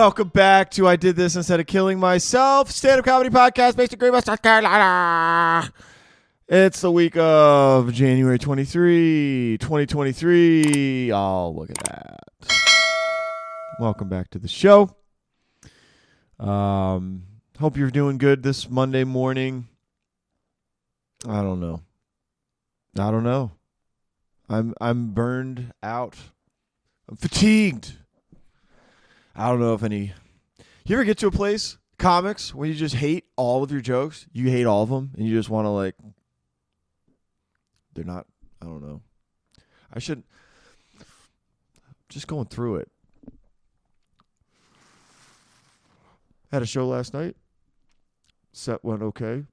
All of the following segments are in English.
Welcome back to I Did This Instead of Killing Myself, stand-up comedy podcast based in Greenville, South Carolina. It's the week of January 23, 2023. Oh, look at that. Welcome back to the show. Hope you're doing good this Monday morning. I don't know. I'm burned out. I'm fatigued. I don't know if any... You ever get to a place, comics, where you just hate all of your jokes? You hate all of them, and you just want to, like... They're not... I don't know. I should... Just going through it. Had a show last night. Set went okay.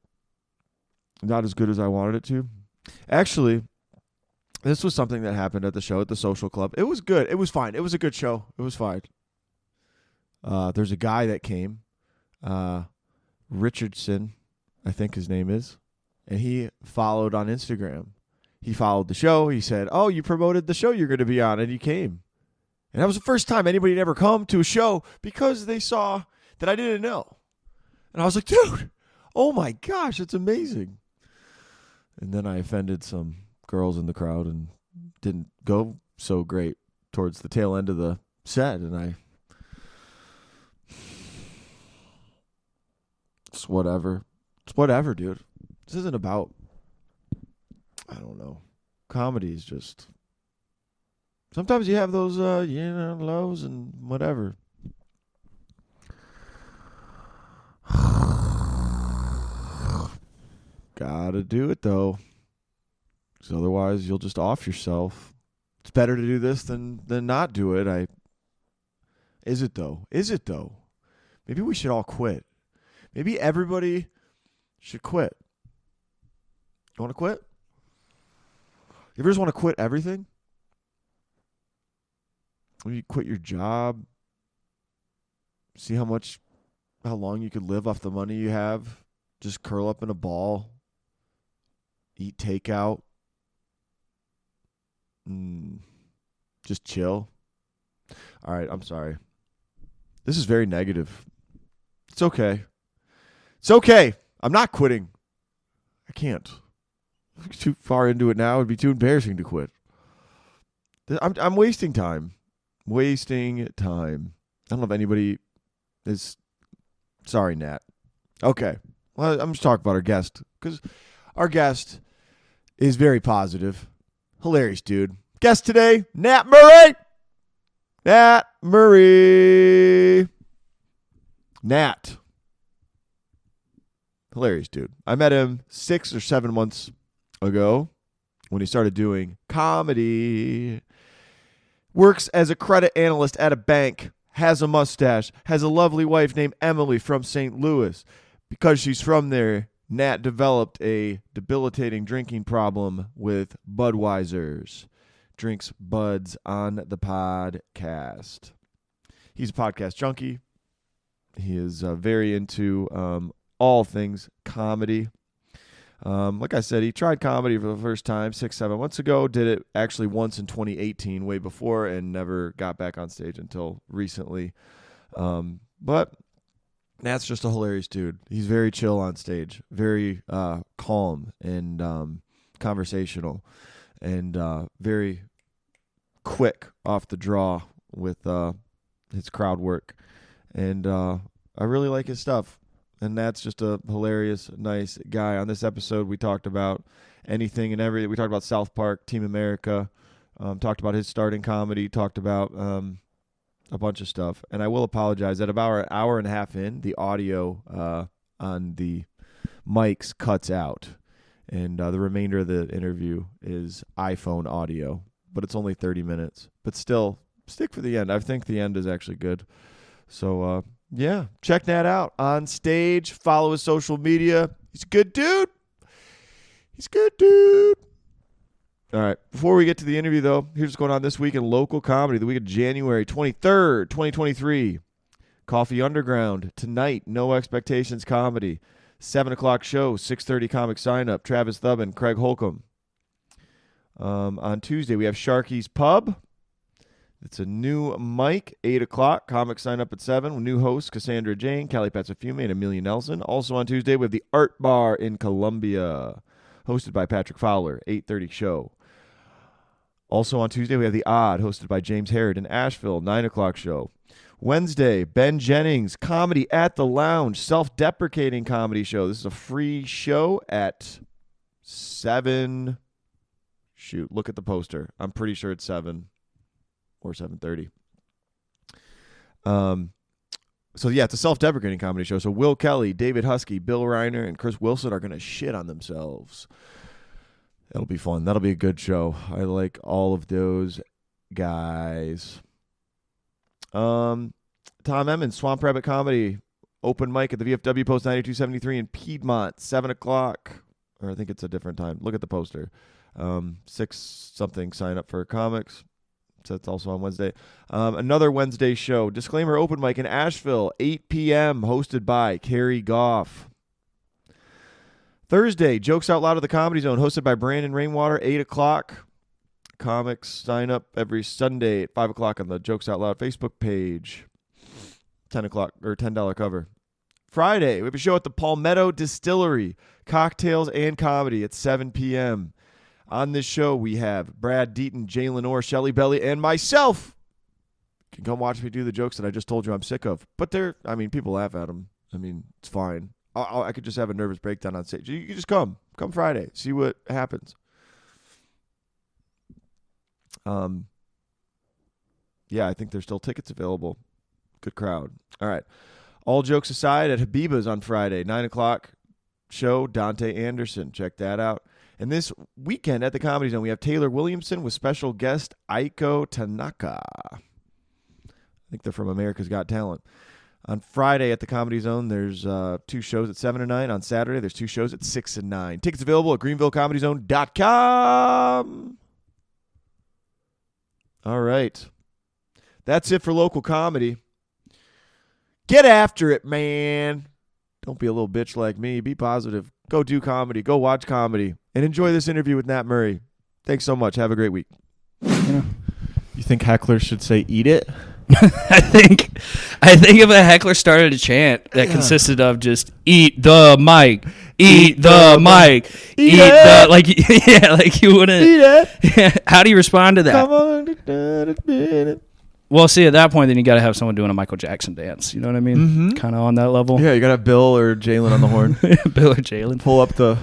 Not as good as I wanted it to. Actually, this was something that happened at the show at the Social Club. It was good. It was fine. It was a good show. It was fine. There's a guy that came, Richardson, I think his name is, and he followed on Instagram. He followed the show. He said, "Oh, you promoted the show you're going to be on," and he came. And that was the first time anybody had ever come to a show because they saw that I didn't know. And I was like, dude, oh my gosh, it's amazing. And then I offended some girls in the crowd and didn't go so great towards the tail end of the set, and It's whatever. It's whatever, dude. This isn't about, I don't know. Comedy is just, sometimes you have those, lows and whatever. Gotta do it, though. Because otherwise, you'll just off yourself. It's better to do this than not do it. Is it, though? Maybe we should all quit. Maybe everybody should quit. You want to quit? You ever just want to quit everything? When you quit your job, see how long you could live off the money you have, just curl up in a ball, eat takeout, just chill. All right, I'm sorry. This is very negative. It's okay. It's okay. I'm not quitting. I can't. If I'm too far into it now, it'd be too embarrassing to quit. I'm wasting time. I don't know if anybody is... Sorry, Nat. Okay. Well, I'm just talking about our guest. Because our guest is very positive. Hilarious dude. Guest today, Nat Murray. Nat. Hilarious dude. I met him 6 or 7 months ago when he started doing comedy. Works as a credit analyst at a bank. Has a mustache. Has a lovely wife named Emily from St. Louis. Because she's from there, Nat developed a debilitating drinking problem with Budweisers. Drinks Buds on the podcast. He's a podcast junkie. He is very into all things comedy. Like I said, he tried comedy for the first time 6-7 months ago. Did it actually once in 2018, way before, and never got back on stage until recently. But Nat's just a hilarious dude. He's very chill on stage, very calm and conversational, and very quick off the draw with his crowd work. And I really like his stuff. And that's just a hilarious, nice guy. On this episode, we talked about anything and everything. We talked about South Park, Team America, talked about his starting comedy, talked about a bunch of stuff. And I will apologize. At about an hour and a half in, the audio on the mics cuts out. And the remainder of the interview is iPhone audio. But it's only 30 minutes. But still, stick for the end. I think the end is actually good. So, yeah, check Nat out on stage. Follow his social media. He's a good dude. All right. Before we get to the interview, though, here's what's going on this week in local comedy. The week of January 23rd, 2023. Coffee Underground. Tonight, No Expectations Comedy. 7 o'clock show, 6:30 comic sign-up. Travis Thubbin, Craig Holcomb. On Tuesday, we have Sharky's Pub. It's a new mic, 8 o'clock. Comics sign up at 7. New hosts, Cassandra Jane, Callie Patsafume, and Amelia Nelson. Also on Tuesday, we have the Art Bar in Columbia, hosted by Patrick Fowler, 8:30 show. Also on Tuesday, we have The Odd, hosted by James Harrod in Asheville, 9 o'clock show. Wednesday, Ben Jennings, Comedy at the Lounge, self-deprecating comedy show. This is a free show at 7. Shoot, look at the poster. I'm pretty sure it's 7 or 7:30. So yeah, it's a self-deprecating comedy show. So Will Kelly, David Husky, Bill Reiner, and Chris Wilson are going to shit on themselves. That'll be fun. That'll be a good show. I like all of those guys. Tom Emmons, Swamp Rabbit Comedy, open mic at the VFW Post 9273 in Piedmont, 7 o'clock. Or I think it's a different time. Look at the poster. 6 something sign up for comics. So it's also on Wednesday. Another Wednesday show, Disclaimer open mic in Asheville, 8 p.m., hosted by Carrie Goff. Thursday, Jokes Out Loud at the Comedy Zone, hosted by Brandon Rainwater, 8 o'clock. Comics sign up every Sunday at 5 o'clock on the Jokes Out Loud Facebook page. 10 o'clock or $10 cover. Friday, we have a show at the Palmetto Distillery, cocktails and comedy at 7 p.m. On this show, we have Brad Deaton, Jalen Orr, Shelly Belly, and myself. You can come watch me do the jokes that I just told you I'm sick of. But people laugh at them. It's fine. I could just have a nervous breakdown on stage. You can just come Friday, see what happens. Yeah, I think there's still tickets available. Good crowd. All right. All jokes aside, at Habiba's on Friday, 9 o'clock show, Dante Anderson. Check that out. And this weekend at the Comedy Zone, we have Taylor Williamson with special guest Aiko Tanaka. I think they're from America's Got Talent. On Friday at the Comedy Zone, there's 2 shows at 7 and 9. On Saturday, there's 2 shows at 6 and 9. Tickets available at greenvillecomedyzone.com. All right. That's it for local comedy. Get after it, man. Don't be a little bitch like me. Be positive. Go do comedy. Go watch comedy. And enjoy this interview with Nat Murray. Thanks so much. Have a great week. You think hecklers should say eat it? I think if a heckler started a chant that consisted of just eat the mic, eat the mic, eat the like you wouldn't. Eat it. How do you respond to that? Come on, well, see, at that point, then you got to have someone doing a Michael Jackson dance. You know what I mean? Mm-hmm. Kind of on that level. Yeah, you got to have Bill or Jalen on the horn. Bill or Jalen. Pull up the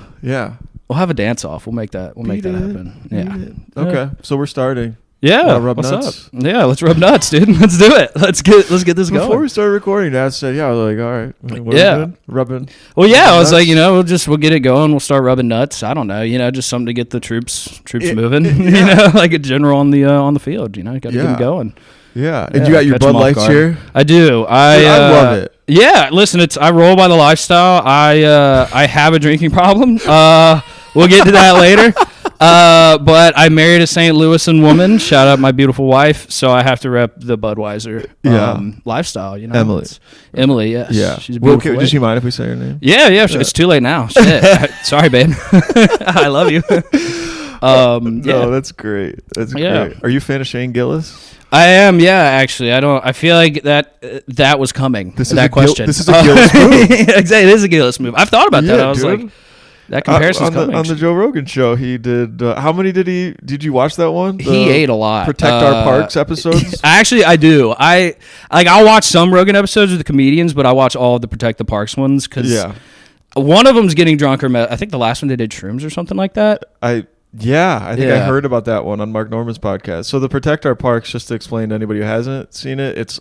We'll have a dance off. We'll make that happen. Yeah. Okay, so we're starting. Yeah, rub what's nuts? Up? Yeah, let's rub nuts, dude. Let's do it. Let's get this going. Before we started recording, Dad said, "Yeah." I was like, "All right, what yeah, are we doing? Rubbing." Well, yeah, I was like, we'll get it going. We'll start rubbing nuts. I don't know, just something to get the troops moving. Yeah. Like a general on the field. Got to get them going. Yeah, and you got your Bud Lights here. I do. I love it. Yeah, listen, I roll by the lifestyle. I have a drinking problem. We'll get to that later. But I married a St. Louisan woman. Shout out my beautiful wife. So I have to rep the Budweiser lifestyle. Emily. Emily, yes. Yeah. She's a beautiful lady. Does she mind if we say her name? Yeah. It's too late now. Shit. Sorry, babe. I love you. No, that's great. That's great. Are you a fan of Shane Gillis? I am, yeah, actually. I feel like that was coming. This is a question. This is a Gillis move. Exactly, it is a Gillis move. I've thought about that. I was like, that comparison's coming. On the Joe Rogan show, he did. How many did you watch that one? He ate a lot. Protect Our Parks episodes. I do. I'll watch some Rogan episodes with the comedians, but I watch all of the Protect the Parks ones because one of them's getting drunk or I think the last one they did shrooms or something like that. I think I heard about that one on Mark Norman's podcast. So the Protect Our Parks, just to explain to anybody who hasn't seen it, it's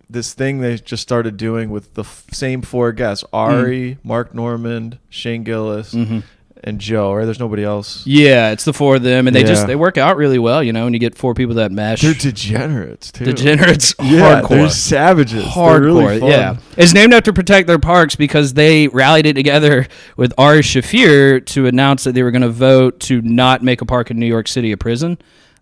this thing they just started doing with the same 4 guests: Ari, Mark Norman, Shane Gillis, and Joe. Right? There's nobody else. Yeah, it's the 4 of them, and they work out really well. And you get 4 people that mesh. They're degenerates too. Hardcore. They're savages. Hardcore. They're really fun. Yeah, it's named after Protect Their Parks because they rallied it together with Ari Shaffir to announce that they were going to vote to not make a park in New York City a prison.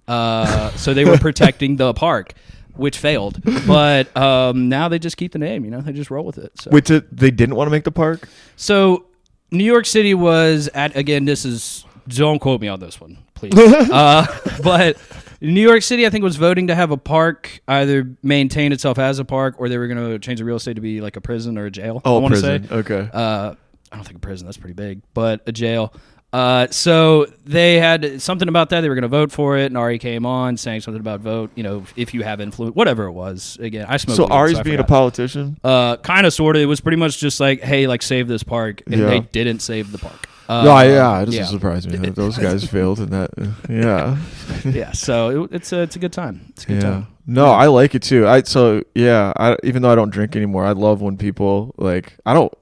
So they were protecting the park, which failed. But now they just keep the name. They just roll with it. So. Which they didn't want to make the park? So New York City was don't quote me on this one, please. But New York City, I think, was voting to have a park either maintain itself as a park or they were going to change the real estate to be like a prison or a jail. Oh, I want to prison. say. Okay. I don't think a prison. That's pretty big, but a jail. So they had something about that. They were going to vote for it, and Ari came on saying something about vote. If you have influence, whatever it was. Again, I smoked. So weed, Ari's I being a forgot. politician. Kind of, sort of. It was pretty much just like, hey, like save this park, and Yeah. they didn't save the park. It doesn't surprise me that those guys failed in that. Yeah. Yeah. So it's a good time. It's a good time. No, I like it too. Even though I don't drink anymore, I love when people like. I don't.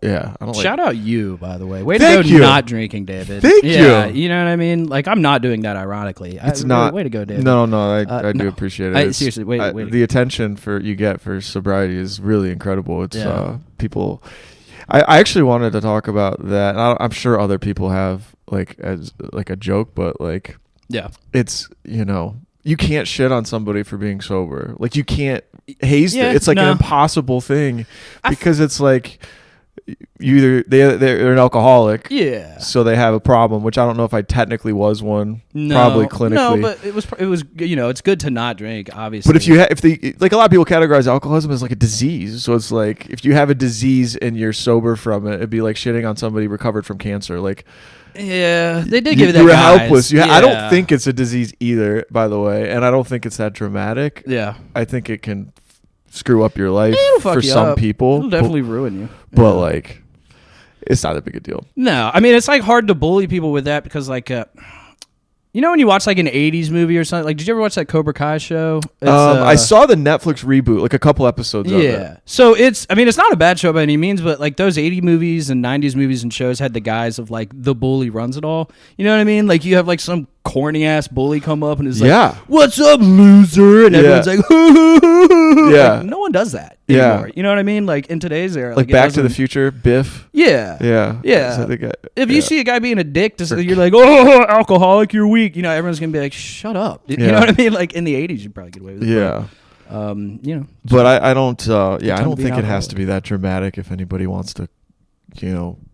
Shout out you, by the way. Way Thank to go you. not drinking, David. Thank yeah, you. You know what I mean? Like, I'm not doing that ironically. It's not. Way to go, David. No, I do no. appreciate it. Seriously, wait. The attention you get for sobriety is really incredible. It's people. I actually wanted to talk about that. I'm sure other people have as a joke, but it's you can't shit on somebody for being sober. Like you can't haze it. It's like an impossible thing because it's like they're an alcoholic. Yeah. So they have a problem, which I don't know if I technically was one. No, probably clinically. No, but it was it's good to not drink, obviously. But if a lot of people categorize alcoholism as like a disease. So it's like if you have a disease and you're sober from it, it'd be like shitting on somebody recovered from cancer. Like yeah, they did give you that. You were guys. helpless. I don't think it's a disease either, by the way, and I don't think it's that dramatic. Yeah, I think it can screw up your life for you some up. people. It'll definitely ruin you. But it's not that big a deal. No, I mean it's like hard to bully people with that because when you watch like an 80s movie or something, like did you ever watch that Cobra Kai show? I saw the Netflix reboot, like a couple episodes of it. Yeah. So it's not a bad show by any means, but like those 80 movies and 90s movies and shows had the guise of like the bully runs it all. You know what I mean? Like you have like some corny ass bully come up and is like, "What's up, loser?" And everyone's like, yeah. Like, no one does that anymore. You know what I mean? Like in today's era, like Back to the Future, Biff. Yeah. So if you see a guy being a dick, you're like, "Oh, alcoholic, you're weak." Everyone's gonna be like, "Shut up." You know what I mean? Like in the 80s, you'd probably get away with it. Yeah. But I don't. I don't think it has alcoholic. to be that dramatic if anybody wants to,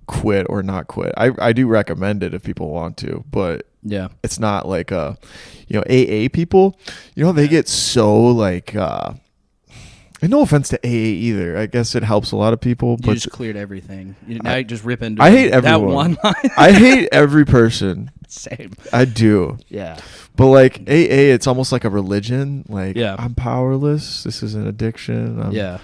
quit or not quit. I do recommend it if people want to, but yeah, it's not like AA people. They get so and no offense to AA either. I guess it helps a lot of people. You But just cleared everything. Now you just rip into I hate that everyone. one line. I hate every person. Same. I do. Yeah. But AA, it's almost like a religion. I'm powerless. This is an addiction. Yeah.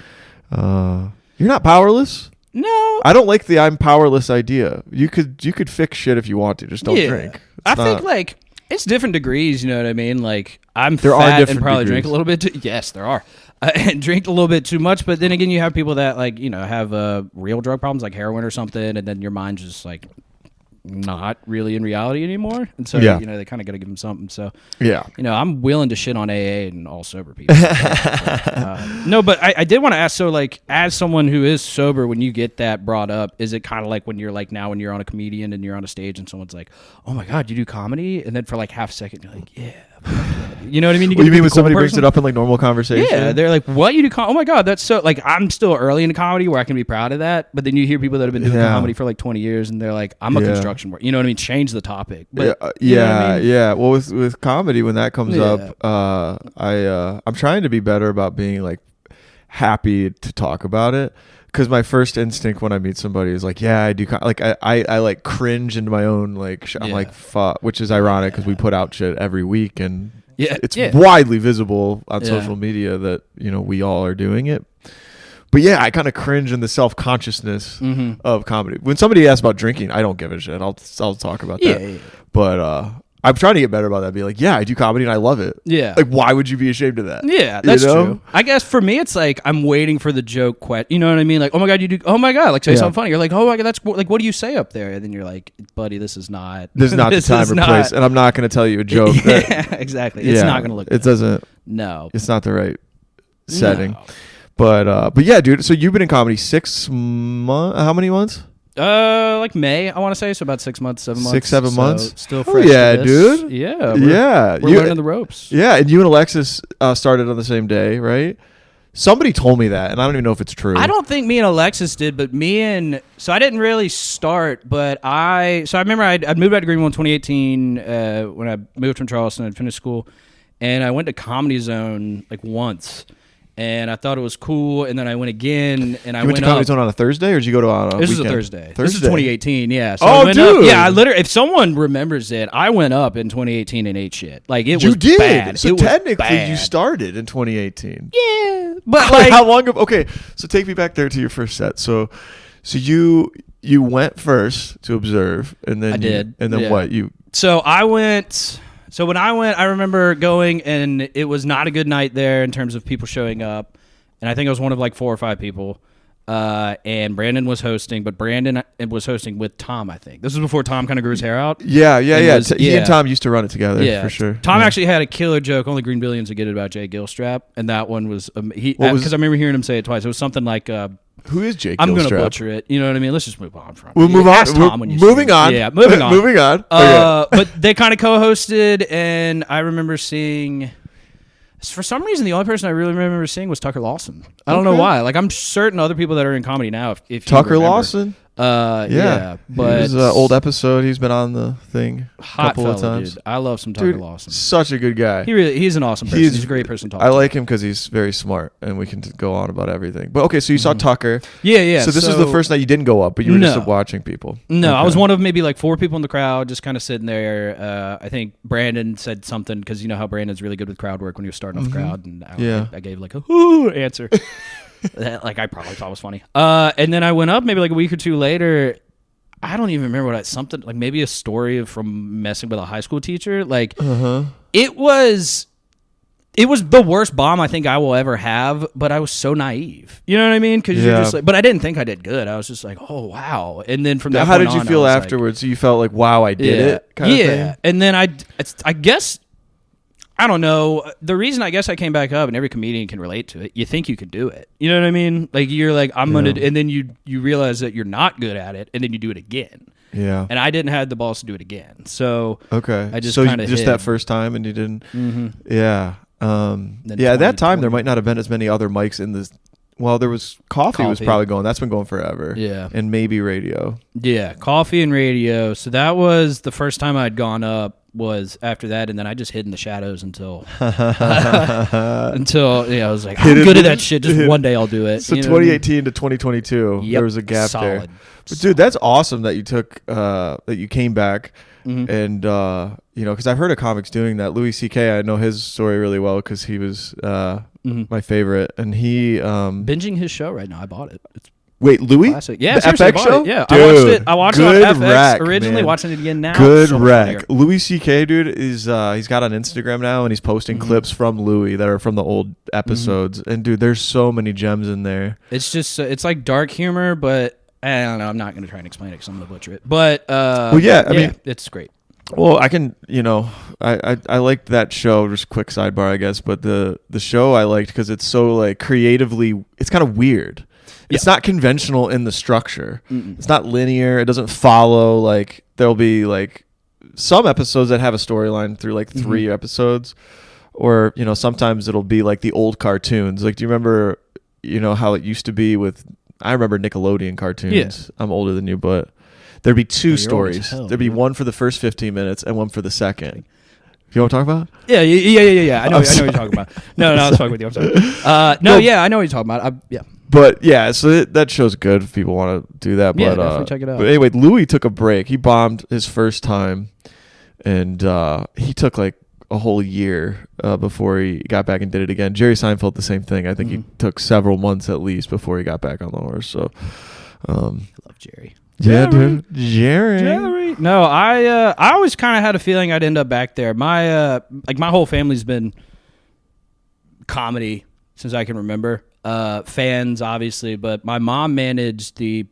You're not powerless. No. I don't like the I'm powerless idea. You could fix shit if you want to. Just don't drink. I think it's different degrees. You know what I mean? Like I'm There are fat and different probably degrees. drink a little bit. Yes, there are. And drink a little bit too much. But then again, you have people that have real drug problems like heroin or something, and then your mind's just like not really in reality anymore. And so they kind of got to give them something. So Yeah. I'm willing to shit on AA and all sober people. No, but I did want to ask. So as someone who is sober, when you get that brought up, is it kind of like when you're now when you're on a comedian and you're on a stage and someone's like, "Oh my God, you do comedy?" And then for half a second you're like, "Yeah." You know what I mean? You mean when somebody brings it up in normal conversation? Yeah, they're like, "What, you do? Oh my God, that's so." I'm still early in comedy where I can be proud of that. But then you hear people that have been doing comedy for 20 years, and they're like, "I'm a construction worker." You know what I mean? Change the topic. But, you know what I mean? Yeah. Well, with comedy, when that comes up, I'm trying to be better about being happy to talk about it. Because my first instinct when I meet somebody is I do I cringe into my own I'm like fuck, which is ironic because we put out shit every week and it's widely visible on social media that we all are doing it. But I kind of cringe in the self-consciousness of comedy. When somebody asks about drinking, I don't give a shit. I'll talk about that. Yeah. But I'm trying to get better about that. Be I do comedy and I love it. Yeah. Why would you be ashamed of that? Yeah, that's true. I guess for me, it's I'm waiting for the joke. You know what I mean? Oh my God, you do. Oh my God, say something funny. You're like, oh my God, that's what do you say up there? And then you're like, buddy, this is not. This is not the time or place, and I'm not going to tell you a joke. Yeah, exactly. It's not going to look. It doesn't. No. It's not the right setting. No. But yeah, dude. So you've been in comedy 6 months. How many months? May, I want to say, so about 6 months, 7 months. 6, 7 months. Still fresh. Yeah, to this. dude. Yeah. We're learning the ropes. Yeah, and you and Alexis started on the same day, right? Somebody told me that, and I don't even know if it's true. I don't think me and Alexis did, but so I didn't really start, but I remember I'd moved out to Greenville in 2018 when I moved from Charleston and finished school, and I went to Comedy Zone like once. And I thought it was cool, and then I went again, and I went to Comedy Zone on a Thursday, or did you go to on a This weekend? was a Thursday. This is 2018, yeah. So Oh, I went dude. Up, yeah, I literally, if someone remembers it, I went up in 2018 and ate shit. Like, it was You did. bad. So it was technically, bad. you started in 2018. Yeah, but like, How long ago? Okay, so take me back there to your first set. So you went first to observe, and then I did. And then Yeah. what you? So I went. So when I went, I remember going, and it was not a good night there in terms of people showing up. And I think I was one of like 4 or 5 people. And Brandon was hosting, but Brandon was hosting with Tom, I think. This was before Tom kind of grew his hair out. Yeah. Was- He and Tom used to run it together for sure. Tom Yeah. actually had a killer joke, only Green Billions would get it, about Jay Gilstrap. And that one was, What was- because I remember hearing him say it twice. It was something like, Who is Jake? I'm going to Gilstrap? butcher it. You know what I mean? Let's just move on from it. We'll move on. Ask Tom when you see Moving him. on. Yeah, moving on. Moving on. Okay. But they kind of co-hosted, and I remember seeing... For some reason, the only person I really remember seeing was Tucker Lawson. I don't know Okay. why. Like, I'm certain other people that are in comedy now, if you Tucker remember. Lawson. Yeah, but he was an old episode. He's been on the thing a hot couple fella, of times. dude. I love some Tucker Dude, Lawson. such a good guy. He's an awesome person. He's a great person to talk I to. like him because he's very smart, and we can go on about everything. But okay, so you saw Tucker. Yeah. So this is the first night you didn't go up, but you were No. just watching people. No, I Okay. was one of maybe like 4 people in the crowd, just kind of sitting there. I think Brandon said something, because you know how Brandon's really good with crowd work when he was starting off the crowd, and I gave like a "ooh" answer. That, like, I probably thought was funny. And then I went up maybe like a week or 2 later. I don't even remember something like maybe a story from messing with a high school teacher. Like, it was the worst bomb I think I will ever have, but I was so naive. You know what I mean? Because you're just like, but I didn't think I did good. I was just like, oh wow. And then from that, How point did you on, feel I was afterwards? You felt like, wow, I did it, kind of thing? And then I guess, I don't know. The reason I guess I came back up, and every comedian can relate to it, you think you can do it. You know what I mean? Like, you're like, I'm going to, and then you realize that you're not good at it, and then you do it again. Yeah. And I didn't have the balls to do it again. So Okay. I just so kind of just that first time, and you didn't. Yeah. Then Yeah. At that time, 2020. there might not have been as many other mics in this. Well, there was coffee was Coffee. probably going. That's been going forever. Yeah. And maybe radio. Yeah, coffee and radio. So that was the first time I'd gone up, was after that, and then I just hid in the shadows until I was like, I'm Hidden- good at that shit. Just one day I'll do it. So You know what I mean? 2018 to 2022, Yep, there was a gap there. solid. But dude, that's awesome that you took that you came back, Mm-hmm. and because I've heard of comics doing that. Louis C.K. I know his story really well because he was my favorite, and he Binging his show right now. I bought it. It's wait, Louis, classic. Yeah, the seriously, I FX bought show. it. Yeah, Dude, I watched it good on FX rec, originally. man. Watching it again now. Good So much rec. funnier. Louis C.K. dude is he's got on Instagram now, and he's posting Mm-hmm. clips from Louis that are from the old episodes. And dude, there's so many gems in there. It's just it's like dark humor, but I don't know. I'm not going to try and explain it because I'm going to butcher it. But Well, yeah, I mean, it's great. Well, I can, I liked that show. Just quick sidebar, I guess, but the show I liked because it's so like creatively, it's kind of weird. It's not conventional in the structure. It's not linear. It doesn't follow like there'll be like some episodes that have a storyline through like 3 episodes, or sometimes it'll be like the old cartoons. Like, do you remember how it used to be with? I remember Nickelodeon cartoons. Yeah. I'm older than you, but. There'd be 2 you're old as stories. hell, There'd be dude. one for the first 15 minutes and one for the second. You know what I'm talking about? Yeah. I know what you're talking about. No, I was fucking with you. I'm sorry. I know what you're talking about. But yeah, so that show's good if people want to do that. Yeah, But, definitely check it out. But anyway, Louis took a break. He bombed his first time, and he took like a whole year before he got back and did it again. Jerry Seinfeld, the same thing. I think he took several months at least before he got back on the horse. So, I love Jerry. yeah, dude, Jerry. No, I always kind of had a feeling I'd end up back there. My my whole family's been comedy since I can remember. Fans, obviously, but my mom managed the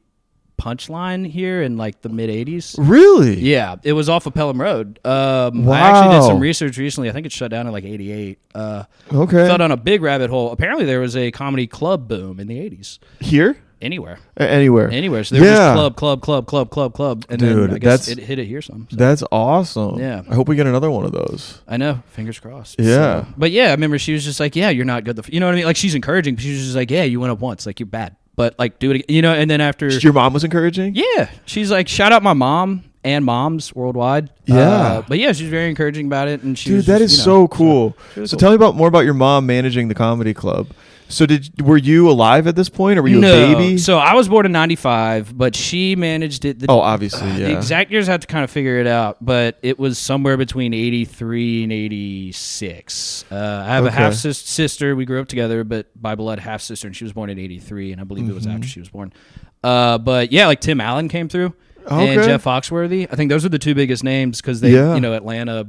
Punchline here in like the mid 80s. Really? Yeah, it was off of Pelham Road. I actually did Wow. some research recently. I think it shut down in like 88. Okay. Fell down a big rabbit hole. Apparently there was a comedy club boom in the 80s. Here? Anywhere. Anywhere. So there was just club, and Dude, then I guess it hit it here some. So. That's awesome. Yeah. I hope we get another one of those. I know. Fingers crossed. Yeah. So, but yeah, I remember she was just like, yeah, you're not good. You know what I mean? Like, she's encouraging, but she was just like, yeah, you went up once. Like, you're bad. But, like, do it again. You know, and then after... Your mom was encouraging? Yeah. She's like, shout out my mom and moms worldwide. Yeah. But yeah, she's very encouraging about it. And she Dude, was that just, is so cool. So tell me more about your mom managing the comedy club. So were you alive at this point, or were you a baby? So I was born in 95, but she managed it. Obviously, yeah. The exact years I have to kind of figure it out, but it was somewhere between 83 and 86. I have a half sister. We grew up together, but by blood half sister, and she was born in 83, and I believe it was after she was born. But yeah, like Tim Allen came through, and Jeff Foxworthy. I think those are the two biggest names because they, Atlanta,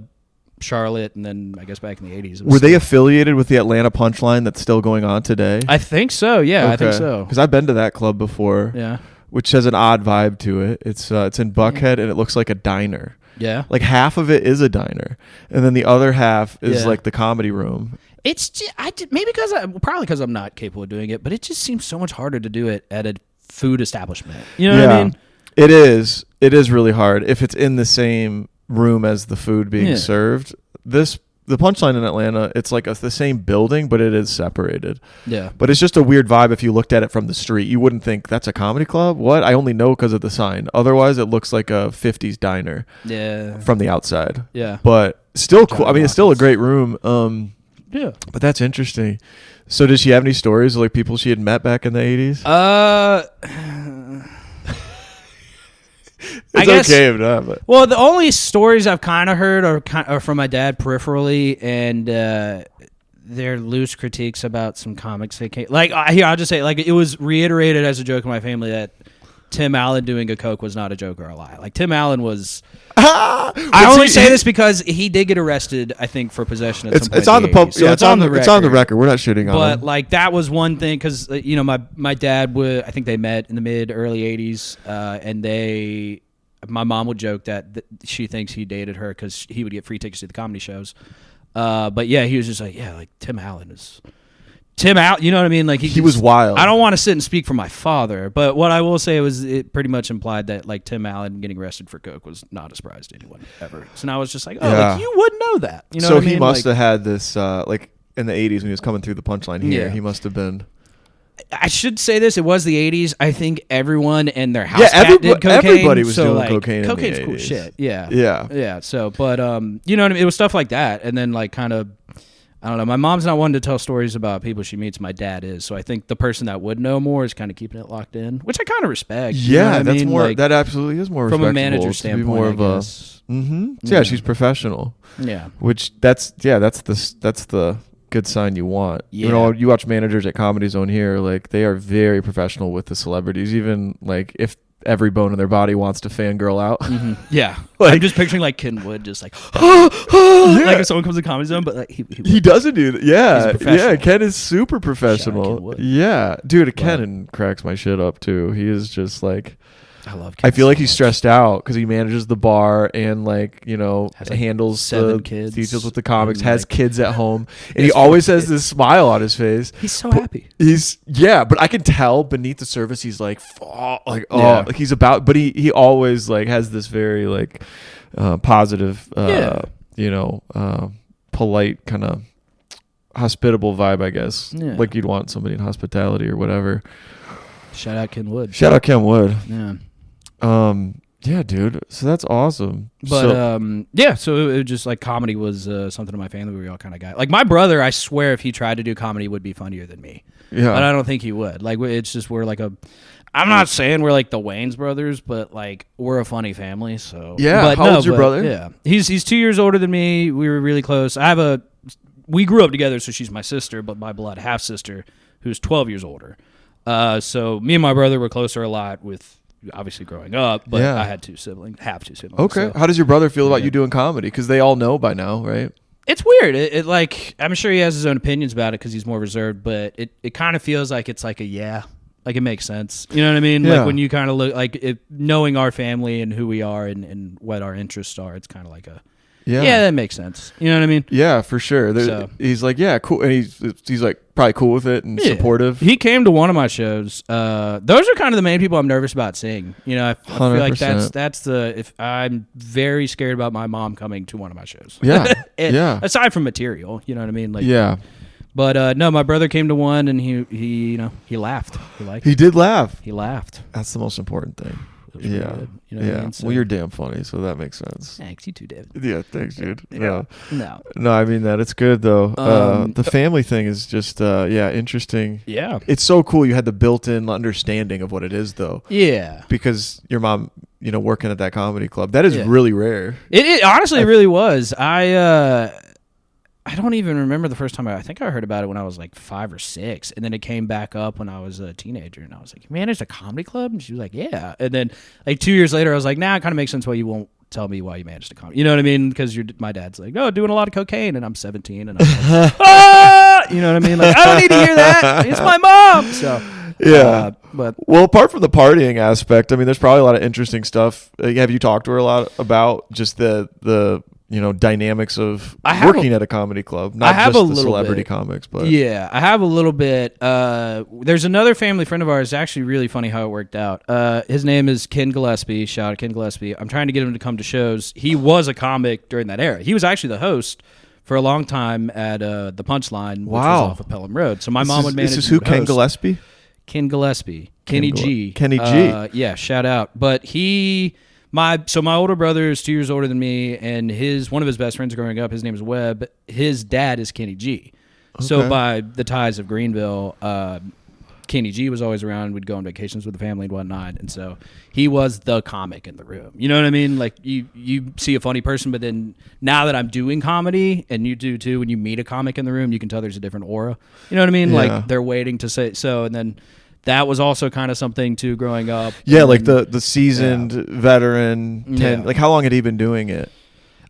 Charlotte, and then I guess back in the 80s. Were they affiliated with the Atlanta Punchline that's still going on today? I think so. Yeah, I think so. Because I've been to that club before. Yeah. Which has an odd vibe to it. It's in Buckhead, and it looks like a diner. Yeah. Like half of it is a diner, and then the other half is like the comedy room. It's just, maybe probably because I'm not capable of doing it, but it just seems so much harder to do it at a food establishment. You know what I mean? It is. It is really hard if it's in the same room as the food being served. The Punchline in Atlanta, it's like the same building, but it is separated. Yeah. But it's just a weird vibe if you looked at it from the street. You wouldn't think that's a comedy club. What? I only know because of the sign. Otherwise, it looks like a 50s diner. Yeah. From the outside. Yeah. But still cool. I mean, it's still a great room. Yeah. But that's interesting. So did she have any stories of like people she had met back in the 80s? It's okay if not. But. Well, the only stories I've kind of heard are from my dad peripherally, and they're loose critiques about some comics they came. Like here, I'll just say, like it was reiterated as a joke in my family that Tim Allen doing a coke was not a joke or a lie. Like Tim Allen was. I only say this because he did get arrested, I think, for possession at some point. It's on the pub. So yeah, it's on the record. It's on the record. We're not shitting on him. But like that was one thing because my dad would. I think they met in the early 80s, and my mom would joke that she thinks he dated her because he would get free tickets to the comedy shows. But yeah, he was just like, yeah, like Tim Allen. You know what I mean? Like he was wild. I don't want to sit and speak for my father, but what I will say was it pretty much implied that like Tim Allen getting arrested for coke was not a surprise to anyone ever. So now I was just like, like you would know that. You know so what I mean? He must have had this like in the 80s when he was coming through the Punchline here. Yeah. He must have been. I should say this. It was the 80s. I think everyone and their house cat did cocaine. Everybody was doing like, cocaine cocaine's in the 80s. Cool shit. Yeah. Yeah. Yeah. So, but you know what I mean? It was stuff like that, and then like kind of. I don't know. My mom's not one to tell stories about people she meets. My dad is. So I think the person that would know more is kind of keeping it locked in, which I kind of respect. Yeah, that's more. Like, that absolutely is more from respectable. a manager standpoint. More of a. Yeah, she's professional. Yeah. Which that's the good sign you want. Yeah. You know, you watch managers at Comedy Zone here, like they are very professional with the celebrities. Even like if every bone in their body wants to fangirl out. Mm-hmm. Yeah. Like, I'm just picturing like Ken Wood just like like if someone comes to Comedy Zone, but like he doesn't do that. Yeah. Yeah, Ken is super professional. Yeah. Dude, Ken cracks my shit up too. He is just like I love Ken I feel so like he's much. stressed out because he manages the bar and like, you know, has, like, handles 7 the kids. details with the comics, And, has like, kids at home, and he always has this smile on his face. He's so happy. But I can tell beneath the surface he's like like he's about, but he always like has this very like positive polite kind of hospitable vibe, I guess. Yeah. Like you'd want somebody in hospitality or whatever. Shout out Ken Wood. Shout out Ken Wood. Yeah. Yeah, dude. So that's awesome. But so it was just like comedy was something in my family we all kind of got. Like my brother, I swear, if he tried to do comedy, would be funnier than me. Yeah, but I don't think he would. Like it's just we're like I'm not saying we're like the Wayans brothers, but like we're a funny family. So yeah. But how old's your brother? Yeah, he's 2 years older than me. We were really close. We grew up together, so she's my sister, but my blood half sister, who's 12 years older. So me and my brother were closer a lot with. Obviously growing up, but I had two siblings. Okay. So. How does your brother feel about you doing comedy? Because they all know by now, right? It's weird. It like, I'm sure he has his own opinions about it because he's more reserved, but it kind of feels like it's like like it makes sense. You know what I mean? Yeah. Like when you kind of look, like knowing our family and who we are and what our interests are, it's kind of like Yeah, that makes sense. You know what I mean? Yeah, for sure. So- He's like, yeah, cool, and he's like probably cool with it and supportive. He came to one of my shows. Those are kind of the main people I'm nervous about seeing. You know, I feel like 100%. that's if I'm very scared about my mom coming to one of my shows. Yeah, And yeah, aside from material, you know what I mean? Like, yeah. But no, my brother came to one and he you know, he laughed. He liked He it. did laugh. He laughed. That's the most important thing. It was really Yeah, good. You know what I mean? So- Well, you're damn funny, so that makes sense. Thanks, you too, David. Yeah, thanks, dude. No. No, I mean that. It's good though. Um, The family thing is just interesting. Yeah. It's so cool. You had the built-in understanding of what it is, though, Yeah. because your mom, working at that comedy club. That is Yeah. really rare. It honestly really was. I don't even remember the first time. I think I heard about it when I was like 5 or 6, and then it came back up when I was a teenager, and I was like, "You managed a comedy club?" And she was like, "Yeah." And then like 2 years later, I was like, "Nah, it kind of makes sense why you won't tell me why you managed a comedy." You know what I mean? Because my dad's like, "Oh, doing a lot of cocaine," and I'm 17, and I'm like, "Ah!" You know what I mean? Like, I don't need to hear that. It's my mom. So Yeah. but Well, apart from the partying aspect, I mean, there's probably a lot of interesting stuff. Have you talked to her a lot about just the dynamics of working at a comedy club? Not have just a the little celebrity bit. comics, but yeah, I have a little bit. There's another family friend of ours. Actually, really funny how it worked out. His name is Ken Gillespie. Shout out Ken Gillespie. I'm trying to get him to come to shows. He was a comic during that era. He was actually the host for a long time at the Punchline, which Wow. was off of Pelham Road. So my mom would manage. This is and who would Ken host. Gillespie? Ken Gillespie, Kenny G. Kenny G. Yeah, shout out. But my older brother is 2 years older than me, and one of his best friends growing up, his name is Webb. His dad is Kenny G. So Okay. by the ties of Greenville, Kenny G was always around. We'd go on vacations with the family and whatnot, and so he was the comic in the room. You know what I mean? Like you see a funny person, but then now that I'm doing comedy, and you do too, when you meet a comic in the room, you can tell there's a different aura. You know what I mean? Yeah. Like they're waiting to say so, and then that was also kind of something too growing up. Yeah, And like the seasoned veteran. Yeah. Like how long had he been doing it?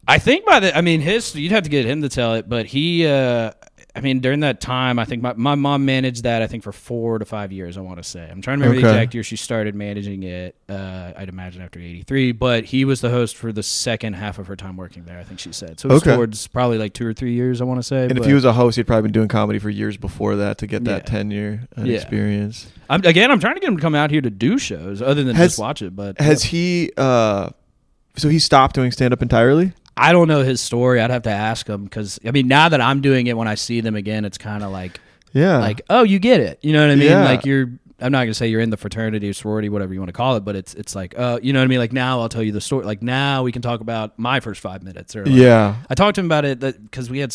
I think you'd have to get him to tell it, but he, during that time, I think my mom managed that, I think, for 4 to 5 years, I want to say. I'm trying to remember the Okay. exact year she started managing it. I'd imagine after 83, but he was the host for the second half of her time working there, I think she said. So it was Okay. towards probably like 2 or 3 years, I want to say. And if but he was a host, he'd probably been doing comedy for years before that to get that Yeah. tenure and Yeah. experience. I'm trying to get him to come out here to do shows other than just watch it. But Has he? So he stopped doing stand up entirely? I don't know his story. I'd have to ask him because, now that I'm doing it, when I see them again, it's kind of like, Yeah. oh, you get it. You know what I mean? Yeah. Like I'm not going to say you're in the fraternity or sorority, whatever you want to call it, but it's like, you know what I mean? Like now I'll tell you the story. Like now we can talk about my first 5 minutes. Or like, Yeah. I talked to him about it because we had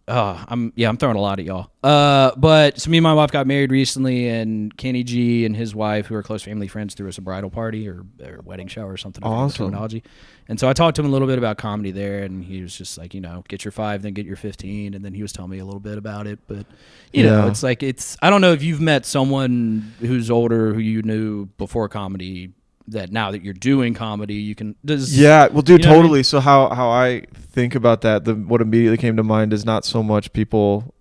I'm throwing a lot at y'all. But so me and my wife got married recently, and Kenny G and his wife, who are close family friends, threw us a bridal party or wedding shower or something. I forget the Awesome. terminology. And so I talked to him a little bit about comedy there, and he was just like, get your 5, then get your 15, and then he was telling me a little bit about it. But you know, Yeah. it's like I don't know if you've met someone who's older who you knew before comedy, that now that you're doing comedy, you can. Yeah, well, dude, you know what I mean? totally. So how I think about that, what immediately came to mind is not so much people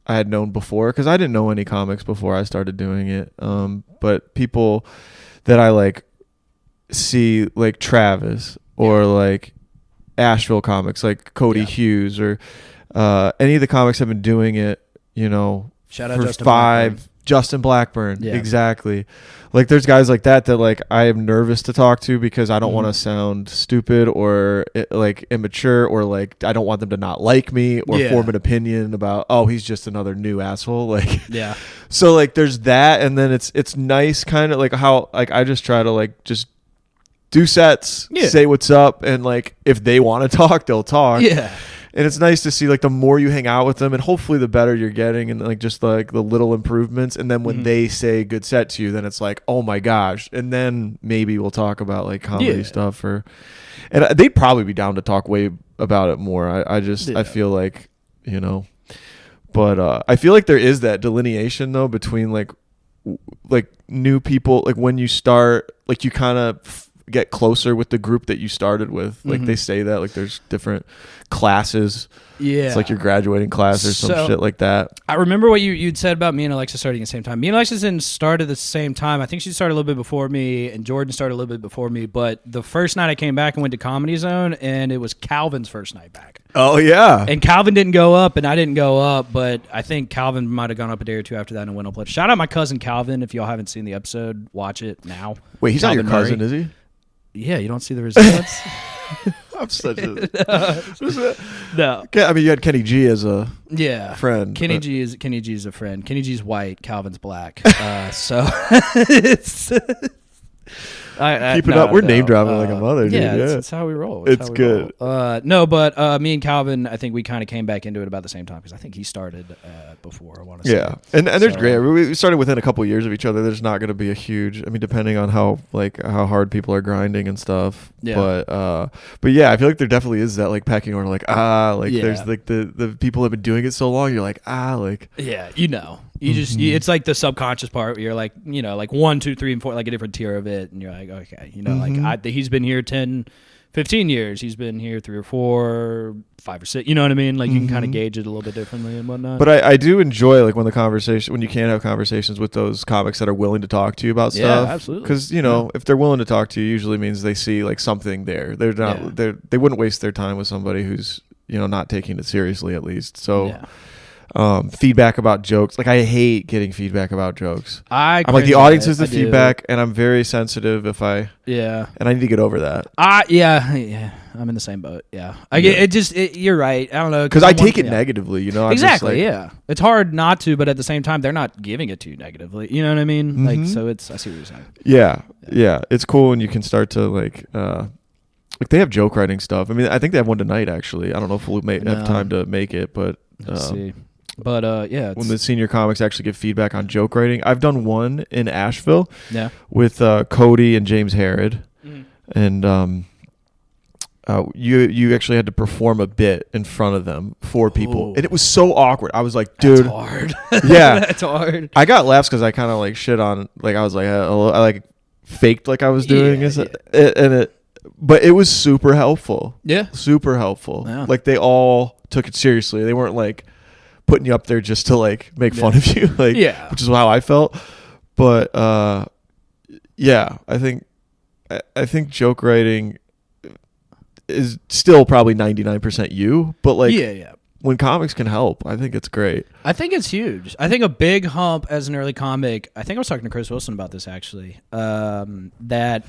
I had known before, because I didn't know any comics before I started doing it. But people that I like see, like Travis or like Asheville comics, like Cody Yeah. Hughes, or any of the comics have been doing it, Shout out for Justin 5. Blackburn. Justin Blackburn, Yeah. exactly. Like there's guys like that like I am nervous to talk to because I don't want to sound stupid or like immature, or like I don't want them to not like me or Yeah. form an opinion about, oh, he's just another new asshole. Like, Yeah. so like there's that, and then it's nice kind of like how like I just try to like just do sets, Yeah. say what's up, and like if they want to talk, they'll talk. Yeah. And it's nice to see like the more you hang out with them, and hopefully the better you're getting, and like just like the little improvements. And then when Mhm. they say good set to you, then it's like, oh my gosh. And then maybe we'll talk about like comedy Yeah. stuff, and they'd probably be down to talk way about it more. I Yeah. feel like, but I feel like there is that delineation though between like new people, like when you start, like you kind of get closer with the group that you started with. Like they say that like there's different classes. Yeah. It's like your graduating class or some shit like that. I remember what you'd said about me and Alexa starting at the same time. Me and Alexa didn't start at the same time. I think she started a little bit before me, and Jordan started a little bit before me. But the first night I came back and went to Comedy Zone, and it was Calvin's first night back. Oh, yeah. And Calvin didn't go up, and I didn't go up, but I think Calvin might have gone up a day or two after that and went up. Shout out my cousin Calvin. If y'all haven't seen the episode, watch it now. Wait, he's Calvin not your cousin, Murray. is he? Yeah, you don't see the resemblance? I'm such a... No. I mean, you had Kenny G as a Yeah. friend. Kenny G is a friend. Kenny G's white, Calvin's black. So it's... Keep it up. We're name dropping like a mother, dude. Yeah, Yeah. That's how we roll. It's good. No, but me and Calvin, I think we kind of came back into it about the same time because I think he started before, I want to say. Yeah, and there's great. We started within a couple of years of each other. There's not going to be a huge. I mean, depending on how hard people are grinding and stuff. Yeah. But yeah, I feel like there definitely is that like pecking order. Like Yeah. there's like the people have been doing it so long. You're like like. Yeah, you know. You just it's like the subconscious part where you're like, you know, like 1, 2, 3, and 4, like a different tier of it, and you're like, okay, you know, like he's been here 10, 15 years. He's been here 3 or 4, 5 or 6. You know what I mean? Like you can kind of gauge it a little bit differently and whatnot. But I do enjoy like when you can have conversations with those comics that are willing to talk to you about stuff. Yeah, absolutely. Because if they're willing to talk to you, usually means they see like something there. They're not they wouldn't waste their time with somebody who's not taking it seriously at least. So. Yeah. Feedback about jokes. Like I hate getting feedback about jokes. I'm like the audience is the feedback, and I'm very sensitive if I. Yeah. And I need to get over that. Yeah. I'm in the same boat. Yeah. You're right. I don't know. Because I take it negatively. Exactly. Yeah. It's hard not to, but at the same time, they're not giving it to you negatively. You know what I mean? Mm-hmm. Like so. I see what you're saying. Yeah. It's cool when you can start to like they have joke writing stuff. I mean, I think they have one tonight actually. I don't know if we'll have time to make it, but. Let's see. But yeah, when the senior comics actually give feedback on joke writing, I've done one in Asheville, with Cody and James Harrod, and you actually had to perform a bit in front of them for people, and it was so awkward. I was like, dude, that's hard. Yeah, that's hard. I got laughs because I kind of like shit on, like I was like, I like faked like I was doing it, but it was super helpful. Yeah, super helpful. Yeah. Like they all took it seriously. They weren't like putting you up there just to like make fun of you, like which is how I felt. But I think joke writing is still probably 99% you, but like when comics can help, I think it's great. I think it's huge. I think a big hump as an early comic, I think I was talking to Chris Wilson about this actually, that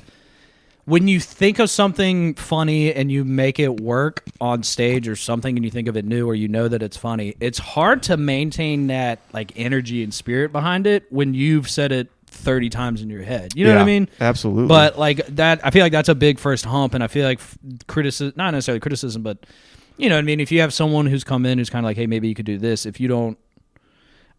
when you think of something funny and you make it work on stage or something and you think of it new or you know that it's funny, it's hard to maintain that like energy and spirit behind it when you've said it 30 times in your head. You know what I mean? Absolutely. But like that, I feel like that's a big first hump, and I feel like criticism, not necessarily criticism, but you know what I mean? If you have someone who's come in who's kind of like, hey, maybe you could do this, if you don't,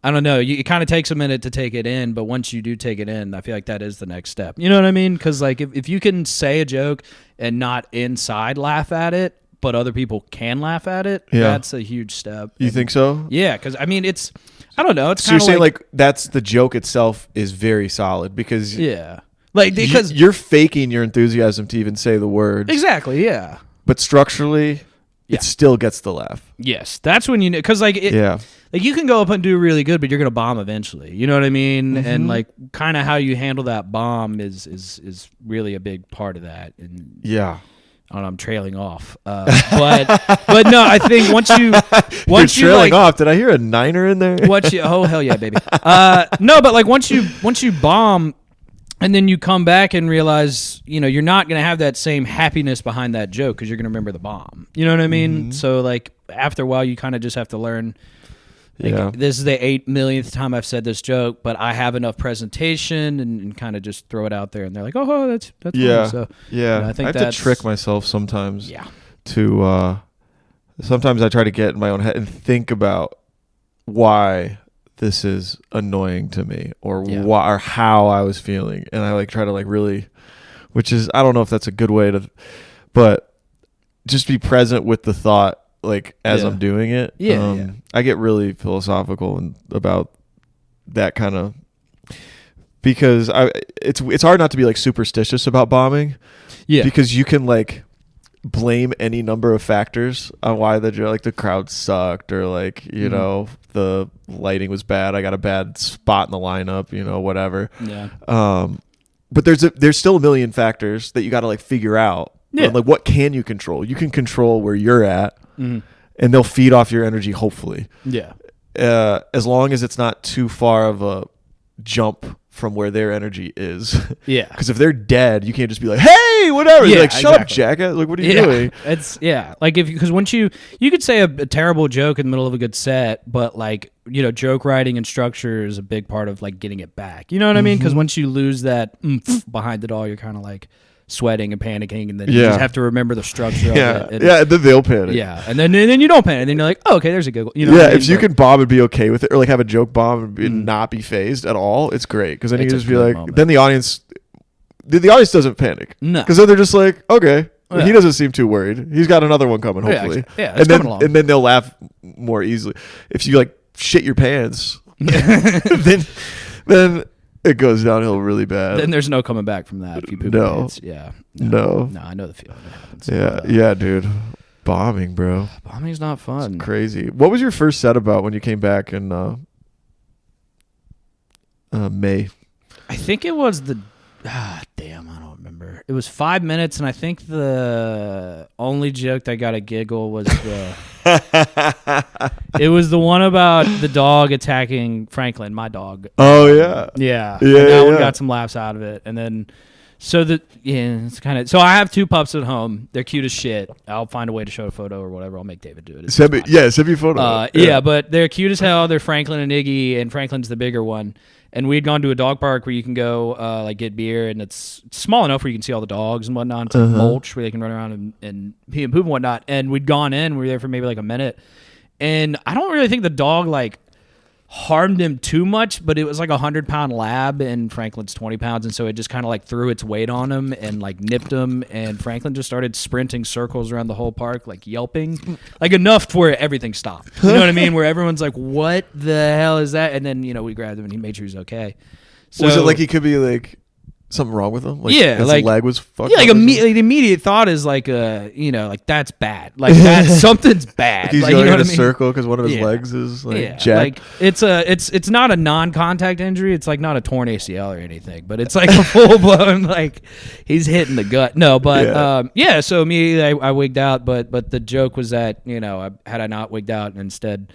I don't know. It kind of takes a minute to take it in, but once you do take it in, I feel like that is the next step. You know what I mean? Because like if you can say a joke and not inside laugh at it, but other people can laugh at it, that's a huge step. You think so? Yeah, because I mean, I don't know. It's so you're saying like that's the joke itself is very solid because because you're faking your enthusiasm to even say the words. Exactly. Yeah. But structurally, it still gets the laugh. Yes, that's when you know, because like like you can go up and do really good, but you're gonna bomb eventually. You know what I mean? Mm-hmm. And like kind of how you handle that bomb is really a big part of that. And I don't know, I'm trailing off, but no, I think once you you're trailing off. Did I hear a niner in there? Oh hell yeah, baby. No, but like once you bomb. And then you come back and realize, you know, you're not going to have that same happiness behind that joke because you're going to remember the bomb. You know what I mean? Mm-hmm. So, like, after a while, you kind of just have to learn, like, this is the 8 millionth time I've said this joke, but I have enough presentation and kind of just throw it out there. And they're like, oh, that's funny. So, you know, I think I have to trick myself sometimes to, sometimes I try to get in my own head and think about why this is annoying to me or why or how I was feeling, and I like try to like really, which is I don't know if that's a good way to, but just be present with the thought like as I'm doing it. I get really philosophical and about that kind of because it's hard not to be like superstitious about bombing. Yeah. Because you can like blame any number of factors on why the crowd sucked, or like, you know, the lighting was bad. I got a bad spot in the lineup, you know, whatever. Yeah. But there's still a million factors that you got to like figure out. Yeah. Like, what can you control? You can control where you're at, and they'll feed off your energy, hopefully. Yeah. As long as it's not too far of a jump from where their energy is. Yeah. Because if they're dead, you can't just be like, hey, whatever. Yeah, Like, shut up, exactly. jackass. Like, what are you doing? It's like because once you could say a terrible joke in the middle of a good set, but like, you know, joke writing and structure is a big part of like getting it back. You know what I mean? Because once you lose that behind it all, you're kind of like sweating and panicking, and then you just have to remember the structure of it. And, And then they'll panic. Yeah, and then you don't panic. And then you're like, oh, okay, there's a giggle. You know Yeah, what I mean? if you But can bomb and be okay with it, or like have a joke bomb and not be phased at all, it's great. Because then you It's can a just be good like, moment. then the audience doesn't panic. No. Because then they're just like, okay, Yeah. he doesn't seem too worried. He's got another one coming, hopefully. Yeah, and it's then coming along. and then they'll laugh more easily. If you like shit your pants, then it goes downhill really bad. then there's no coming back from that. If you poop No. your pants. Yeah. No. I know the feeling. It happens. Yeah, But, yeah, dude. Bombing, bro. bombing's not fun. Crazy. What was your first set about when you came back in May? I think it was damn, I don't remember. It was 5 minutes, and I think the only joke that got a giggle was it was the one about the dog attacking Franklin, my dog. Oh, yeah. Yeah. Yeah, And that one yeah. got some laughs out of it. And then it's kind of, so I have 2 pups at home. They're cute as shit. I'll find a way to show a photo or whatever. I'll make David do it. It's Send me fine. a photo. Yeah, but they're cute as hell. They're Franklin and Iggy, and Franklin's the bigger one. And we'd gone to a dog park where you can go like get beer, and it's small enough where you can see all the dogs and whatnot. It's like mulch where they can run around and pee and poop and whatnot. And we'd gone in. We were there for maybe like a minute. And I don't really think the dog like harmed him too much, but it was like 100-pound lab, and Franklin's 20 pounds, and so it just kind of like threw its weight on him and like nipped him, and Franklin just started sprinting circles around the whole park, like yelping, like enough to where everything stopped. You know what I mean? Where everyone's like, "What the hell is that?" And then we grabbed him, and he made sure he was okay. So, was it like he could be like something wrong with him? Like, Yeah, his like- leg was fucked. yeah, like up or something? the immediate thought is like, like that's bad, like that something's bad. Like he's like, going you know in what a I mean? circle because one of his Yeah. legs is like Yeah, jacked. like it's not a non-contact injury. It's like not a torn ACL or anything, but it's like a full blown like he's hitting the gut. No, but so immediately I wigged out. But the joke was that had I not wigged out and instead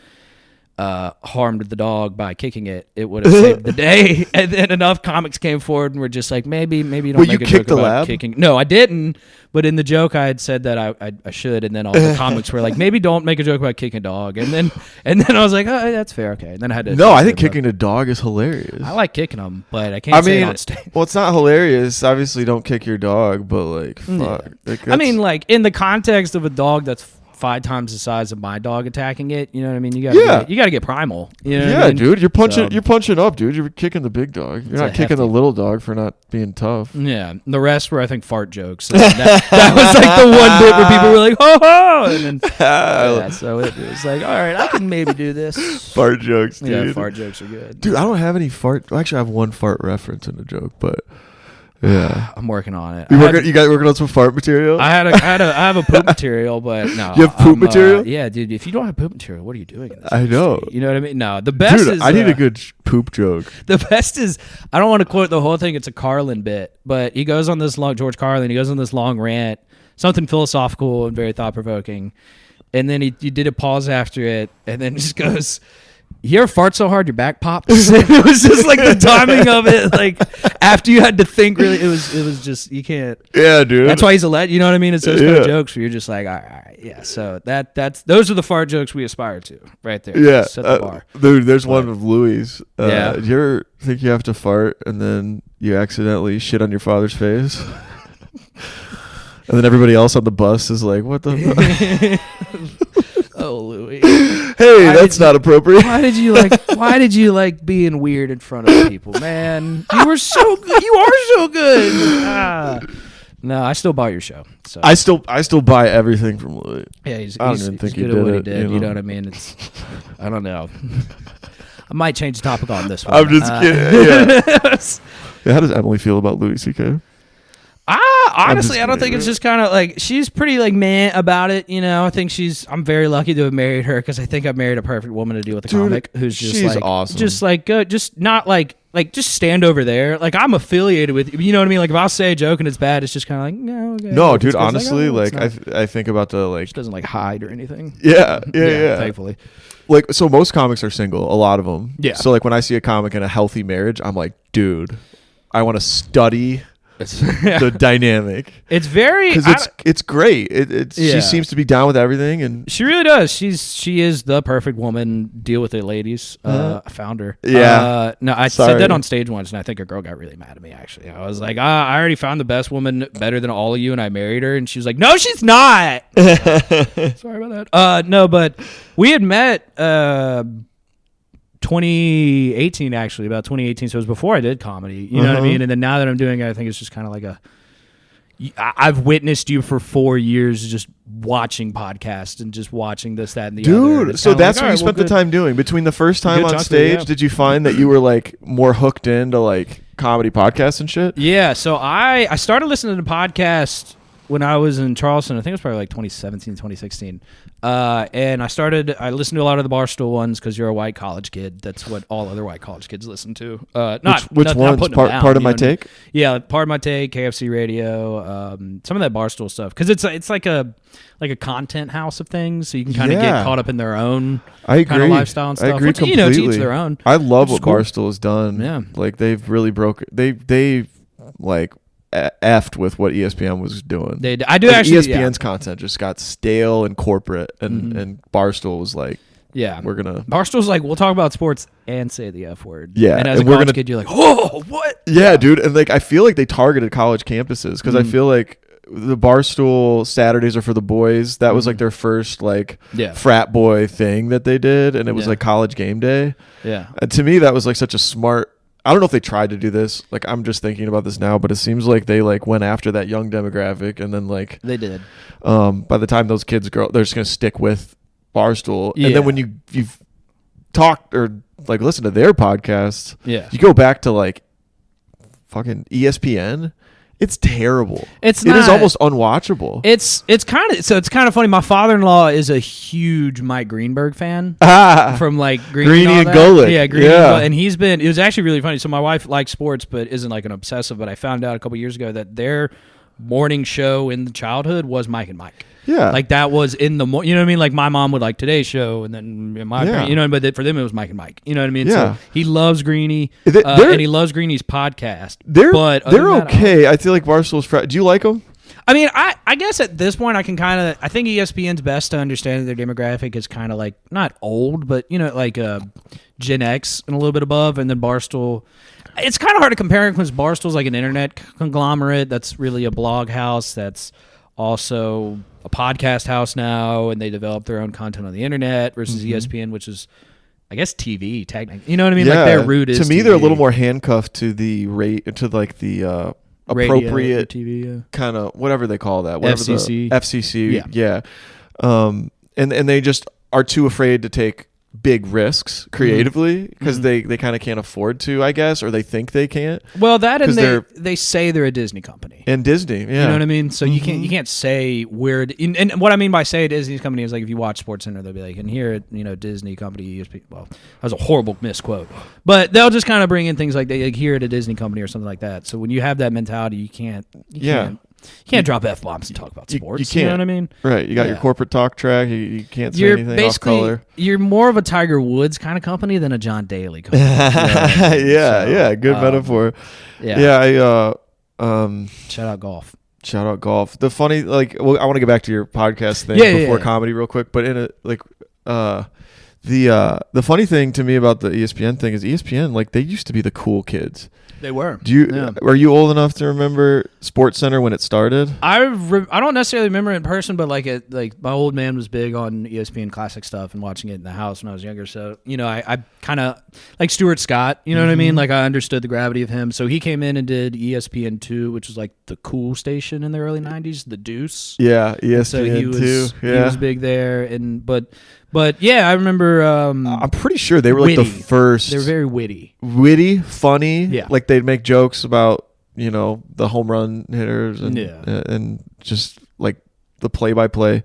harmed the dog by kicking it, it would have saved the day. And then enough comics came forward and were just like, maybe you don't Well, make you a kicked joke the about lab? kicking. No, I didn't. But in the joke, I had said that I should, and then all the comics were like, maybe don't make a joke about kicking a dog. And then I was like, oh, that's fair, okay. And then I had to. No, I think kicking a dog is hilarious. I like kicking them, but I can't say it on stage. well, it's not hilarious. Obviously, don't kick your dog, but like, fuck. Like, I mean, like in the context of a dog that's 5 times the size of my dog attacking it, you know what I mean? You gotta get primal. You know what I mean? dude, you're punching. So- You're punching up, dude. You're kicking the big dog. You're It's not a kicking the hefty- little dog for not being tough. Yeah, the rest were I think fart jokes. And that was like the one bit where people were like, "Ho ho!" And then so it was like, all right, I can maybe do this. Fart jokes, dude. Yeah, fart jokes are good. Dude, I don't have any fart. Actually, I have one fart reference in a joke, but yeah. I'm working on it. You guys working on some fart material? I have a poop material, but no. You have poop material? Yeah, dude. If you don't have poop material, what are you doing? In this I know. industry? You know what I mean? No, the best Dude, is I need a good poop joke. The best is, I don't want to quote the whole thing. It's a Carlin bit, but he goes on this long, George Carlin, he goes on this long rant, something philosophical and very thought provoking. And then he did a pause after it and then just goes, "You ever fart so hard your back pops?" It was just like the timing of it. Like after you had to think really, it was just, you can't. Yeah, dude. That's why he's a legend. You know what I mean? It's those kind Yeah. of jokes where you're just like, all right, yeah. So those are the fart jokes we aspire to right there. Yeah, Set the bar. dude. There's one of Louis. Yeah. Do you ever think you have to fart and then you accidentally shit on your father's face? And then everybody else on the bus is like, "What the fuck?" Oh, Louis. Hey, Why that's did not appropriate. Why did you like being weird in front of people, man? You were so good. You are so good. No, I still bought your show. So I still buy everything from Louis. yeah, he's I don't even think he good at what did he it, did. you You know? know what I mean? I don't know. I might change the topic on this one. I'm just kidding. Yeah. How does Emily feel about Louis C.K.? Honestly, I don't think it's just kind of like she's pretty like meh about it. I think I'm very lucky to have married her because I think I've married a perfect woman to deal with a comic who's just she's like awesome. just like good, just not like just stand over there. Like I'm affiliated with you know what I mean. Like if I'll say a joke and it's bad, it's just kind of like no. Okay. No, dude. Honestly, like I think about the like she doesn't like hide or anything. Yeah. Thankfully. Like so, most comics are single. A lot of them. Yeah. So like when I see a comic in a healthy marriage, I'm like, dude, I want to study the dynamic. It's very because it's great. She seems to be down with everything, and she really does. She is the perfect woman. Deal with it, ladies. I found her. Yeah. No, I said that on stage once, and I think a girl got really mad at me. Actually, I was like, I already found the best woman, better than all of you, and I married her. And she was like, no, she's not. Sorry about that. No, but we had met. 2018 actually, about 2018, so it was before I did comedy, you know what I mean? And then now that I'm doing it, I think it's just kind of like I've witnessed you for 4 years just watching podcasts and just watching this, that, and the other. Dude, so that's what you spent the time doing. Between the first time on stage, did you find that you were like more hooked into like comedy podcasts and shit? Yeah, so I started listening to podcasts when I was in Charleston. I think it was probably like 2017, 2016. And I listened to a lot of the Barstool ones because you're a white college kid. That's what all other white college kids listen to. Which ones? Part of my take? Yeah, part of my take, KFC Radio, some of that Barstool stuff. Because it's like a content house of things, so you can kind of get caught up in their own kind of lifestyle and stuff. I agree completely. To each their own. I love what Barstool has done. Yeah. Like they've really they've like effed with what ESPN was doing. I do actually. ESPN's content just got stale and corporate, and Barstool was like, we're gonna. Barstool's like, we'll talk about sports and say the F word. Yeah, and as a college kid, you're like, oh, what? Yeah, dude, and like I feel like they targeted college campuses because I feel like the Barstool Saturdays are for the boys. That was like their first like frat boy thing that they did, and it was like college game day. Yeah, and to me that was like such a smart. I don't know if they tried to do this. Like I'm just thinking about this now, but it seems like they like went after that young demographic, and then like they did. By the time those kids grow, they're just gonna stick with Barstool, and then when you've talked or like listened to their podcasts, you go back to like fucking ESPN. It's terrible. It is almost unwatchable. It's kind of funny. My father-in-law is a huge Mike Greenberg fan from like Greeny and Golick. Yeah, Greeny and Golick. And it was actually really funny. So my wife likes sports but isn't like an obsessive, but I found out a couple years ago that their morning show in the childhood was Mike and Mike. Yeah. Like that was in the you know what I mean? Like my mom would like Today's Show, and then but for them it was Mike and Mike. You know what I mean? Yeah. So he loves Greeny, and he loves Greeny's podcast. They're okay. I feel like Barstool's do you like them? I mean, I guess at this point I think ESPN's best to understand their demographic is kind of like not old, but like Gen X and a little bit above, and then Barstool. It's kind of hard to compare because Barstool's like an internet conglomerate that's really a blog house that's also a podcast house now, and they develop their own content on the internet versus ESPN, which is, I guess, TV technically. You know what I mean? Yeah. Like their root is to me, TV. they're a little more handcuffed to the the appropriate TV, kind of whatever they call that. FCC. FCC. Yeah. And they just are too afraid to take big risks creatively because they kind of can't afford to, I guess, or they think they can't. Well, that and they say they're a Disney company. And Disney, yeah. You know what I mean? So you can't say where. And what I mean by say a Disney company is like if you watch SportsCenter, they'll be like, and here at Disney company, ESPN. Well, that was a horrible misquote, but they'll just kind of bring in things like they like here at a Disney company or something like that. So when you have that mentality, you can't drop F-bombs and talk about sports. You can't. You know what I mean? Right. You got your corporate talk track. You can't say anything off color. You're more of a Tiger Woods kind of company than a John Daly company. Good metaphor. Yeah. Shout out golf. The funny, I want to get back to your podcast thing before comedy real quick, but the funny thing to me about the ESPN thing is ESPN, they used to be the cool kids. They were. Are you old enough to remember SportsCenter when it started? I don't necessarily remember it in person, but my old man was big on ESPN classic stuff and watching it in the house when I was younger. So I kind of like Stuart Scott. You know what I mean? Like I understood the gravity of him. So he came in and did ESPN2, which was like the cool station in the early '90s, the Deuce. Yeah, ESPN2. So he was big there, but But yeah, I remember. I'm pretty sure they were like the witty. first. They're very witty. Witty, funny. Yeah. Like they'd make jokes about, the home run hitters and just like the play-by-play.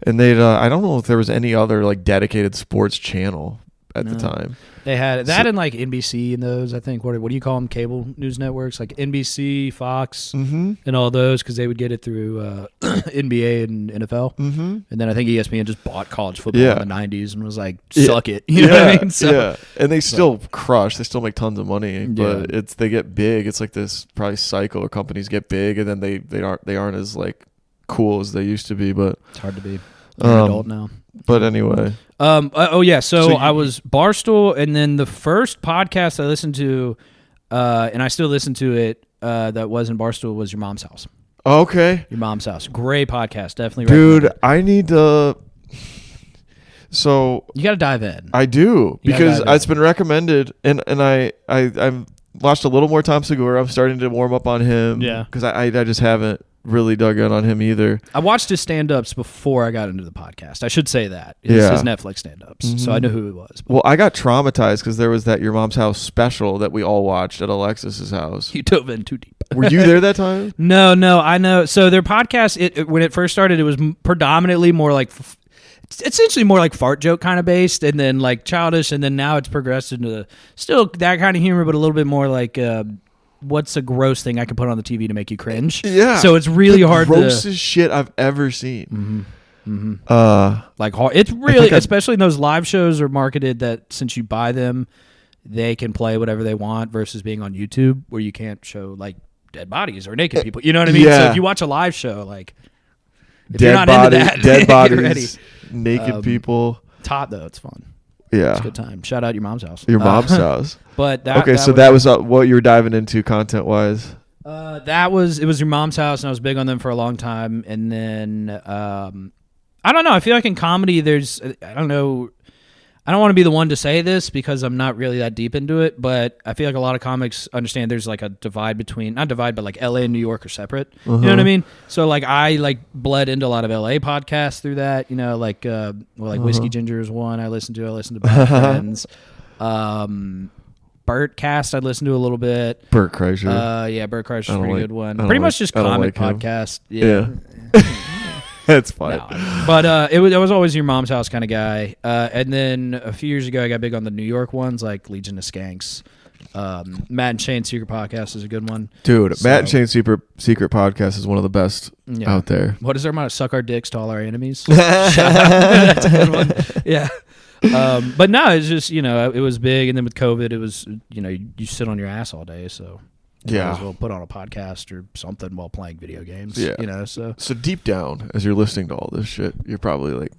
And they'd, I don't know if there was any other like dedicated sports channel at the time. They had that and like NBC and those, I think. What do you call them? Cable news networks like NBC, Fox, and all those, because they would get it through NBA and NFL. Mm-hmm. And then I think ESPN just bought college football in the 90s and was like, suck it. You know what I mean? So, and they still crush. They still make tons of money, but they get big. It's like this probably cycle where companies get big and then they aren't as like cool as they used to be. But it's hard to be. You're an adult now. But anyway. So I was Barstool, and then the first podcast I listened to, and I still listen to it, that wasn't Barstool, was Your Mom's House. Okay. Your Mom's House. Great podcast. Definitely Dude, recommend it. I need to... So... You got to dive in. I do, because it's been recommended, and I've watched a little more Tom Segura. I'm starting to warm up on him. Yeah. Because I just haven't really dug in on him either. I watched his stand-ups before I got into the podcast. I should say that. His Netflix stand-ups. So I knew who he was. Well, I got traumatized because there was that Your Mom's House special that we all watched at Alexis's house. You dove in too deep. Were you there that time? No, I know. So their podcast, when it first started, it was predominantly more like... essentially more like fart joke kind of based, and then like childish, and then now it's progressed into still that kind of humor, but a little bit more like... what's a gross thing I can put on the TV to make you cringe? Yeah. So it's really hard to... grossest shit I've ever seen. Like, it's really... especially in those live shows are marketed that since you buy them, they can play whatever they want versus being on YouTube where you can't show, like, dead bodies or naked people. You know what I mean? Yeah. So if you watch a live show, like... If dead you're not body, into that, dead bodies, ready. naked people. It's hot, though. It's fun. Yeah. It's a good time. Shout out Your Mom's House. Your Mom's House. But that was what you were diving into content-wise. It was Your Mom's House, and I was big on them for a long time. And then I don't know. I feel like in comedy, I don't know. I don't want to be the one to say this because I'm not really that deep into it, but I feel like a lot of comics understand there's like a divide between, not divide, but like LA and New York are separate. You know what I mean? So like I like bled into a lot of LA podcasts through that, like Whiskey Ginger is one I listened to Bad Friends. Bertcast I'd listen to a little bit. Bert Kreischer. Yeah, Bert Kreischer's a pretty good one. Pretty like, much just comic podcast. Yeah. That's fine. No, but I was always Your Mom's House kind of guy. And then a few years ago, I got big on the New York ones, like Legion of Skanks. Matt and Shane's Secret Podcast is a good one. Dude, Matt and Shane's Secret Podcast is one of the best out there. What is their motto? Suck our dicks to all our enemies. Shout out. That's a good one. Yeah. But no, it's just, it was big. And then with COVID, it was, you sit on your ass all day. So you might as well put on a podcast or something while playing video games. Yeah. So deep down, as you're listening to all this shit, you're probably like,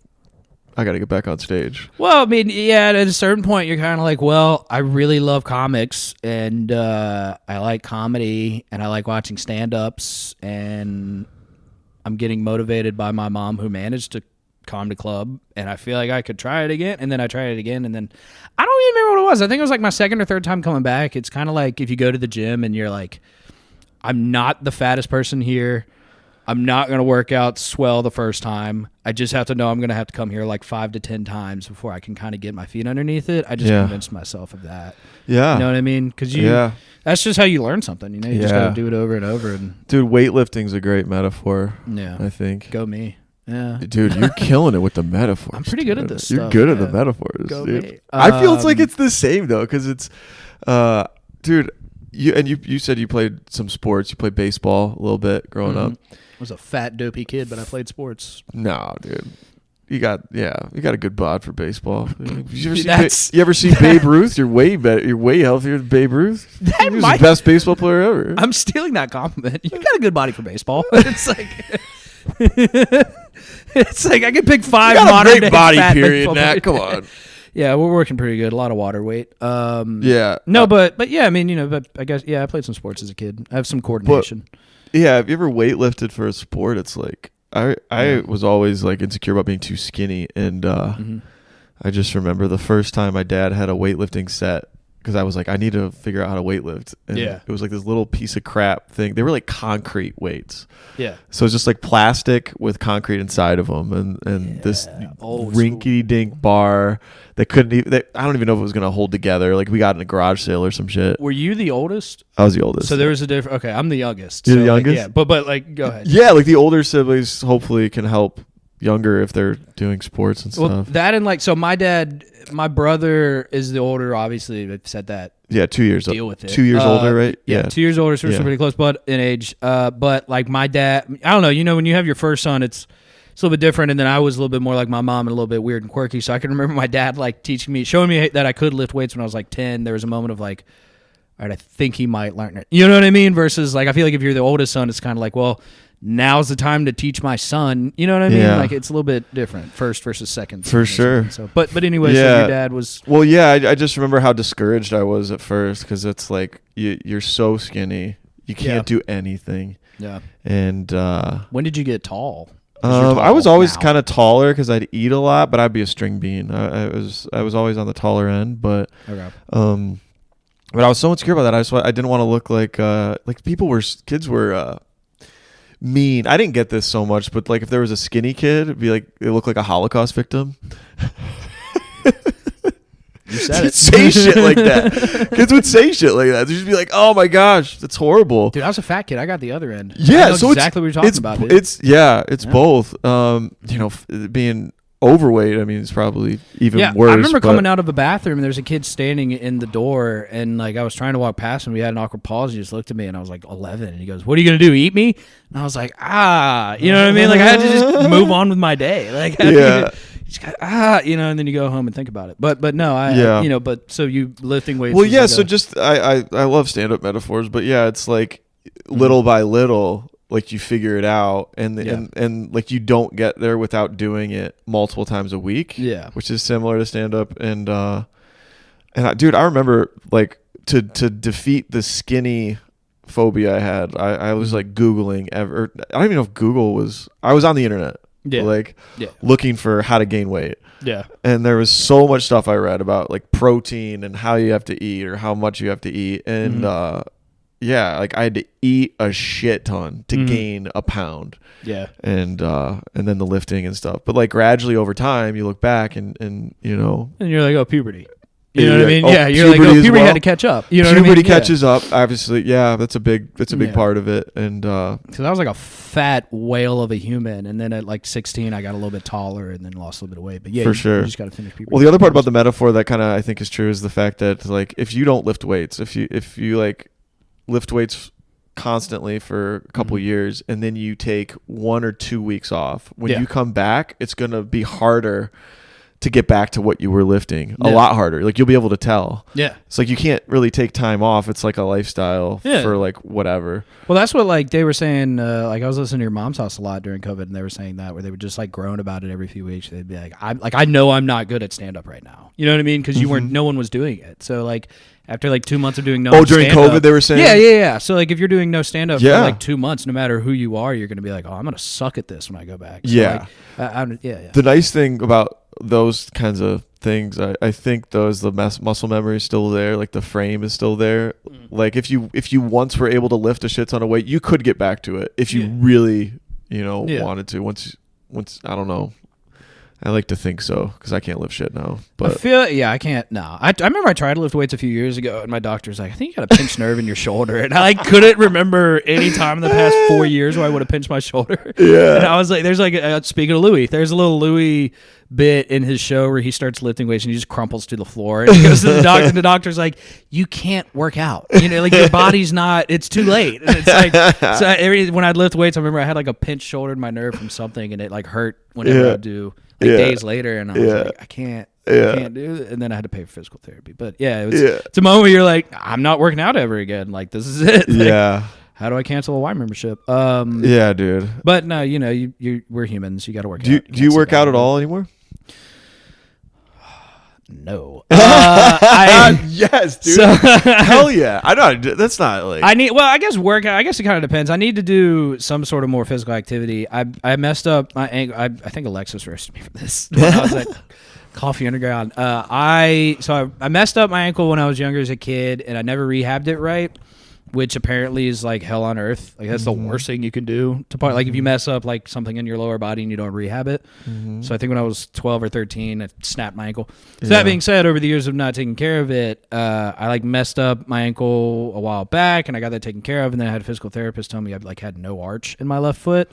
I got to get back on stage. Well, I mean, yeah, at a certain point, you're kind of like, well, I really love comics, and I like comedy, and I like watching stand-ups, and I'm getting motivated by my mom who managed a comedy club, and I feel like I could try it again, and then I tried it again, and then I don't even remember what it was. I think it was like my second or third time coming back. It's kind of like if you go to the gym and you're like, I'm not the fattest person here. I'm not going to work out swell the first time. I just have to know I'm going to have to come here like 5 to 10 times before I can kind of get my feet underneath it. I just convinced myself of that. Yeah. You know what I mean? Because that's just how you learn something. You just got to do it over and over. And dude, weightlifting's a great metaphor. Yeah. I think. Go me. Yeah. Dude, you're killing it with the metaphors. I'm pretty good at this You're stuff. good at the metaphors, Go dude. me. I feel it's like it's the same though, because it's, dude, you said you played some sports. You played baseball a little bit growing up. I was a fat, dopey kid, but I played sports. No, dude. You got a good bod for baseball. You ever see Babe Ruth? You're way better. You're way healthier than Babe Ruth. He was the best baseball player ever. I'm stealing that compliment. You got a good body for baseball. It's like I can pick 5 modern day body fat period. baseball Nah, come on. Yeah, we're working pretty good. A lot of water weight. Yeah. No, but yeah, I mean, but I guess I played some sports as a kid. I have some coordination. Yeah, have you ever weightlifted for a sport? It's like I was always like insecure about being too skinny, and I just remember the first time my dad had a weightlifting set because I was like, I need to figure out how to weight lift. And Yeah. it was like this little piece of crap thing. They were like concrete weights. Yeah. So it's just like plastic with concrete inside of them, and this rinky dink bar that couldn't even. I don't even know if it was gonna hold together. Like we got in a garage sale or some shit. Were you the oldest? I was the oldest. So there was a different. Okay, I'm the youngest. You're so the like, youngest? yeah, but like, go ahead. Yeah, like the older siblings hopefully can help younger if they're doing sports and Well, stuff. that and like, so my brother is the older. Obviously, I've said that. Yeah, 2 years. Deal with it. 2 years older, right? Yeah, 2 years older, so we're pretty close, but in age. But like my dad, I don't know. You know, when you have your first son, it's a little bit different. And then I was a little bit more like my mom and a little bit weird and quirky. So I can remember my dad like showing me that I could lift weights when I was like 10. There was a moment of like, all right, I think he might learn it. You know what I mean? Versus like, I feel like if you're the oldest son, it's kind of like, well, now's the time to teach my son. You know what I mean? Yeah. Like it's a little bit different, first versus second. For sure. So, but anyway, so your dad was. Well, yeah, I just remember how discouraged I was at first because it's like you're so skinny, you can't do anything. Yeah. And when did you get tall? 'Cause you're I was tall always now. kind of taller because I'd eat a lot, but I'd be a string bean. I was always on the taller end, but Okay. but I was so insecure about that. I didn't want to look like kids were mean. I didn't get this so much, but like if there was a skinny kid, it'd be like it looked like a Holocaust victim. You said it. Say shit like that. Kids would say shit like that. They'd just be like, "Oh my gosh, that's horrible." Dude, I was a fat kid. I got the other end. Yeah, I know so exactly what you're talking about. Dude. It's both. Being overweight, I mean, it's probably even worse. I remember coming out of a bathroom and there's a kid standing in the door, and like I was trying to walk past him. We had an awkward pause. He just looked at me, and I was like 11, and he goes, "What are you gonna do? Eat me?" And I was like, you know what I mean? Like I had to just move on with my day. Like and then you go home and think about it. But no, but so you lifting weights. Well, yeah. So just I love stand-up metaphors, but yeah, it's like little by little. Like you figure it out, and like you don't get there without doing it multiple times a week. Yeah, which is similar to stand up. And dude, I remember like to defeat the skinny phobia I had. I was like Googling I don't even know if Google was. I was on the internet, looking for how to gain weight. Yeah, and there was so much stuff I read about like protein and how you have to eat or how much you have to eat, and like I had to eat a shit ton to gain a pound. Yeah. And then the lifting and stuff. But like gradually over time you look back and you know. And you're like, oh, puberty. You know what I mean? Yeah, you're like, puberty puberty had to catch up. You know what I mean? Puberty catches up, obviously. Yeah, that's a big part of it. And because I was like a fat whale of a human, and then at like 16 I got a little bit taller and then lost a little bit of weight. But yeah, for sure. You just got to finish puberty. Well, the other part about the metaphor that kind of I think is true is the fact that like if you don't lift weights, if you like lift weights constantly for a couple years and then you take 1 or 2 weeks off, when you come back it's going to be harder to get back to what you were lifting. A lot harder. Like you'll be able to tell. Yeah. It's like you can't really take time off. It's like a lifestyle for like whatever. Well, that's what like they were saying, like I was listening to your mom's house a lot during COVID, and they were saying that where they would just like groan about it every few weeks. They'd be like, I know I'm not good at stand up right now. You know what I mean? Because no one was doing it. So like after like 2 months of doing no during COVID they were saying? Yeah. So like if you're doing no stand up for like 2 months, no matter who you are, you're going to be like, oh, I'm going to suck at this when I go back. So The nice thing about those kinds of things, I think the muscle memory is still there, like the frame is still there. Like if you once were able to lift a shit ton of weight, you could get back to it if you really wanted to. Once I don't know, I like to think so because I can't lift shit now. But I can't. No, I remember I tried to lift weights a few years ago, and my doctor's like, I think you got a pinched nerve in your shoulder, and I couldn't remember any time in the past 4 years where I would have pinched my shoulder. Yeah, and I was like, there's like speaking of Louis, there's a little Louis bit in his show where he starts lifting weights and he just crumples to the floor, and he goes to the doctor, and the doctor's like, you can't work out, like your body's not, it's too late. And it's like, so when I'd lift weights, I remember I had like a pinched shoulder in my nerve from something, and it like hurt whenever I'd do days later, and I was like, I can't do it, and then I had to pay for physical therapy. But it's a moment where you're like, I'm not working out ever again, like this is it. Like, how do I cancel a Y membership? Yeah, dude. But no, we're humans, you got to work out. Do you work out at all anymore? No. Yes, dude. Hell yeah. I know that's not like I guess workout. I guess it kind of depends. I need to do some sort of more physical activity. I messed up my ankle. I think Alexis roasted me for this when I was at Coffee underground. I messed up my ankle when I was younger as a kid, and I never rehabbed it right, which apparently is like hell on earth. Like that's the worst thing you can do to part. Like if you mess up like something in your lower body and you don't rehab it. So I think when I was 12 or 13, I snapped my ankle. So that being said, over the years of not taking care of it, I like messed up my ankle a while back, and I got that taken care of. And then I had a physical therapist tell me I like had no arch in my left foot.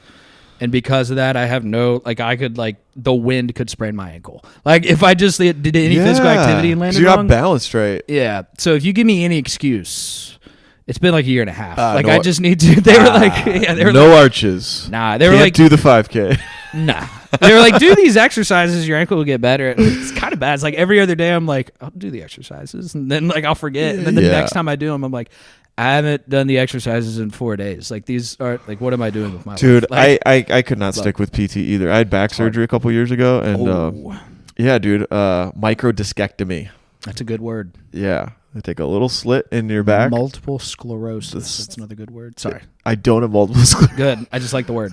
And because of that, I have no, like, I could, like, the wind could sprain my ankle. Like, if I just did any physical activity and landed you're wrong. Not balanced right. Yeah. So if you give me any excuse, it's been like a year and a half. Like, no, I just need to, they were like, yeah, they were no like, arches. Nah, they were Can't like, do the 5K. Nah. They were like, do these exercises, your ankle will get better. It's kind of bad. It's like every other day I'm like, I'll do the exercises. And then, like, I'll forget. And then the next time I do them, I'm like, I haven't done the exercises in 4 days. Like these are like, what am I doing with my Dude, life? Like, I could not stick with PT either. I had back surgery a couple years ago, and yeah, dude, microdiscectomy. That's a good word. Yeah, they take a little slit in your back. Multiple sclerosis. That's another good word. Sorry. I don't have multiple sclerosis. Good. I just like the word.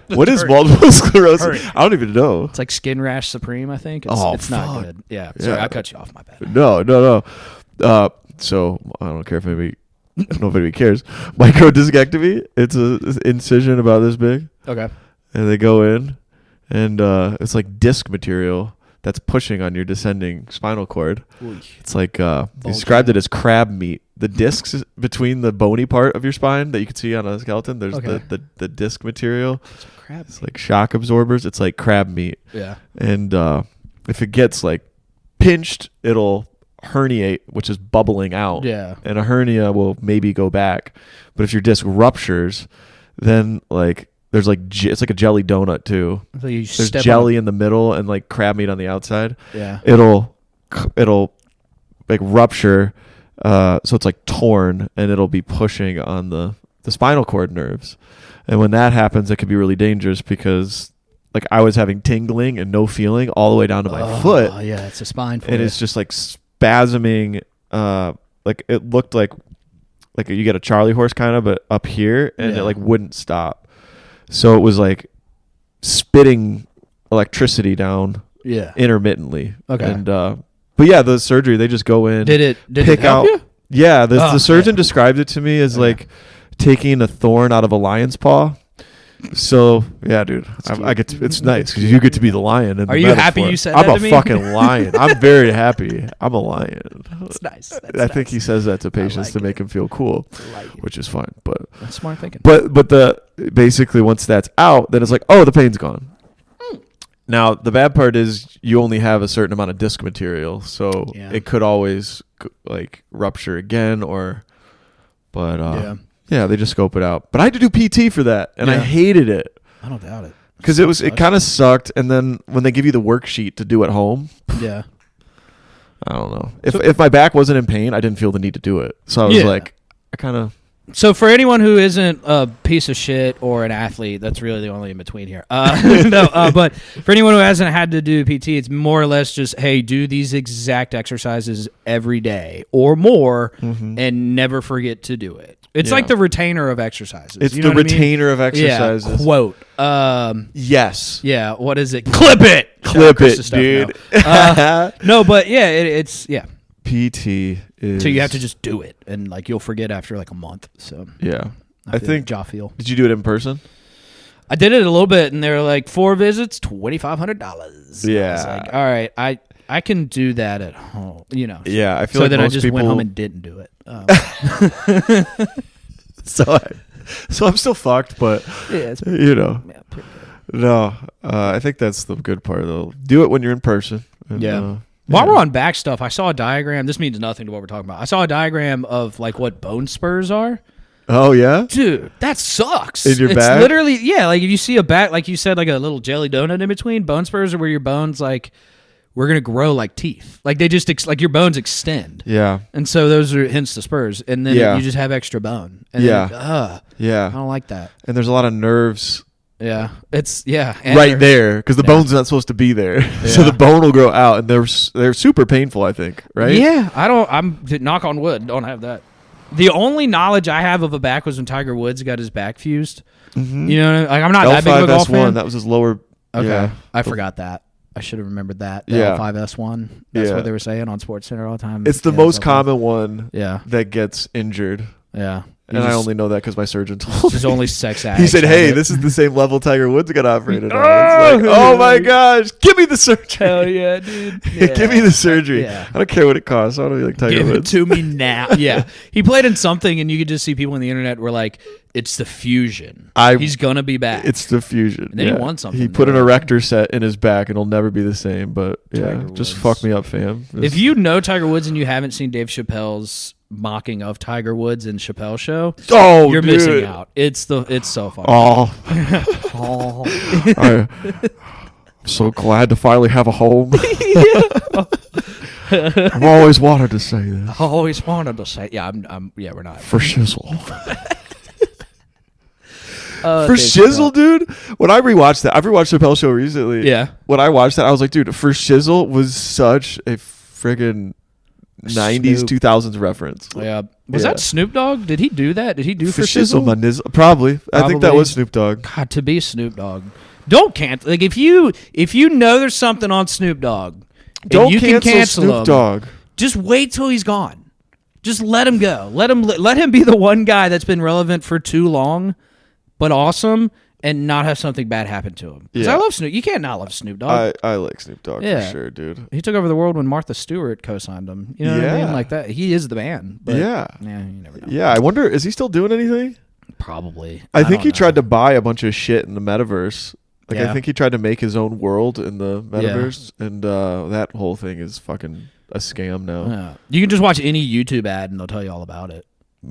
What is multiple sclerosis? I don't even know. It's like skin rash supreme, I think. It's not good. Yeah. Sorry, I cut you off. My bad. No. So I don't care if anybody. I don't know if anybody cares. Microdiscectomy. It's an incision about this big. Okay. And they go in, and it's like disc material that's pushing on your descending spinal cord. Oy. It's like they described it as crab meat. The discs between the bony part of your spine that you can see on a skeleton. There's the disc material. It's like shock absorbers. It's like crab meat. Yeah. And if it gets like pinched, it'll herniate, which is bubbling out. Yeah. And a hernia will maybe go back. But if your disc ruptures, then like there's like it's like a jelly donut too. So there's jelly in the middle and like crab meat on the outside. Yeah. It'll like rupture, so it's like torn, and it'll be pushing on the spinal cord nerves. And when that happens, it can be really dangerous because like I was having tingling and no feeling all the way down to my foot. Oh yeah, it's a spine for and you. It's just like spasming, like it looked like you get a Charlie horse kind of, but up here, and it like wouldn't stop. So it was like spitting electricity down intermittently. Okay. And but yeah, the surgery, they just go in. Did it help you? Yeah, the surgeon described it to me as like taking a thorn out of a lion's paw. So yeah, dude, I get to, it's nice because you get to be the lion. Are you happy you said that to me? I'm a fucking lion. I'm very happy. I'm a lion. That's nice. I think he says that to patients to make him feel cool, which is fine. But that's smart thinking. But basically once that's out, then it's like, oh, the pain's gone. Now the bad part is you only have a certain amount of disc material, so it could always like rupture again Yeah, they just scope it out. But I had to do PT for that, and I hated it. I don't doubt it. Because it kind of sucked, and then when they give you the worksheet to do at home, I don't know. If my back wasn't in pain, I didn't feel the need to do it. So I was like, I kind of... So for anyone who isn't a piece of shit or an athlete, that's really the only in between here. But for anyone who hasn't had to do PT, it's more or less just, hey, do these exact exercises every day or more, and never forget to do it. It's like the retainer of exexercises. It's the retainer of exercises. Yeah, quote. Yes. Yeah, what is it? Clip it! Clip it, dude. No, but yeah, it's PT is... So you have to just do it, and like you'll forget after like a month. So yeah, I think jaw feel. Did you do it in person? I did it a little bit, and they were like 4 visits, $2,500. Yeah, I was like, all right, I can do that at home, you know. Yeah, I feel so like then most I just people... went home and didn't do it. So I'm still fucked, but you know, no. I think that's the good part though. Do it when you're in person. And, While we're on back stuff, I saw a diagram. This means nothing to what we're talking about. I saw a diagram of like what bone spurs are. Oh yeah, dude, that sucks. In your it's back, literally like if you see a back, like you said, like a little jelly donut in between. Bone spurs are where your bones like we're gonna grow like teeth. Like they just like your bones extend. Yeah, and so those are hence the spurs, and then you just have extra bone. And then, I don't like that. And there's a lot of nerves. Yeah, it's right there because the bone's not supposed to be there, so the bone will grow out, and they're super painful. I think, right? Yeah, I'm knock on wood, don't have that. The only knowledge I have of a back was when Tiger Woods got his back fused. Mm-hmm. You know, like I'm not that big of a golf fan. That was his lower. Okay, yeah. I forgot that. I should have remembered that. The Yeah. L5S1. That's Yeah. what they were saying on SportsCenter all the time. It's the Yeah, most L5. common one Yeah. that gets injured. Yeah. And I only know that because my surgeon told me. There's only sex addicts. He said, have "Hey, it. this is the same level Tiger Woods got operated on." It's like, oh my gosh, give me the surgery. Hell yeah, dude. Give me the surgery. Yeah. I don't care what it costs. I want to be like Tiger Give it Woods. to me now. Yeah. He played in something, and you could just see people on the internet were like, it's the fusion. He's going to be back. It's the fusion. And then he won something. He put an erector set in his back, and it'll never be the same. But yeah, Tiger just Woods. fuck me up, fam. If you know Tiger Woods and you haven't seen Dave Chappelle's mocking of Tiger Woods in Chappelle Show, you're you're missing out. It's so fucking. Oh, Oh. I'm so glad to finally have a home. I've always wanted to say this. I always wanted to say, yeah, we're not. For shizzle. For For shizzle, dude. When I rewatched that, I've rewatched Chappelle Show recently. Yeah. When I watched that, I was like, dude, for shizzle was such a friggin' 90s, Snoop. 2000s reference. Yeah. Was Yeah. that Snoop Dogg? Did he do that? Did he do For for shizzle, shizzle? my nizzle. Probably. I think that Probably. was Snoop Dogg. God, to be Snoop Dogg. Don't cancel. Like if you know there's something on Snoop Dogg, and Don't you can cancel cancel Snoop him, Dogg. just wait till he's gone. Just let him go. Let him be the one guy that's been relevant for too long, but awesome, and not have something bad happen to him. Because Yeah. I love Snoop. You can't not love Snoop Dogg. I like Snoop Dogg Yeah. for sure, dude. He took over the world when Martha Stewart co-signed him. You know what I Yeah. mean? Like that. He is the man. But Yeah. you never know. Yeah, I wonder, is he still doing anything? Probably. I think don't he know. tried to buy a bunch of shit in the metaverse. Like, I Yeah. think he tried to make his own world in the metaverse, and that whole thing is fucking a scam now. Yeah. You can just watch any YouTube ad and they'll tell you all about it.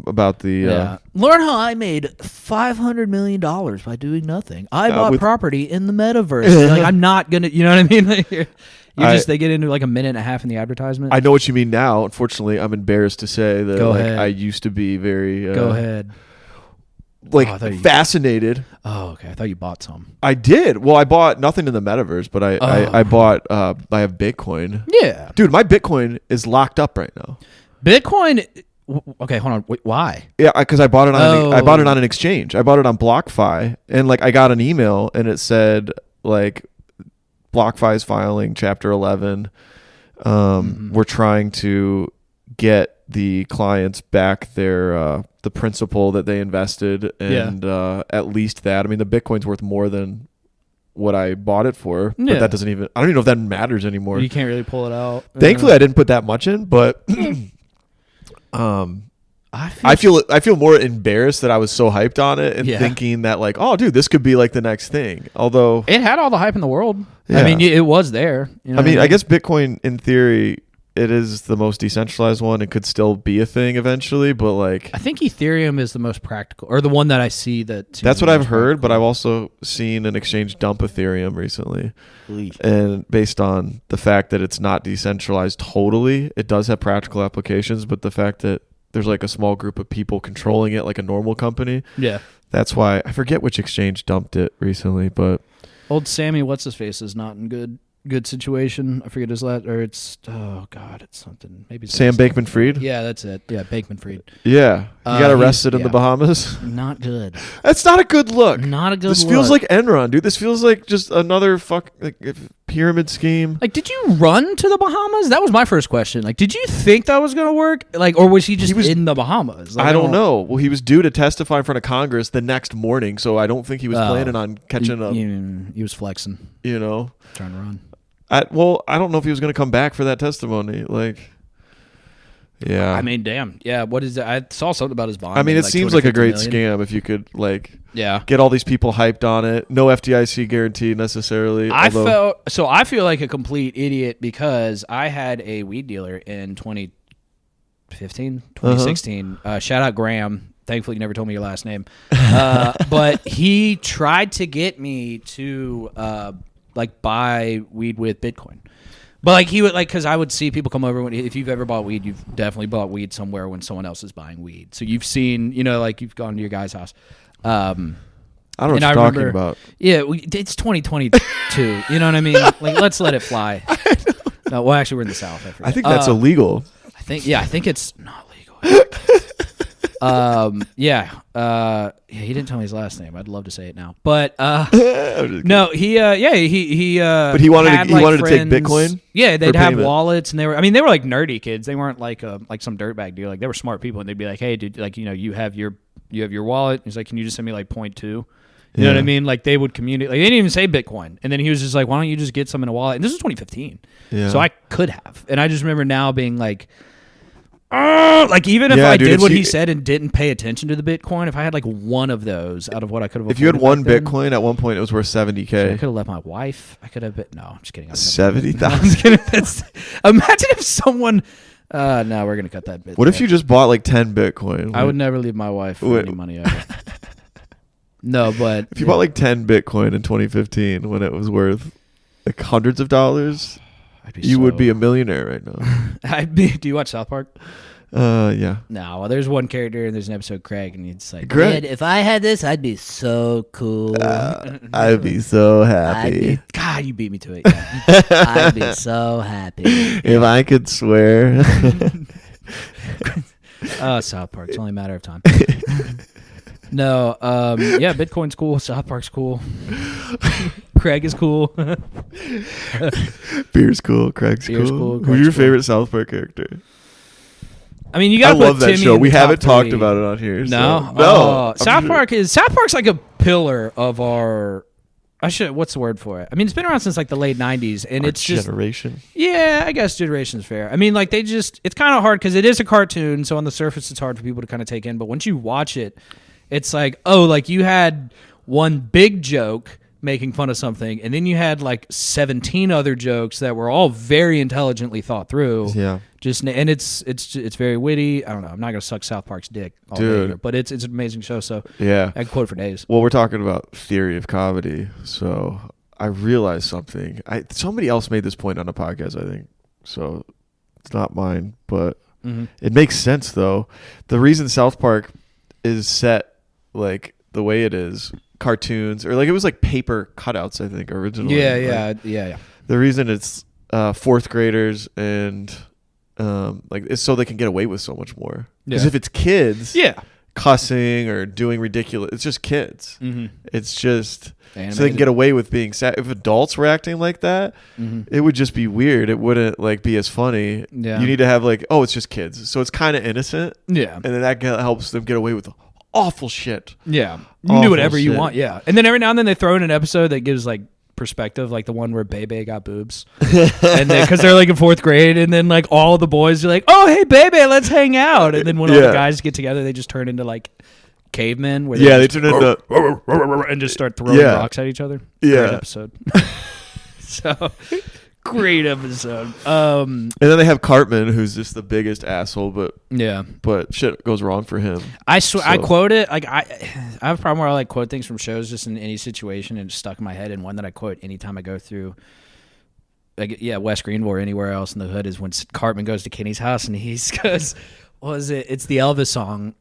About the Learn how I made $500 million by doing nothing. I bought with- property in the metaverse. You're like, I'm not gonna. You know what I mean? Like, they get into like a minute and a half in the advertisement. I know what you mean now. Unfortunately, I'm embarrassed to say that Go like ahead. I used to be very Go ahead. like Oh, I thought you- fascinated. Oh, okay. I thought you bought some. I did. Well, I bought nothing in the metaverse, but I bought I have Bitcoin. Yeah, Dude, my Bitcoin is locked up right now. Bitcoin. Okay, hold on. Wait, why? Yeah, because I bought it on I bought it Oh. on an exchange. I bought it on BlockFi, and like I got an email and it said like BlockFi is filing Chapter 11. We're trying to get the clients back their the principal that they invested, and at least that. I mean, the Bitcoin's worth more than what I bought it for, Yeah. but that doesn't even. I don't even know if that matters anymore. You can't really pull it out. Thankfully, I didn't put that much in, but I feel more embarrassed that I was so hyped on it and Yeah. thinking that like, oh, dude, this could be like the next thing. Although, it had all the hype in the world. Yeah. I mean, it was there. You know I mean, what I guess Bitcoin in theory, it is the most decentralized one. It could still be a thing eventually, but like, I think Ethereum is the most practical, or the one that I see that. seems that's the what I've most heard. But practical. I've also seen an exchange dump Ethereum recently, and based on the fact that it's not decentralized totally, it does have practical applications. But the fact that there's like a small group of people controlling it like a normal company, Yeah. that's why I forget which exchange dumped it recently, but Old Sammy, what's his face, is not in good situation. I forget his last, or it's it's something. Maybe it's Sam Bankman-Fried. Yeah, that's it. Yeah, Bankman-Fried. Yeah, he got arrested in the yeah. Bahamas. Not good. That's not a good look. Not a good. This feels look. like Enron, dude. This feels like just another pyramid scheme. Like, did you run to the Bahamas? That was my first question. Like, did you think that was gonna work? Like, or was he just in the Bahamas? Like, I don't know. Well, he was due to testify in front of Congress the next morning, so I don't think he was planning on catching up. He was flexing, You know, trying to run. I don't know if he was going to come back for that testimony. Like, yeah. I mean, damn. Yeah. What is it? I saw something about his bond. I mean, it seems like a great 250 million. scam if you could like Yeah. get all these people hyped on it. No FDIC guarantee necessarily. I although- feel like a complete idiot because I had a weed dealer in 2015, 2016. Shout out Graham. Thankfully, you never told me your last name. But he tried to get me to like buy weed with Bitcoin. But like he would because I would see people come over if you've ever bought weed, you've definitely bought weed somewhere when someone else is buying weed. So you've seen, like you've gone to your guy's house. I don't know what and you're I talking remember- about. Yeah, it's 2022. You know what I mean? Like, let's let it fly. No, well, actually, we're in the South. I I think that's illegal. I think it's not legal. He didn't tell me his last name. I'd love to say it now, but no, he But he wanted had, to, he wanted to take Bitcoin. Yeah, they'd for have payment. wallets, and they were like nerdy kids. They weren't like some dirtbag dude. Like they were smart people, and they'd be like, hey, dude, like you have your wallet. He's like, can you just send me like 0.2? You know what I mean? Like they would communicate. Like they didn't even say Bitcoin, and then he was just like, why don't you just get some in a wallet? And this was 2015, so I could have. And I just remember now being like. Like even if I did what he said and didn't pay attention to the Bitcoin, if I had like one of those out of what I could have, If you had one Bitcoin at one point, it was worth $70,000. I could have left my wife. I could have been. No, I'm just kidding. $70,000. Imagine if someone. No, we're gonna cut that bit. What if you just bought like 10 Bitcoin? I would never leave my wife for any money ever. No, but if you bought like 10 Bitcoin in 2015 when it was worth like hundreds of dollars, you would be a millionaire right now. Do you watch South Park? Yeah. No, well, there's one character and there's an episode, Craig, and he's like, Craig, if I had this, I'd be so cool. I'd be so happy. God, you beat me to it. Yeah. I'd be so happy. If I could swear. South Park. It's only a matter of time. No, yeah, Bitcoin's cool. South Park's cool. Craig is cool. Beer's cool. Craig's cool. Who's your favorite South Park character? I mean, you got to put love that Timmy show. in We the haven't top talked three. about it on here. No, no. South Park's like a pillar of our. What's the word for it? I mean, it's been around since like the late '90s, and it's just generation. Yeah, I guess generation's fair. I mean, like it's kind of hard because it is a cartoon, so on the surface it's hard for people to kind of take in. But once you watch it, it's like, oh, like you had one big joke making fun of something, and then you had like 17 other jokes that were all very intelligently thought through. Yeah. And it's very witty. I don't know. I'm not gonna suck South Park's dick all day here, but it's an amazing show. So yeah, I can quote for days. Well, we're talking about theory of comedy, so I realized something. Somebody else made this point on a podcast, I think. So it's not mine, but it makes sense though. The reason South Park is set like the way it is, cartoons or like it was like paper cutouts, I think originally. Yeah. The reason it's fourth graders and like it's so they can get away with so much more. Because if it's kids, cussing or doing ridiculous, it's just kids. It's just animated. So they can get away with being sad. If adults were acting like that, it would just be weird. It wouldn't like be as funny. You need to have like, oh, it's just kids, so it's kind of innocent. And then that helps them get away with awful shit. You can do whatever you want. And then every now and then they throw in an episode that gives like perspective, like the one where Bebe got boobs, and then because they're like in fourth grade, and then like all the boys are like, "Oh, hey, Bebe, let's hang out," and then when all the guys get together, they just turn into like cavemen, where they turn into and just start throwing rocks at each other. Great episode. So great episode. And then they have Cartman, who's just the biggest asshole, but shit goes wrong for him. I quote it like I have a problem where I like quote things from shows just in any situation and it's stuck in my head. And one that I quote anytime I go through, like West Greenville or anywhere else in the hood, is when Cartman goes to Kenny's house and he goes, "What was it? It's the Elvis song."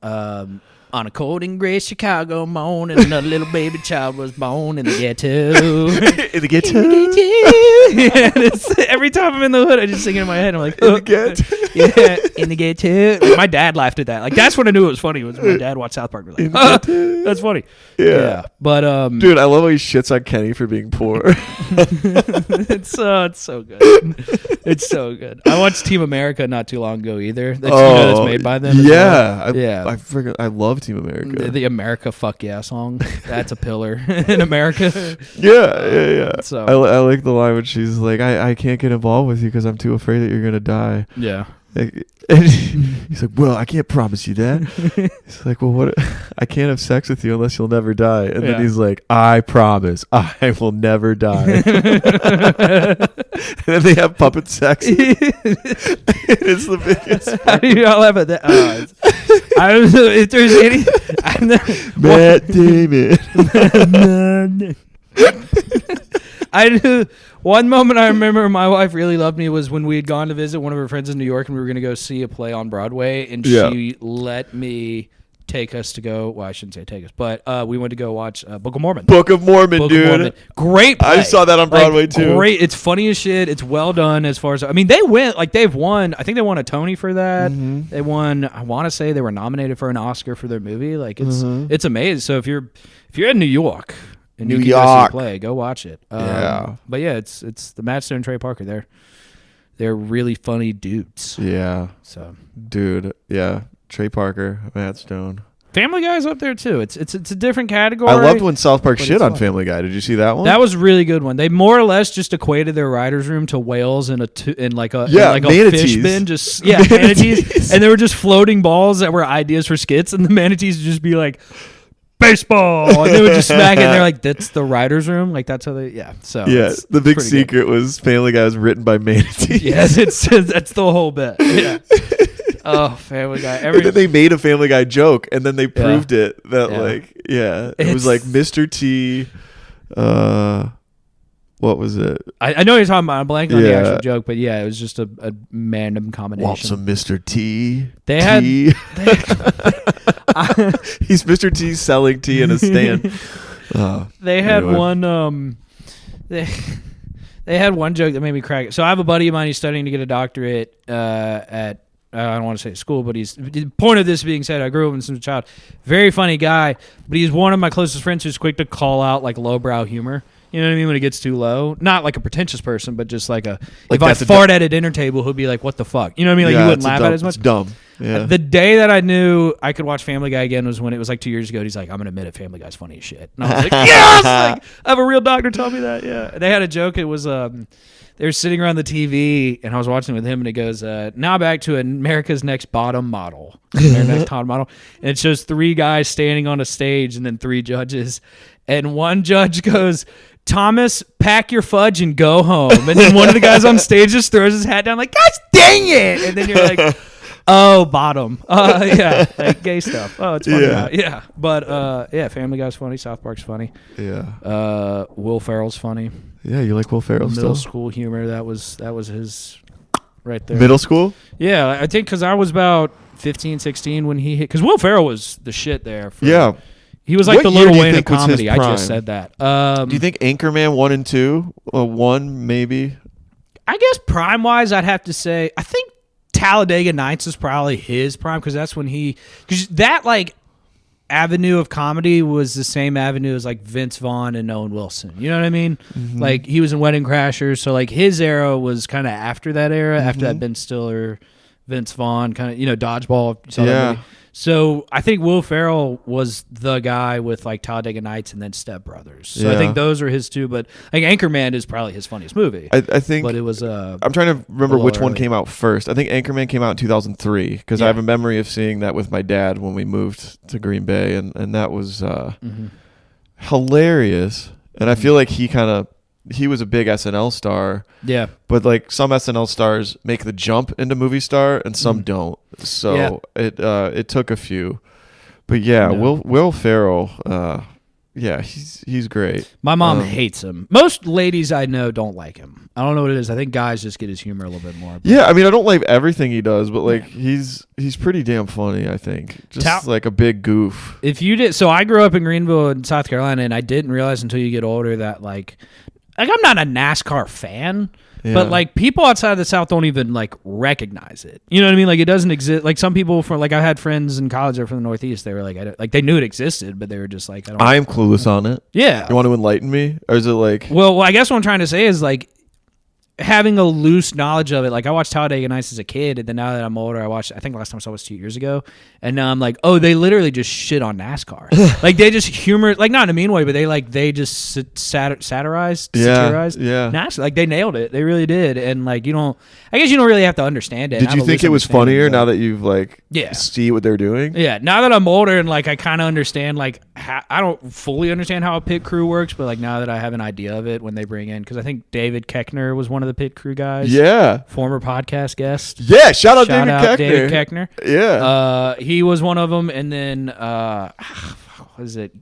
On a cold and gray Chicago morning, another little baby child was born in the ghetto. In the ghetto. Yeah, every time I'm in the hood, I just sing it in my head. I'm like, in the ghetto. Yeah, in the ghetto. My dad laughed at that. Like that's when I knew it was funny. Was when my dad watched South Park. Like, that's funny. Yeah. But dude, I love how he shits on Kenny for being poor. It's so good. It's so good. I watched Team America not too long ago either. That's made by them. I love Team America. The America Fuck Yeah song. That's a pillar in America. Yeah. So I like the line when she's like, I can't get involved with you because I'm too afraid that you're going to die. Yeah. And he's like, well, I can't promise you that. He's like, well, what? I can't have sex with you unless you'll never die. And then he's like, I promise I will never die. And then they have puppet sex. It's the biggest. How do you all have that? If there's any, Matt Damon. One moment I remember my wife really loved me was when we had gone to visit one of her friends in New York and we were going to go see a play on Broadway, and she let me take us to go. Well, I shouldn't say take us, but we went to go watch Book of Mormon. Book of Mormon, Book dude. of Mormon. Great play. I saw that on Broadway too. Great. It's funny as shit. It's well done as far as I mean. They went like they've won. I think they won a Tony for that. Mm-hmm. They won. I want to say they were nominated for an Oscar for their movie. Like it's amazing. So if you're in New York and you can go see a play, go watch it. Yeah. But yeah, it's the Matt Stone and Trey Parker. They're really funny dudes. Yeah. So dude, yeah. Trey Parker, Matt Stone. Family Guy's up there too. It's a different category. I loved when South Park shit on fun. Family Guy. Did you see that one? That was a really good one. They more or less just equated their writers' room to whales in a manatees. fish bin. Just manatees, and they were just floating balls that were ideas for skits, and the manatees would just be like baseball, and they would just smack it. And they're like, "That's the writers' room." Like that's how they So the big secret was Family Guy was written by manatees. Yes, that's the whole bit. Yeah. Oh, Family Guy. And then they made a Family Guy joke, and then they proved it that it was like Mr. T. What was it? I know what you're talking about. I'm blanking on the actual joke, but yeah, it was just a random combination. Want some Mr. T? They had he's Mr. T selling tea in a stand. They had one. They had one joke that made me crack. So I have a buddy of mine. He's studying to get a doctorate at. I don't want to say school, but the point of this being said, I grew up with him since a child. Very funny guy, but he's one of my closest friends who's quick to call out like lowbrow humor. You know what I mean? When it gets too low. Not like a pretentious person, but just like if I fart at a dinner table, he'll be like, what the fuck? You know what I mean? Like you wouldn't laugh at it as much. It's dumb. Yeah. The day that I knew I could watch Family Guy again was when it was like 2 years ago. He's like, I'm going to admit it, Family Guy's funny as shit. And I was like, yes! Like, I have a real doctor tell me that. Yeah. They had a joke. It was, they were sitting around the TV, and I was watching with him, and it goes, now back to America's Next Bottom Model. America's Next Top Model. And it shows 3 guys standing on a stage and then 3 judges. And one judge goes, Thomas, pack your fudge and go home. And then one of the guys on stage just throws his hat down like, gosh dang it. And then you're like, oh, bottom. Yeah, like gay stuff. Oh, it's funny. Yeah. But, Family Guy's funny. South Park's funny. Yeah. Will Ferrell's funny. Yeah, you like Will Ferrell Middle still? school humor. That was his right there. Middle school? Yeah, I think because I was about 15, 16 when he hit. Because Will Ferrell was the shit there. Yeah. He was like What the year Lil do you Wayne of think was his comedy. I prime? just said that. Do you think Anchorman 1 and 2? 1 maybe? I guess prime wise, I'd have to say I think Talladega Nights is probably his prime because that's when because that like avenue of comedy was the same avenue as like Vince Vaughn and Owen Wilson. You know what I mean? Mm-hmm. Like he was in Wedding Crashers, so like his era was kind of after that era, after that Ben Stiller, Vince Vaughn kind of Dodgeball. You saw that movie? So I think Will Ferrell was the guy with like Talladega Nights and then Step Brothers. So I think those are his two. But like Anchorman is probably his funniest movie. I think. But it was. I'm trying to remember which one came out first. I think Anchorman came out in 2003 because I have a memory of seeing that with my dad when we moved to Green Bay, and that was hilarious. And I feel like he was a big SNL star. Yeah. But like some SNL stars make the jump into movie star and some don't. So it took a few. But Will Ferrell, he's great. My mom hates him. Most ladies I know don't like him. I don't know what it is. I think guys just get his humor a little bit more. Yeah, I mean I don't like everything he does, but like he's pretty damn funny, I think. Just like a big goof. If you did so I grew up in Greenville in South Carolina and I didn't realize until you get older that like I'm not a NASCAR fan, but like people outside of the South don't even like recognize it. You know what I mean? Like it doesn't exist. Like some people from like I had friends in college that were from the Northeast. They were like they knew it existed, but they were just like I'm clueless on it. Yeah. You want to enlighten me, or is it like? Well, I guess what I'm trying to say is like having a loose knowledge of it. Like I watched Talladega Nights as a kid, and then now that I'm older, I think last time I saw it was 2 years ago, and now I'm like, oh, they literally just shit on NASCAR. Like they just humor, like not in a mean way, but they just satirized NASCAR. Like they nailed it. They really did. And like I guess you don't really have to understand it. Did you think it was funnier now that you've like see what they're doing? Yeah. Now that I'm older and like I kind of understand like I don't fully understand how a pit crew works, but like now that I have an idea of it when they bring in, because I think David Koechner was one of the pit crew guys. Yeah. Former podcast guest. Yeah. Shout out David Koechner. Yeah. He was one of them, and then what is it?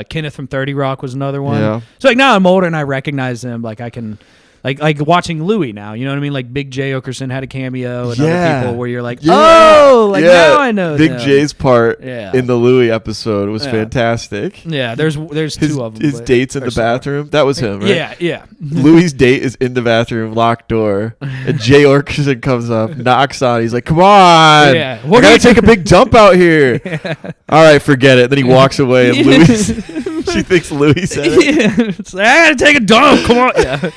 Kenneth from 30 Rock was another one. Yeah. So like now I'm older and I recognize them. Like I can like watching Louis now. You know what I mean? Like Big J Okerson had a cameo, and Yeah. other people where you're like, Yeah. oh, like Yeah. now I know. Big them. J's part Yeah. in the Louis episode was Yeah. fantastic. Yeah, there's two of them. His dates in the bathroom. That was him, right? Yeah. Louis' date is in the bathroom, locked door, and Jay Orkerson comes up, knocks on. He's like, "Come on, Yeah. I gotta take a big dump out here." All right, forget it. Then he walks away, and Louis, she thinks Louis said it. It's like, I gotta take a dump. Come on. Yeah.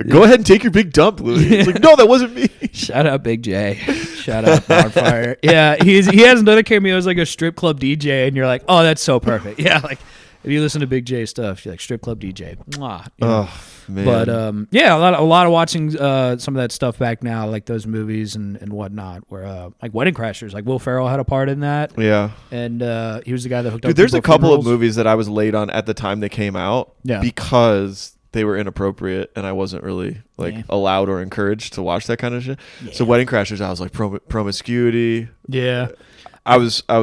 Go ahead and take your big dump, Louis. He's like, "No, that wasn't me." Shout out Big J. Shout out Bonfire. Yeah, he has another cameo as like a strip club DJ, and you're like, oh, that's so perfect. Yeah, like if you listen to Big J stuff, you're like strip club DJ. Mwah, you know? Oh man. But yeah, a lot of watching some of that stuff back now, like those movies and whatnot, where like Wedding Crashers, like Will Ferrell had a part in that, Yeah. and he was the guy that hooked up. Dude, there's a people at couple of funerals. movies that I was late on at the time they came out Yeah. because they were inappropriate and I wasn't really allowed or encouraged to watch that kind of shit. So Wedding Crashers, I was like promiscuity. Yeah. I was I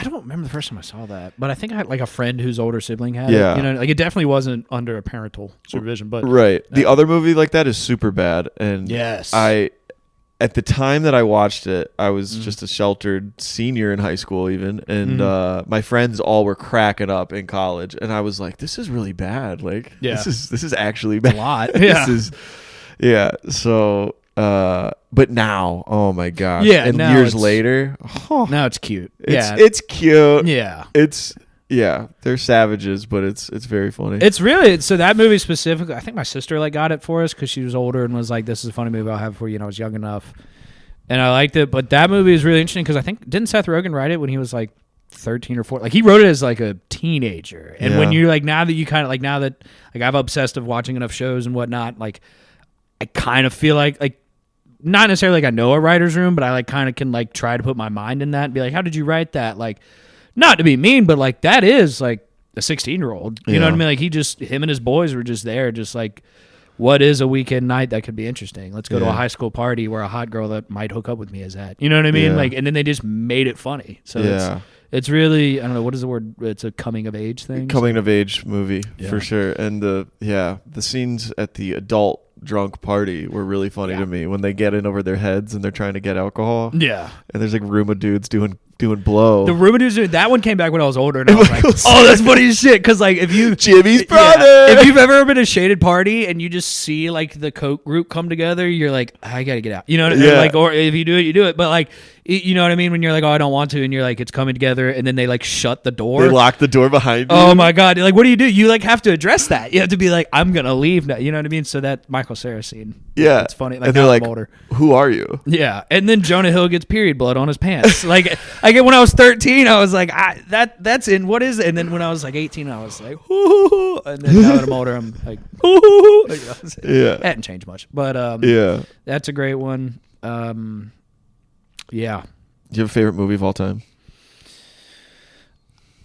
don't remember the first time I saw that, but I think I had like a friend whose older sibling had Yeah. it. You know, like it definitely wasn't under a parental supervision, but right. The other movie like that is Super Bad, and yes. at the time that I watched it, I was just a sheltered senior in high school even, and my friends all were cracking up in college, and I was like, this is really bad. Like this is actually bad. a lot. Yeah. So but now, oh my god. Yeah, and now years it's- later, Now it's cute. it's cute. Yeah. They're savages, but it's very funny. It's really so that movie specifically. I think my sister like got it for us because she was older and was like, "This is a funny movie I'll have for you." And I was young enough, and I liked it. But that movie is really interesting because I think didn't Seth Rogen write it when he was like 13 or 14? Like he wrote it as like a teenager. And when you like now that you kind of like now that like I've obsessed of watching enough shows and whatnot, like I kind of feel like not necessarily like I know a writer's room, but I like kind of can like try to put my mind in that and be like, how did you write that? Like. Not to be mean, but like that is like a 16-year-old. You know what I mean? Like him and his boys were just there, just like, what is a weekend night that could be interesting? Let's go to a high school party where a hot girl that might hook up with me is at. You know what I mean? Yeah. Like, and then they just made it funny. So it's really, I don't know, what is the word? It's a coming of age thing. Coming of age movie Yeah. for sure. And the scenes at the adult drunk party were really funny to me when they get in over their heads and they're trying to get alcohol. Yeah. And there's like room of dudes doing blow. The Ruben that one came back when I was older, and I was like, "Oh, that's funny as shit." Because like, if you Jimmy's brother, if you've ever been at a shaded party and you just see like the Coke group come together, you're like, "I gotta get out," you know? Like, or if you do it, you do it. But like, you know what I mean? When you're like, "Oh, I don't want to," and you're like, "It's coming together," and then they like shut the door. They lock the door behind you. Oh my god! Like, what do? You like have to address that. You have to be like, "I'm gonna leave now." You know what I mean? So that Michael Cera scene, it's funny. Like, and they're now like, I'm older. "Who are you?" Yeah, and then Jonah Hill gets period blood on his pants. Like when I was 13, I was like, that's in what is it? And then when I was like 18, I was like, hoo. And then now that I'm older, I'm like, hoo. Like, Yeah, that hadn't changed much, but that's a great one. Yeah. Do you have a favorite movie of all time?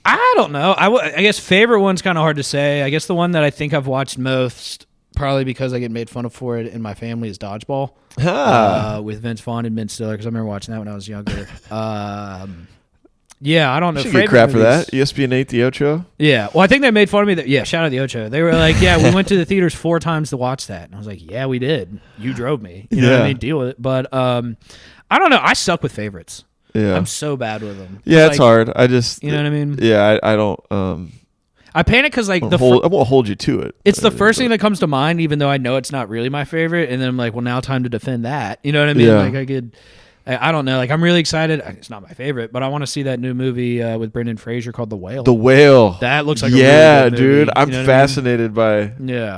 I don't know. I guess favorite one's kind of hard to say. I guess the one that I think I've watched most, probably because I get made fun of for it in my family, is Dodgeball. With Vince Vaughn and Ben Stiller, because I remember watching that when I was younger. Yeah, I don't know. You should get crap for that. ESPN 8, the Ocho. Yeah. Well, I think they made fun of me. Shout out the Ocho. They were like, yeah, we went to the theaters 4 times to watch that. And I was like, yeah, we did. You drove me. You know what I mean? Deal with it. But I don't know. I suck with favorites. Yeah. I'm so bad with them. Yeah, it's hard. I just... You know what I mean? Yeah, I don't... I panic because like I won't hold you to it. It's the first thing that comes to mind, even though I know it's not really my favorite. And then I'm like, well, now time to defend that. You know what I mean? Yeah. Like I don't know. Like I'm really excited. It's not my favorite, but I want to see that new movie with Brendan Fraser called The Whale. The Whale. That looks like a really good movie. Dude. I'm You know fascinated by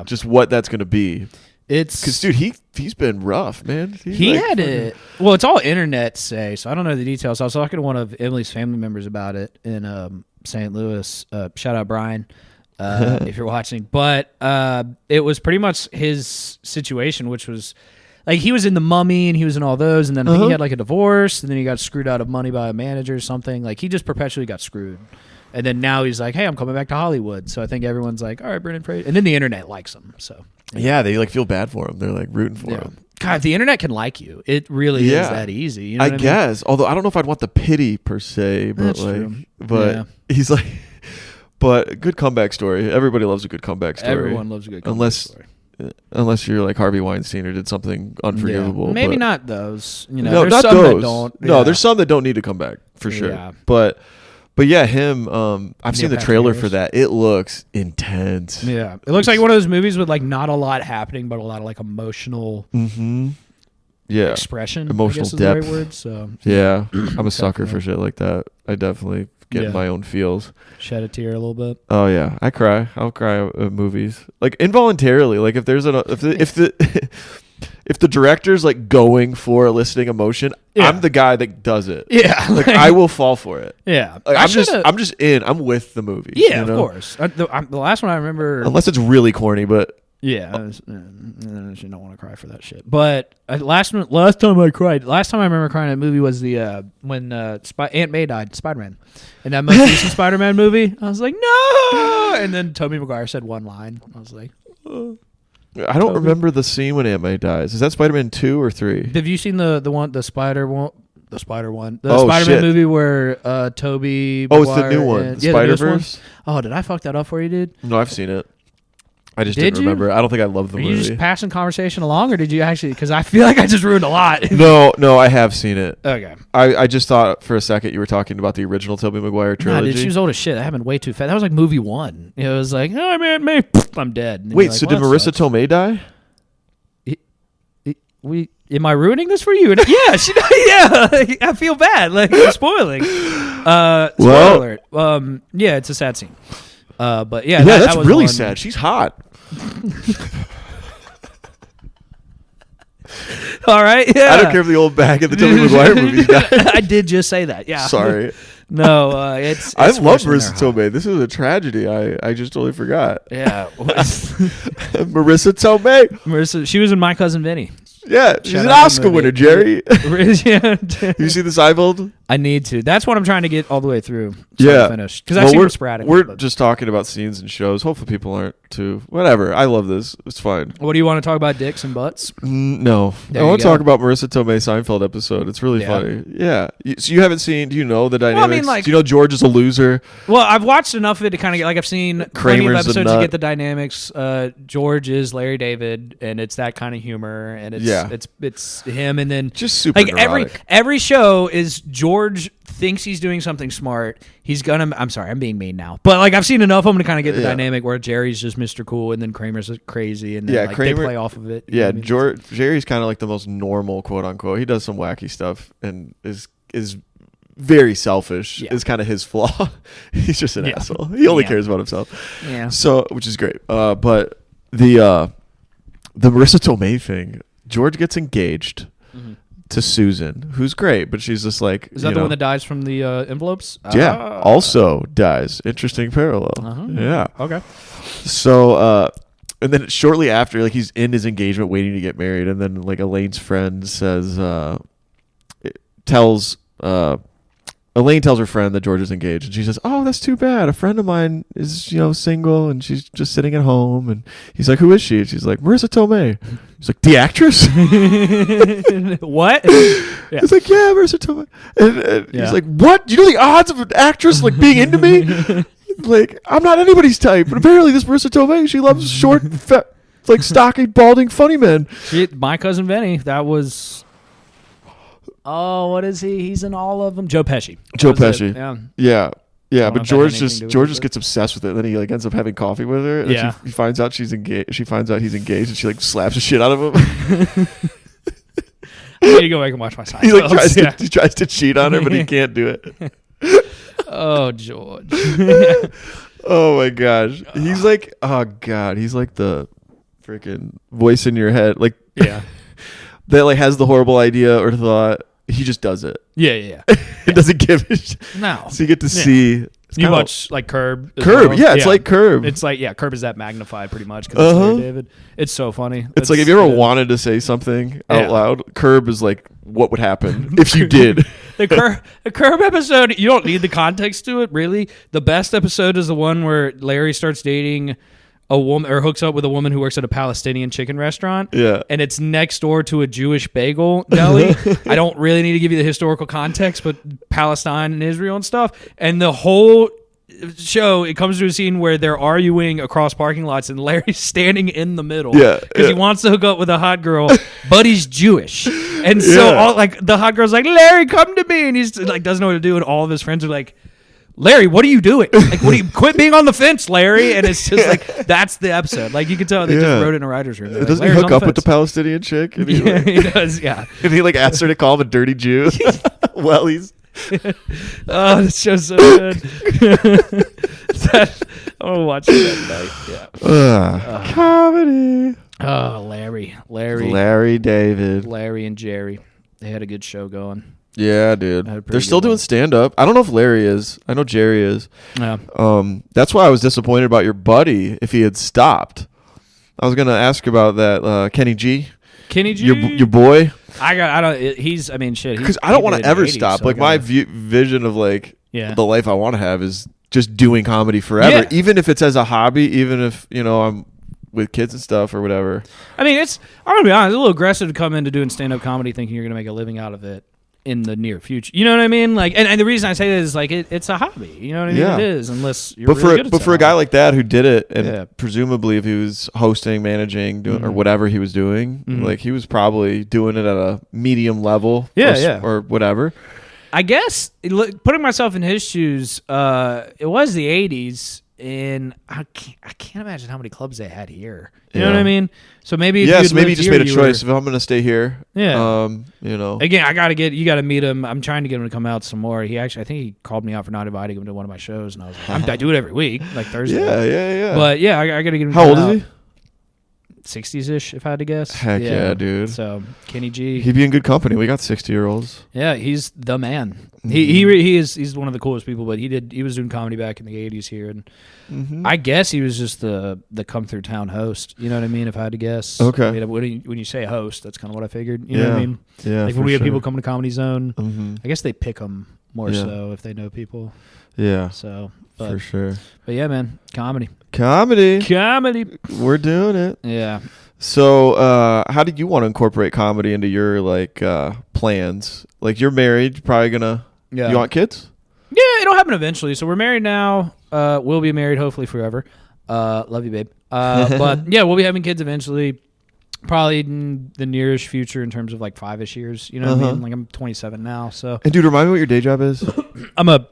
just what that's going to be. It's because dude, he's been rough, man. He had it. Well, it's all internet say, so I don't know the details. I was talking to one of Emily's family members about it in St. Louis. Shout out Brian, if you're watching. But it was pretty much his situation, which was like he was in The Mummy and he was in all those, and then I think he had like a divorce, and then he got screwed out of money by a manager or something. Like he just perpetually got screwed. And then now he's like, hey, I'm coming back to Hollywood. So I think everyone's like, all right, Brendan Fraser. And then the internet likes him. So yeah, they like feel bad for him. They're like rooting for him. God, the internet can like you. It really is that easy. You know I guess. Although I don't know if I'd want the pity per se, but That's like, true. but he's like, but a good comeback story. Everybody loves a good comeback story. Everyone loves a good comeback story. unless you're like Harvey Weinstein or did something unforgivable. Maybe but, not those. You know, no, there's not some those. that don't. No, yeah. there's some that don't need to come back for sure. Yeah. But yeah, him. I've seen the Patrick trailer Harris. for that. It looks intense. Yeah, it looks like one of those movies with like not a lot happening, but a lot of like emotional Yeah. expression. Emotional I guess is depth. the right word. So Yeah, I'm a sucker for shit like that. I definitely get Yeah. my own feels. shed a tear a little bit. Oh yeah, I cry. I'll cry at movies like involuntarily. Like if there's if the director's like going for eliciting emotion, Yeah. I'm the guy that does it. Yeah, Like I will fall for it. Yeah, Like, I I'm just should've- in. I'm with the movie. Yeah, you know? of course. The last one I remember. Unless it's really corny, but Yeah, you don't want to cry for that shit. But last time I cried, last time I remember crying at a movie was the when Aunt May died, Spider-Man, and that most recent Spider-Man movie. I was like, no, and then Tobey Maguire said one line. I was like, oh. I don't remember the scene when Aunt May dies. Is that Spider-Man 2 or 3? Have you seen the Spider-Man Oh, shit. movie where Tobey? Oh, it's the new Maguire one, and- the yeah, the newest one? Spider-Verse? Oh, did I fuck that up for you, dude? No, I've seen it. I just Did didn't you? remember. I don't think I loved the Are movie. you just passing conversation along, or did you actually? Because I feel like I just ruined a lot. No, I have seen it. Okay. I just thought for a second you were talking about the original Tobey Maguire Nah, trilogy. dude, she was old as shit. That happened way too fast. That was like movie 1. It was like, oh, man, I'm dead. And Wait, you're like, so well, did that Marissa sucks. Tomei die? Am I ruining this for you? Yeah, yeah. I feel bad. Like I'm spoiling. Spoiler alert. Yeah, it's a sad scene. But yeah, Yeah, that that's was really one- sad. She's hot. All right. Yeah. I don't care if the old bag of the Tobey Maguire movies died. I did just say that. Yeah. Sorry. No, it's. I it's love worse when Marissa they're hot. Tomei. This is a tragedy. I just totally forgot. Yeah. Marissa Tomei. Marissa, she was in My Cousin Vinny. Yeah, she's Shout an out to Oscar the movie. winner, Jerry. Yeah. You see the Seinfeld? I need to. That's what I'm trying to get all the way through. Yeah. Finish because I've seen them sporadically. We're but- just talking about scenes and shows. Hopefully people aren't too. Whatever. I love this. It's fine. What do you want to talk about? Dicks and butts? No. There I you want to go. talk about Marissa Tomei Seinfeld episode. It's really Yeah. funny. Yeah. So you haven't seen, do you know the dynamics? I mean, like- do you know George is a loser? Well, I've watched enough of it to kind of get like I've seen plenty of Kramer's the episodes to nut. get the dynamics. George is Larry David, and it's that kind of humor, and it's him, and then Just super like neurotic. every show is George thinks he's doing something smart. He's gonna. I'm sorry, I'm being mean now, but like I've seen enough of them to kind of get the Yeah. dynamic where Jerry's just Mr. Cool, and then Kramer's crazy, and then Yeah, like, Kramer- they play off of it. You know Yeah, what I mean? Jerry's kind of like the most normal, quote unquote. He does some wacky stuff and is very selfish. Yeah. Is kind of his flaw. He's just an Yeah. asshole. He only Yeah. cares about himself. Yeah. So, which is great. But the Marissa Tomei thing, George gets engaged to Susan, who's great, but she's just like, Is that the one that dies from the envelopes? yeah, Ah. also dies. Interesting parallel. Uh-huh. Yeah. Okay. So, and then shortly after, like he's in his engagement waiting to get married, and then like Elaine's friend says, Elaine tells her friend that George is engaged, and she says, "Oh, that's too bad. A friend of mine is, single, and she's just sitting at home." And he's like, "Who is she?" And she's like, "Marissa Tomei." He's like, "The actress?" What? Yeah. He's like, "Yeah, Marissa Tomei." And Yeah. he's like, "What? Do you know the odds of an actress like being into me? Like, I'm not anybody's type, but apparently this Marissa Tomei, she loves short, fat, like stocky, balding, funny men." My Cousin Vinny. That was. Oh, what is he? He's in all of them. Joe Pesci. Joe That was it. Pesci. Yeah. Yeah, don't know but if that had anything to do with George it, just but- gets obsessed with it. Then he like ends up having coffee with her. And Yeah. he finds out she's engaged. She finds out he's engaged, and she like slaps the shit out of him. I need to go back and watch my side. He like he tries to cheat on her, but he can't do it. Oh, George. Oh my gosh, he's like, oh god, he's like the freaking voice in your head, like Yeah. that like has the horrible idea or thought. He just does it. Yeah. It doesn't give a shit. No. So you get to Yeah. see. It's You kinda- watch like Curb. as Curb. well? Yeah, it's like Curb. It's like Curb is that magnified pretty much because it's Uh-huh. Larry David. It's so funny. It's like if you ever wanted to say something out Yeah. loud, Curb is like what would happen if you did. the Curb episode, you don't need the context to it, really. The best episode is the one where Larry starts dating a woman or hooks up with a woman who works at a Palestinian chicken restaurant. Yeah. And it's next door to a Jewish bagel deli. I don't really need to give you the historical context, but Palestine and Israel and stuff. And the whole show, it comes to a scene where they're arguing across parking lots, and Larry's standing in the middle. Yeah, because he wants to hook up with a hot girl, but he's Jewish, and so all like the hot girl's like, Larry, come to me, and he's like doesn't know what to do, and all of his friends are like, Larry, what are you doing? Like, what are you quit being on the fence, Larry? And it's just like that's the episode. Like you can tell they just wrote it in a writer's room. Doesn't he hook up with the Palestinian chick? And he, yeah, he does. Yeah, and he like asks her to call him a dirty Jew. Well, he's. Oh, this show's so good. I want to watch it that night. Yeah. Comedy. Oh, Larry David. Larry and Jerry. They had a good show going. Yeah, dude. Had a pretty They're still good doing one. stand up. I don't know if Larry is. I know Jerry is. Yeah. That's why I was disappointed about your buddy if he had stopped. I was gonna ask about that Kenny G. Kenny G. Your boy. He's. I mean, shit. Because I don't want to ever stop. Like my vision of like the life I want to have is just doing comedy forever, even if it's as a hobby, even if I'm with kids and stuff or whatever. I mean, I'm gonna be honest. It's a little aggressive to come into doing stand-up comedy thinking you're gonna make a living out of it in the near future. You know what I mean? Like, and the reason I say that is like it's a hobby. You know what I mean? It is, unless you're really good at But for a guy like that who did it, and Yeah. presumably if he was hosting, managing, doing or whatever he was doing, like he was probably doing it at a medium level, or whatever. I guess putting myself in his shoes, it was the 80s, and I can't imagine how many clubs they had here. You know what I mean? So maybe if so maybe you just made a choice. If I'm going to stay here, Again, you got to meet him. I'm trying to get him to come out some more. I think he called me out for not inviting him to one of my shows, and I was like, I do it every week, like Thursday. Yeah. But yeah, I got to get him. How old is he? 60s-ish, if I had to guess. Heck yeah, dude. So Kenny G. He'd be in good company. We got 60-year-olds. Yeah, he's the man. Mm-hmm. He's one of the coolest people. But he was doing comedy back in the 80s here, and I guess he was just the come through town host. You know what I mean? If I had to guess. Okay. I mean, when you say host, that's kind of what I figured. You know what I mean? Yeah. Like when we have people come to Comedy Zone, I guess they pick them more Yeah. so if they know people. Yeah. So For sure. But yeah, man, comedy. We're doing it. Yeah. So, how did you want to incorporate comedy into your plans? Like, you're married, probably gonna. Yeah. You want kids? Yeah, it'll happen eventually. So we're married now. We'll be married hopefully forever. Love you, babe. But yeah, we'll be having kids eventually. Probably in the nearest future in terms of like 5-ish years. You know what I mean? Like I'm 27 now, so. And dude, remind me what your day job is. I'm a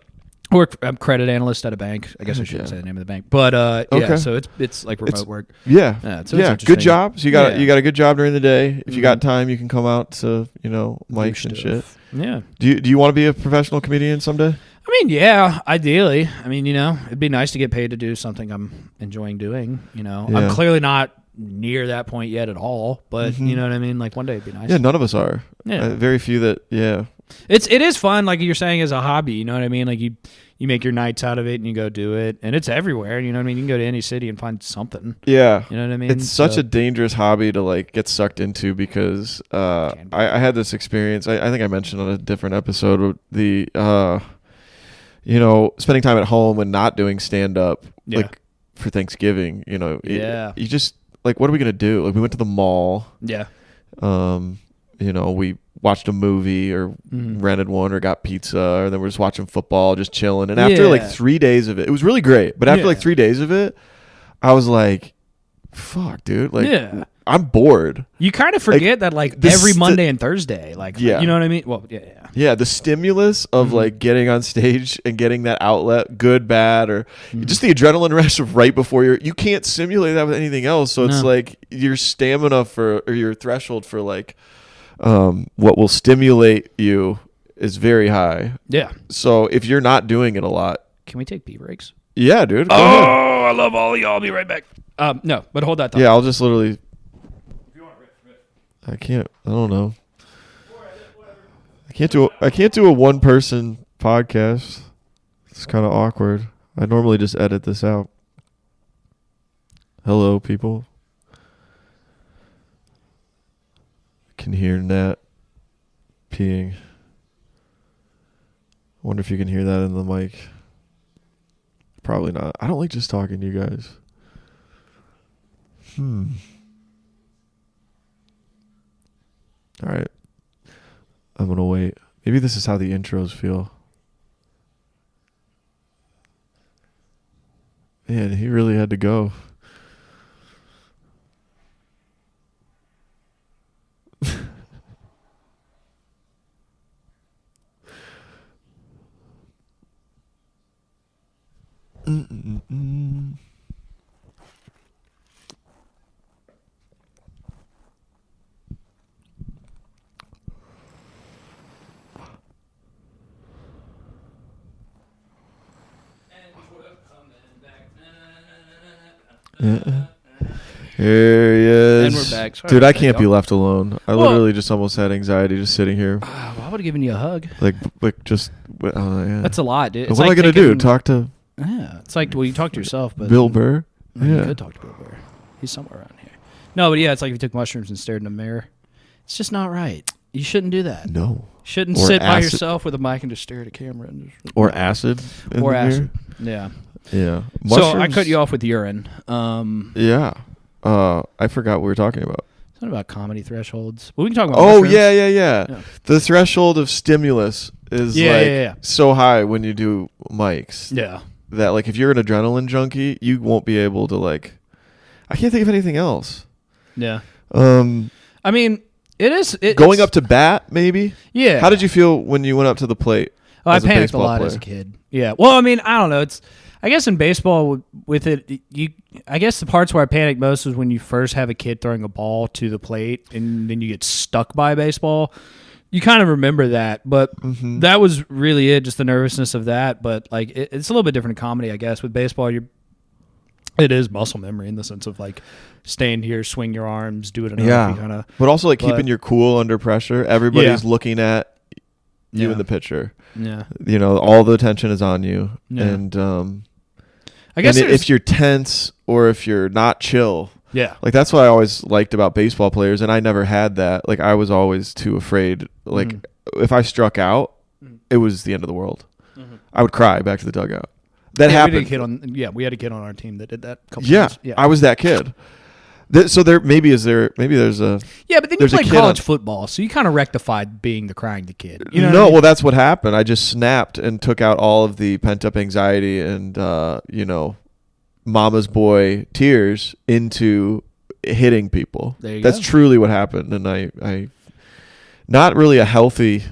credit analyst at a bank. I guess I shouldn't say the name of the bank, but yeah. So it's like remote work. Yeah. So it's good job. So you got a good job during the day. If you got Mm-hmm. time, you can come out to mics and shit. Yeah. Do you want to be a professional comedian someday? I mean, yeah, ideally. I mean, it'd be nice to get paid to do something I'm enjoying doing. Yeah. I'm clearly not near that point yet at all, but you know what I mean? Like one day it'd be nice. Yeah, none of us are. Yeah. Very few that, It is fun, like you're saying, as a hobby, you know what I mean? Like you make your nights out of it and you go do it, and it's everywhere, you know what I mean? You can go to any city and find something. Yeah. You know what I mean? It's such a dangerous hobby to like get sucked into because I had this experience. I think I mentioned on a different episode of the spending time at home and not doing stand up like for Thanksgiving, you just like, what are we going to do? Like we went to the mall. Yeah. We watched a movie or rented one or got pizza, or then we're just watching football, just chilling. And after like 3 days of it was really great. But after like 3 days of it, I was like, fuck, dude. Like, I'm bored. You kind of forget that like every Monday and Thursday, like, you know what I mean? Well, yeah. Yeah, the stimulus of like getting on stage and getting that outlet, good, bad, or just the adrenaline rush of right before you can't simulate that with anything else. So it's like your stamina or your threshold for like what will stimulate you is very high. Yeah. So if you're not doing it a lot. Can we take pee breaks? Yeah, dude. Go ahead. I love all of y'all. I'll be right back. No, but hold that thought. Yeah, I'll just literally. I can't. I don't know. I can't do a one person podcast. It's kind of awkward. I normally just edit this out. Hello, people. I can hear Nat peeing. I wonder if you can hear that in the mic. Probably not. I don't like just talking to you guys. All right. I'm going to wait. Maybe this is how the intros feel. Man, he really had to go. Mm-mm-mm. Here he is. And we're back. Sorry Dude, I about that, can't be y'all. left alone. I Well- literally just almost had anxiety just sitting here. Well, I would have given you a hug. Like just, yeah. That's a lot, dude. It's What am I like going to do? taking- Talk to Yeah, it's like, well, you talk to yourself, but Bill Burr? Well, you Yeah. could talk to Bill Burr. He's somewhere around here. No, but yeah, it's like if you took mushrooms and stared in a mirror. It's just not right. You shouldn't do that. No. Shouldn't Or sit by acid. yourself with a mic and just stare at a camera. And just, Or acid. in or the acid. mirror. Yeah. Yeah. So I Mushrooms- cut you off with urine. Yeah. I forgot what we were talking about. Something about comedy thresholds. Well, we can talk about Oh, mushrooms. yeah. Yeah. The threshold of stimulus is Yeah. so high when you do mics Yeah. that like if you're an adrenaline junkie, you won't be able to like. I can't think of anything else. Yeah. Um, I mean, it is. going up to bat, maybe. Yeah. How did you feel when you went up to the plate? Oh, I as a panicked a baseball lot player? as a kid. Yeah. Well, I mean, I don't know. I guess in baseball with it, I guess the parts where I panicked most was when you first have a kid throwing a ball to the plate and then you get stuck by a baseball. You kind of remember that, but that was really it, just the nervousness of that. But like, it's a little bit different in comedy, I guess. With baseball, it is muscle memory in the sense of like stand here, swing your arms, do it enough. Yeah. But also like keeping your cool under pressure. Everybody's looking at you Yeah. in the picture. Yeah. You know, all the attention is on you. Yeah. And I guess and if you're tense or if you're not chill, yeah. like that's what I always liked about baseball players, and I never had that. Like I was always too afraid. Like if I struck out, it was the end of the world. I would cry back to the dugout. That happened. We had a kid on our team that did that a couple Yeah, times. Yeah. I was that kid. So maybe there's a Yeah, but then you There's a played kid college on- football, so you kind of rectified being the crying the kid. You know no, what I mean? well that's what happened. I just snapped and took out all of the pent up anxiety and mama's boy tears into hitting people. There you That's go. truly what happened, and I not really a healthy.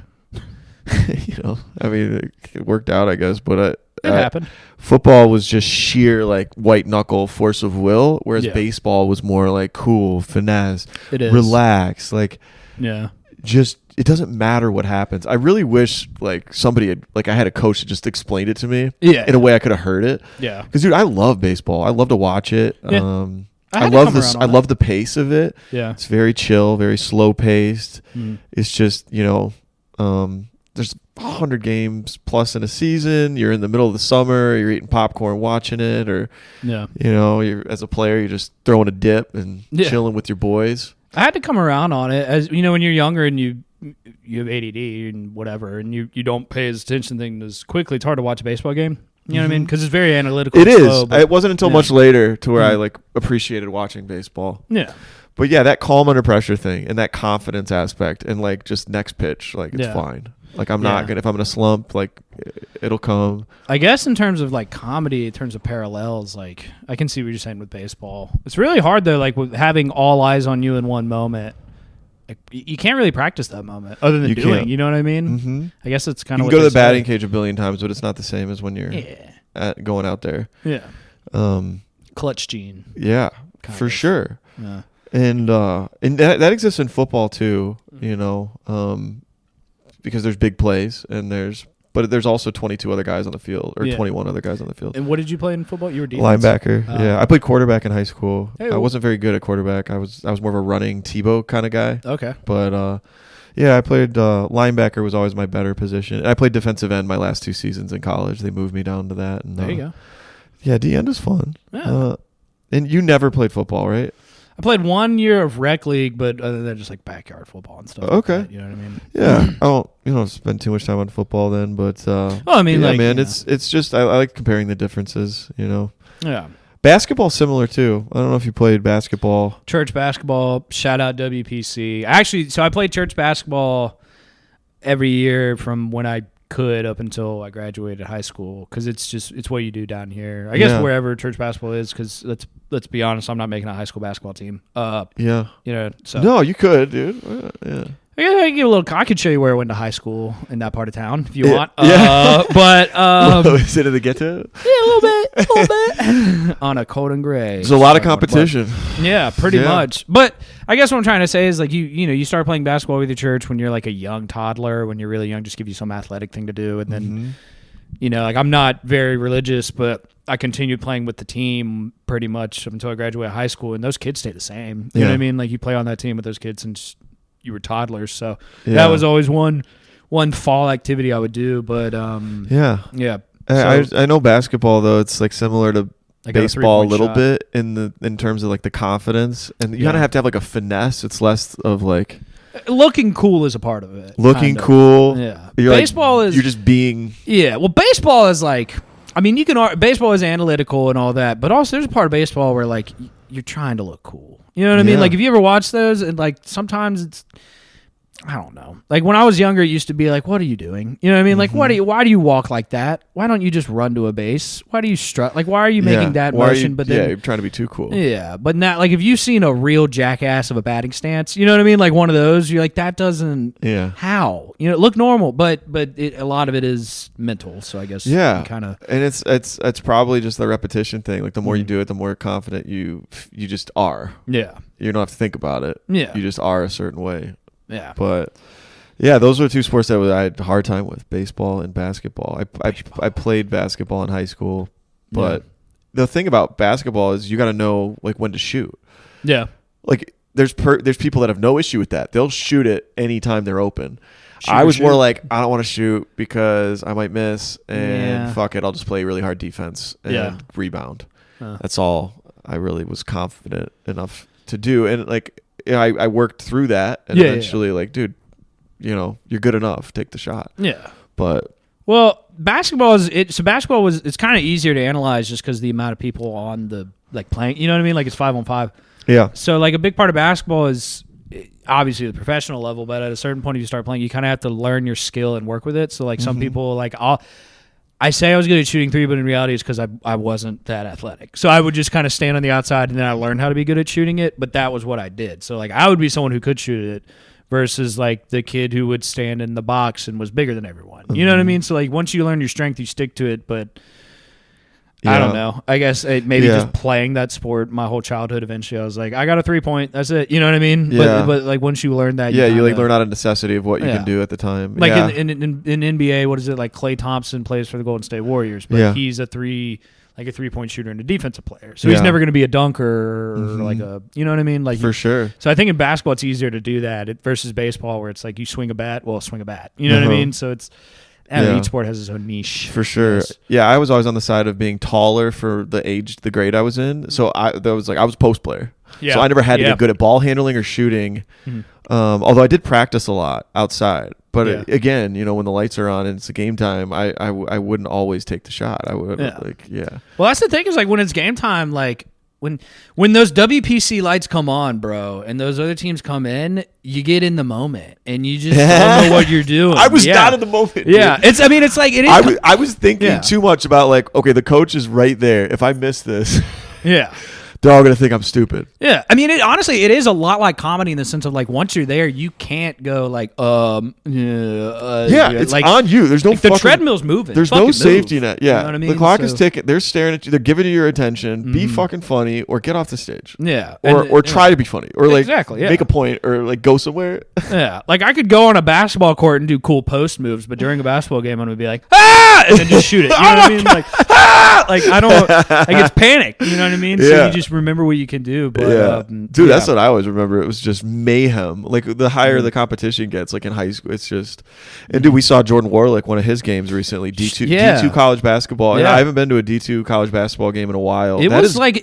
I mean, it worked out, I guess, but It happened. Football was just sheer like white knuckle force of will, whereas Yeah. baseball was more like cool, finesse, It is. relax, like Yeah. just it doesn't matter what happens. I really wish like somebody had like I had a coach that just explained it to me Yeah. in a way I could have heard it. Yeah. Because dude, I love baseball. I love to watch it. Yeah. I had to love come this. around I on love the pace of it. Yeah. It's very chill, very slow paced. Mm. It's just there's 100 games plus in a season. You're in the middle of the summer. You're eating popcorn, watching it, or Yeah. you're as a player, you're just throwing a dip and Yeah. chilling with your boys. I had to come around on it, as you know, when you're younger and you have ADD and whatever, and you don't pay as attention to things as quickly. It's hard to watch a baseball game. You know what I mean? Because it's very analytical. It and is. slow, but- It wasn't until yeah. much later to where I Mm. like appreciated watching baseball. Yeah. But yeah, that calm under pressure thing and that confidence aspect and like just next pitch, like it's Yeah. fine. Like I'm not Yeah. gonna if I'm in a slump, like it'll come. I guess in terms of like comedy, in terms of parallels, like I can see what you're saying with baseball. It's really hard though, like with having all eyes on you in one moment. Like, you can't really practice that moment other than You doing. can't. You know what I mean? Mm-hmm. I guess it's You kind can of go to the batting cage a billion times, but it's not the same as when you're Yeah. going out there. Yeah. Um, Clutch gene. yeah, Kind for of. sure. Yeah. And that exists in football too, because there's big plays and but there's also 22 other guys on the field or Yeah. 21 other guys on the field. And what did you play in football? You were defense. Linebacker. Yeah, I played quarterback in high school. Hey, I well- wasn't very good at quarterback. I was more of a running Tebow kind of guy. Okay. But I played linebacker was always my better position. And I played defensive end my last 2 seasons in college. They moved me down to that. And, There you go. Yeah, D end is fun. Yeah. And you never played football, right? I played 1 year of rec league, but other than just like backyard football and stuff. Okay. Like that, you know what I mean? Yeah, I don't spend too much time on football then, but Well, I mean, yeah, like, man, you it's just I like comparing the differences. Yeah. Basketball's similar too. I don't know if you played basketball. Church basketball, shout out WPC. Actually, so I played church basketball every year from when I could up until I graduated high school, because it's what you do down here. I guess wherever church basketball is, because let's be honest, I'm not making a high school basketball team. So no, you could, dude. Yeah. I give a little. I could show you where I went to high school in that part of town if you want. Is it in the ghetto? Yeah, a little bit, on a cold and gray. There's a lot of competition. Yeah, pretty much. But I guess what I'm trying to say is, like, you start playing basketball with your church when you're like a young toddler, when you're really young, just give you some athletic thing to do, and then like, I'm not very religious, but I continued playing with the team pretty much until I graduated high school, and those kids stay the same. You know what I mean? Like, you play on that team with those kids since you were toddlers, so that was always one fall activity I would do. But I know basketball, though, it's like similar to baseball a little bit in terms of like the confidence, and you kind of have to have like a finesse. It's less of like looking cool is a part of it. Looking cool. Yeah. Baseball is you're just being. Yeah. Well, baseball is like, I mean, baseball is analytical and all that, but also there's a part of baseball where like you're trying to look cool. You know what I mean? Like, if you ever watch those, and like sometimes it's, I don't know. Like, when I was younger, it used to be like, what are you doing? You know what I mean? Like, why do you walk like that? Why don't you just run to a base? Why do you strut? Like, why are you making that motion? But then, you're trying to be too cool. Yeah, but not like, if you've seen a real jackass of a batting stance, you know what I mean? Like one of those, you're like, that doesn't. Yeah. How? Look normal, but a lot of it is mental. So I guess. Yeah. Kind of. And it's probably just the repetition thing. Like, the more you do it, the more confident you just are. Yeah. You don't have to think about it. Yeah. You just are a certain way. Yeah. But yeah, those were two sports that I had a hard time with, baseball and basketball. I played basketball in high school, but the thing about basketball is you got to know like when to shoot. Yeah. Like, there's people that have no issue with that. They'll shoot it anytime they're open. I was more like, I don't want to shoot because I might miss, and fuck it, I'll just play really hard defense and rebound. That's all I really was confident enough to do. And like, I worked through that, and eventually like, dude, you're good enough. Take the shot. Yeah. But basketball it's kind of easier to analyze just because the amount of people on the like playing. You know what I mean? Like, it's 5-on-5. Yeah. So like, a big part of basketball is obviously the professional level, but at a certain point, if you start playing, you kind of have to learn your skill and work with it. So like, some people like I say I was good at shooting three, but in reality, it's because I wasn't that athletic. So I would just kind of stand on the outside, and then I learned how to be good at shooting it. But that was what I did. So like, I would be someone who could shoot it versus like the kid who would stand in the box and was bigger than everyone. You know what I mean? So like, once you learn your strength, you stick to it. But I don't know. I guess just playing that sport my whole childhood, eventually I was like, I got a 3-point. That's it. You know what I mean? Yeah. But like, once you learn that, you like learn out of necessity of what you can do at the time. Like in NBA, what is it? Like, Klay Thompson plays for the Golden State Warriors, but he's a 3-point shooter and a defensive player. So he's never going to be a dunker or like a, you know what I mean? Like, for sure. So I think in basketball, it's easier to do that versus baseball, where it's like, you swing a bat. Well, swing a bat. You know what I mean? So it's, each sport has its own niche. For sure. Yes. Yeah, I was always on the side of being taller for the grade I was in. So I was post player. Yeah. So I never had to get good at ball handling or shooting. Although I did practice a lot outside. But again, when the lights are on and it's a game time, I wouldn't always take the shot. I would Well, that's the thing, is like, when it's game time, like when those WPC lights come on, bro, and those other teams come in, you get in the moment and you just don't know what you're doing. I was not in the moment. Yeah, dude. it's like it is. I was thinking too much about like, okay, the coach is right there. If I miss this, they're all gonna think I'm stupid. Yeah, I mean, honestly, it is a lot like comedy in the sense of like, once you're there, you can't go like, it's like, on you. There's no like, the treadmill's moving. There's no safety net. Yeah, you know what I mean? The clock is ticking. They're staring at you. They're giving you your attention. Be fucking funny, or get off the stage. Yeah, or try to be funny, or like exactly, make a point, or like go somewhere. Yeah, like, I could go on a basketball court and do cool post moves, but during a basketball game, I'm gonna be like, and then just shoot it. You know what I mean? Like, like, I don't like, it's panic. You know what I mean? So you just remember what you can do. But, dude, that's what I always remember. It was just mayhem. Like, the higher the competition gets, like in high school, it's just. And dude, we saw Jordan Warlick, one of his games recently, D2 college basketball. And I haven't been to a D2 college basketball game in a while. It was like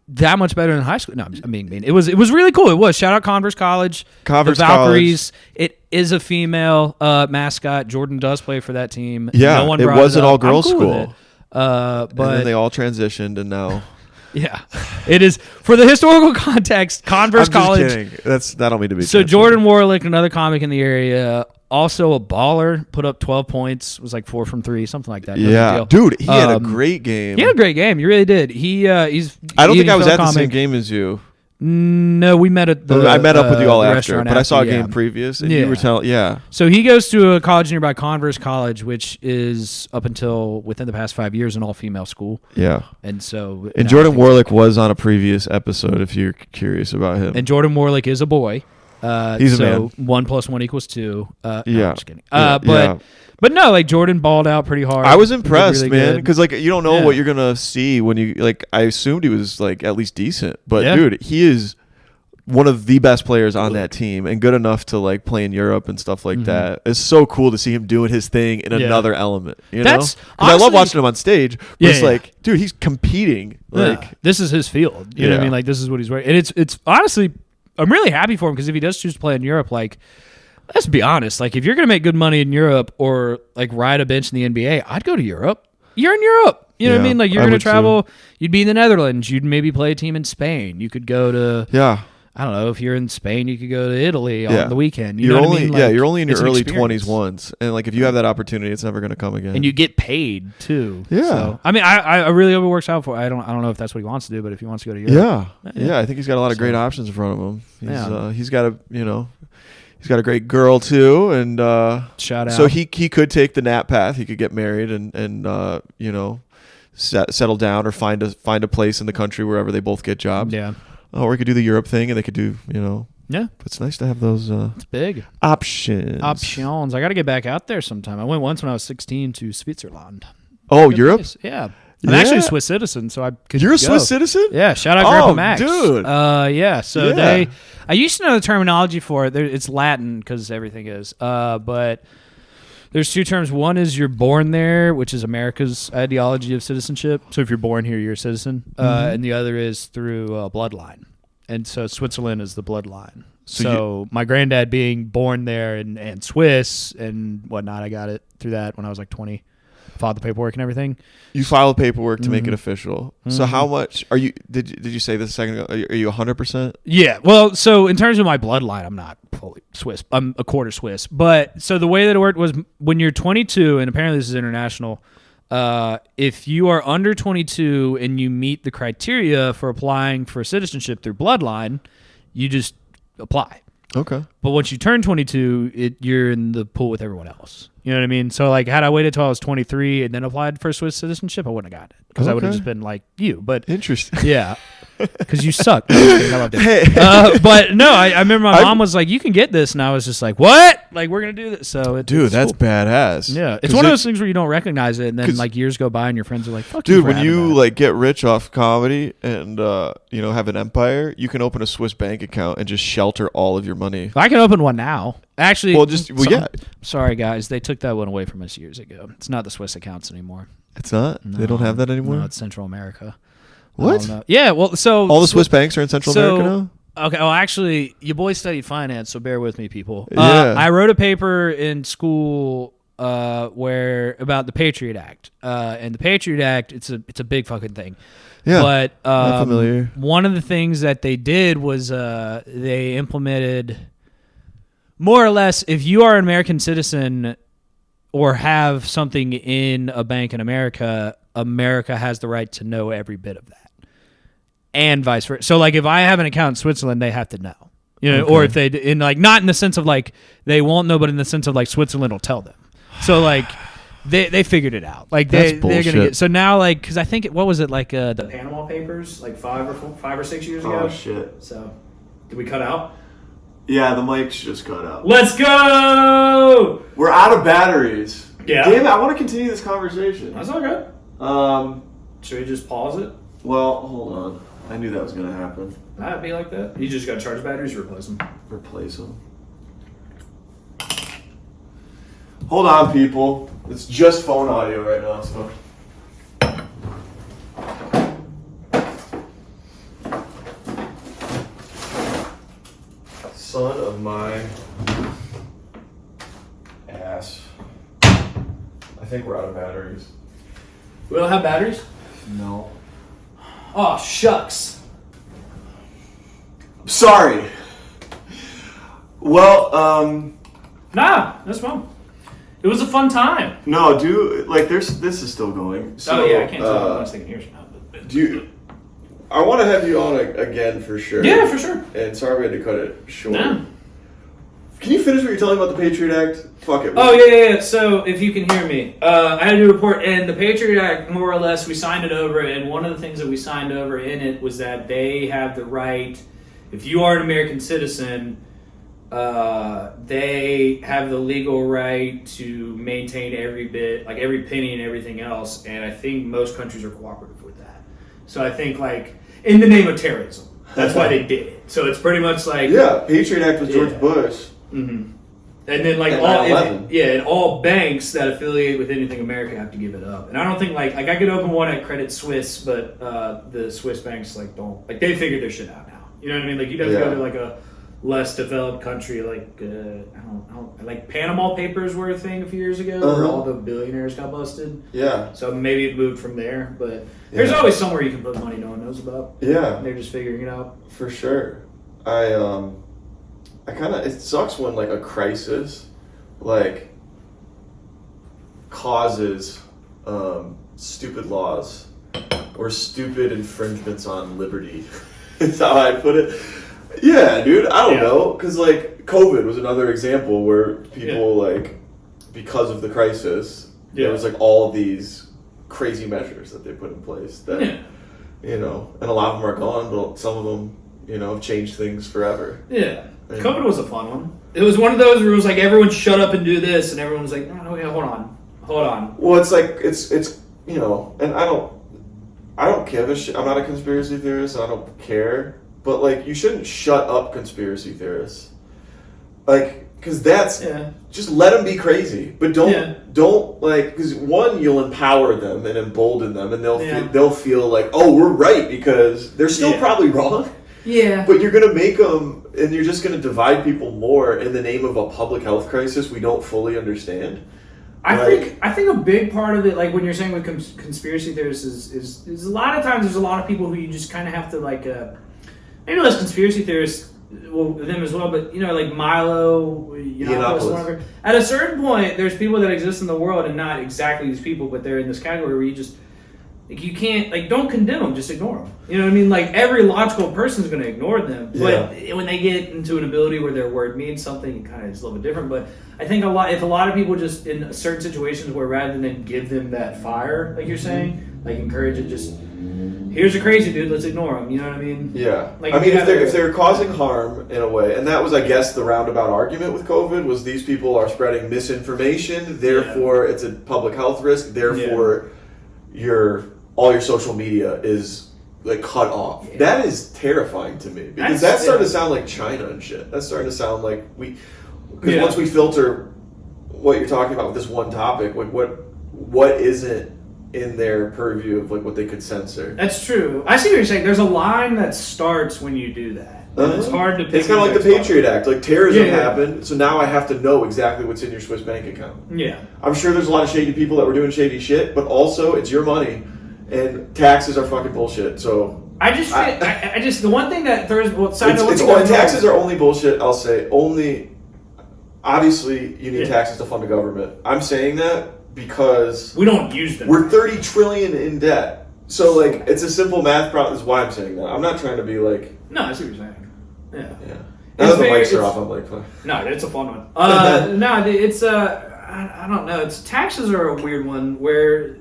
that much better than high school. No, I mean, it was really cool. It was. Shout out Converse College, the Valkyries. It is a female mascot. Jordan does play for that team. Yeah, no one it was an all girls cool school. But and then they all transitioned, and now. Yeah, it is. For the historical context, Converse College. Kidding. I don't mean to be. So Jordan Warlick, another comic in the area, Also a baller, put up 12 points, was like 4 from 3, something like that. No Yeah, big deal. dude, he had a great game. He had a great game. You really did. He's. I don't think I was at the same game as you. No, we met at the. I met up with you all the after, restaurant but I saw a yeah. game previous, and you were telling, So he goes to a college nearby, Converse College, which is up until within the past 5 years an all-female school. Yeah. And so. And Jordan Warlick was on a previous episode, if you're curious about him. And Jordan Warlick is a boy. He's a man. 1 + 1 = 2. No, yeah. I'm just kidding. But no, like Jordan balled out pretty hard. I was impressed, really man, good. because like you don't know what you're gonna see when you like. I assumed he was like at least decent, but Yeah. dude, he is one of the best players on that team and good enough to like play in Europe and stuff like that. It's so cool to see him doing his thing in another element. You know, 'cause I love watching him on stage. But it's like, dude, he's competing. Like this is his field. You know what I mean? Like this is what he's wearing, and it's honestly, I'm really happy for him because if he does choose to play in Europe, like. Let's be honest. Like, if you're gonna make good money in Europe or like ride a bench in the NBA, I'd go to Europe. You're in Europe. You know what I mean? Like, you're gonna travel. Too. You'd be in the Netherlands. You'd maybe play a team in Spain. You could go to. Yeah. I don't know. If you're in Spain, you could go to Italy on the weekend. You you're know only what I mean? Like, you're only in your early 20s experience. once, and like if you have that opportunity, it's never gonna come again. And you get paid too. Yeah. So, I mean, I really hope it works out for. I don't know if that's what he wants to do, but if he wants to go to Europe, yeah. I think he's got a lot of great options in front of him. He's got He's got a great girl too, and shout out. So he could take the Nat path. He could get married and settle down or find a place in the country wherever they both get jobs. Yeah. Or he could do the Europe thing, and they could do Yeah. It's nice to have those. It's big options. Options. I got to get back out there sometime. I went once when I was 16 to Switzerland. Oh, Good Europe? place. Yeah. I'm actually a Swiss citizen, so I could You're a go. Swiss citizen? Yeah, shout out Grandpa Max. Dude. Yeah, so I used to know the terminology for it. It's Latin because everything is. But there's two terms. One is you're born there, which is America's ideology of citizenship. So if you're born here, you're a citizen. And the other is through bloodline. And so Switzerland is the bloodline. So my granddad being born there and Swiss and whatnot, I got it through that when I was like 20. Filed the paperwork and everything. You filed paperwork to make it official. So how much are you? Did you say this a second ago? Are you 100%? Yeah. Well, so in terms of my bloodline, I'm not fully Swiss. I'm a quarter Swiss. But so the way that it worked was when you're 22, and apparently this is international. If you are under 22 and you meet the criteria for applying for citizenship through bloodline, you just apply. Okay. But once you turn 22, you're in the pool with everyone else. You know what I mean? So, like, had I waited till I was 23 and then applied for Swiss citizenship, I wouldn't have gotten it because I would have just been like you. But interesting. Yeah, because you suck. I loved it. But no, I remember my mom was like, "You can get this," and I was just like, "What? Like, we're gonna do this?" So, dude, that's cool. badass. Yeah, it's one of those things where you don't recognize it, and then like years go by, and your friends are like, "Fuck you." Dude, when you like get rich off comedy and have an empire, you can open a Swiss bank account and just shelter all of your money. I can open one now. Actually, yeah. Sorry, guys, they took that one away from us years ago. It's not the Swiss accounts anymore. It's not. No, they don't have that anymore. No, it's Central America. What? Yeah. Well, so all the Swiss banks are in Central America now. Okay. Well, actually, your boy studied finance, so bear with me, people. Yeah. I wrote a paper in school where about the Patriot Act, and the Patriot Act. It's a big fucking thing. Yeah. But I'm familiar. One of the things that they did was they implemented. More or less, if you are an American citizen or have something in a bank in America, America has the right to know every bit of that, and vice versa. So, like, if I have an account in Switzerland, they have to know, or if they, not in the sense of like they won't know, but in the sense of like Switzerland will tell them. So, like, they figured it out. Like they're gonna get. So now, like, because I think what was it like the Panama Papers, like 5 or 6 years ago. Oh shit! So, did we cut out? Yeah, the mic's just cut out. Let's go! We're out of batteries. Yeah. Damn it, I want to continue this conversation. That's all good. Should we just pause it? Well, hold on. I knew that was going to happen. That'd be like that. You just got to charge batteries or replace them? Replace them. Hold on, people. It's just phone audio right now, so... Son of my ass. I think we're out of batteries. We don't have batteries? No. Oh, shucks. Sorry. Well, Nah, that's fun. It was a fun time. No, this is still going. So, I can't tell how much they can hear now. I want to have you on again for sure. Yeah, for sure. And sorry we had to cut it short. Nah. Can you finish what you're telling about the Patriot Act? Fuck it. Oh, yeah. So, if you can hear me, I had to report, and the Patriot Act, more or less, we signed it over, and one of the things that we signed over in it was that they have the right, if you are an American citizen, they have the legal right to maintain every bit, like every penny and everything else, and I think most countries are cooperative with that. So I think, like, in the name of terrorism, that's why they did it. So it's pretty much like... Yeah, Patriot Act was George Bush. Mm-hmm. And then, like, all banks that affiliate with anything American have to give it up. And I don't think, like I could open one at Credit Suisse, but the Swiss banks, like, don't... Like, they figured their shit out now. You know what I mean? Like, you'd have to go to, like, a less developed country, like, I don't like Panama Papers were a thing a few years ago where all the billionaires got busted. Yeah. So maybe it moved from there, but there's always somewhere you can put money no one knows about. Yeah. They're just figuring it out. For sure. It sucks when, like, a crisis, like, causes stupid laws or stupid infringements on liberty. Is how I put it. Yeah, dude, I don't know, because, like, COVID was another example where people, like, because of the crisis, there was, like, all these crazy measures that they put in place that, you know, and a lot of them are gone, but some of them, you know, have changed things forever. Yeah. And COVID was a fun one. It was one of those where it was like, everyone shut up and do this, and everyone was like, no, hold on. Well, it's like, it's you know, and I don't give a shit. I'm not a conspiracy theorist, and I don't care. But, like, you shouldn't shut up conspiracy theorists. Like, because that's... Yeah. Just let them be crazy. But don't like... Because, one, you'll empower them and embolden them. And they'll feel like, oh, we're right. Because they're still probably wrong. Yeah. But you're going to make them... And you're just going to divide people more in the name of a public health crisis we don't fully understand. I think a big part of it, like when you're saying with conspiracy theorists, is a lot of times there's a lot of people who you just kind of have to, like... maybe less conspiracy theorists, well, them as well, but, you know, like Milo, Yiannopoulos. At a certain point, there's people that exist in the world, and not exactly these people, but they're in this category where you just, like, you can't, like, don't condemn them, just ignore them. You know what I mean? Like, every logical person's going to ignore them, but when they get into an ability where their word means something, it kind of is a little bit different. But I think if a lot of people just, in certain situations where rather than give them that fire, like you're saying, like, encourage it, just... Here's a crazy dude, let's ignore him, you know what I mean? Yeah. Like, I mean, if they're causing harm in a way, and that was, I guess, the roundabout argument with COVID, was these people are spreading misinformation, therefore it's a public health risk, therefore all your social media is, like, cut off. Yeah. That is terrifying to me, because that's starting to sound like China and shit. That's starting to sound like because once we filter what you're talking about with this one topic, like, what isn't in their purview of, like, what they could censor. That's true. I see what you're saying. There's a line that starts when you do that. It's hard to pick. It's kind of like the Patriot Act. Like, terrorism happened, so now I have to know exactly what's in your Swiss bank account. Yeah. I'm sure there's a lot of shady people that were doing shady shit, but also it's your money, and taxes are fucking bullshit. So I just the one thing that there's taxes are only bullshit. I'll say only. Obviously, you need taxes to fund the government. I'm saying that because we don't use them. We're $30 trillion in debt. So, like, it's a simple math problem. That's why I'm saying that. I'm not trying to be like... No, I see what you're saying. Yeah. Now that the mics are off, I'm like... No, it's a fun one. No, it's... I don't know. Taxes are a weird one where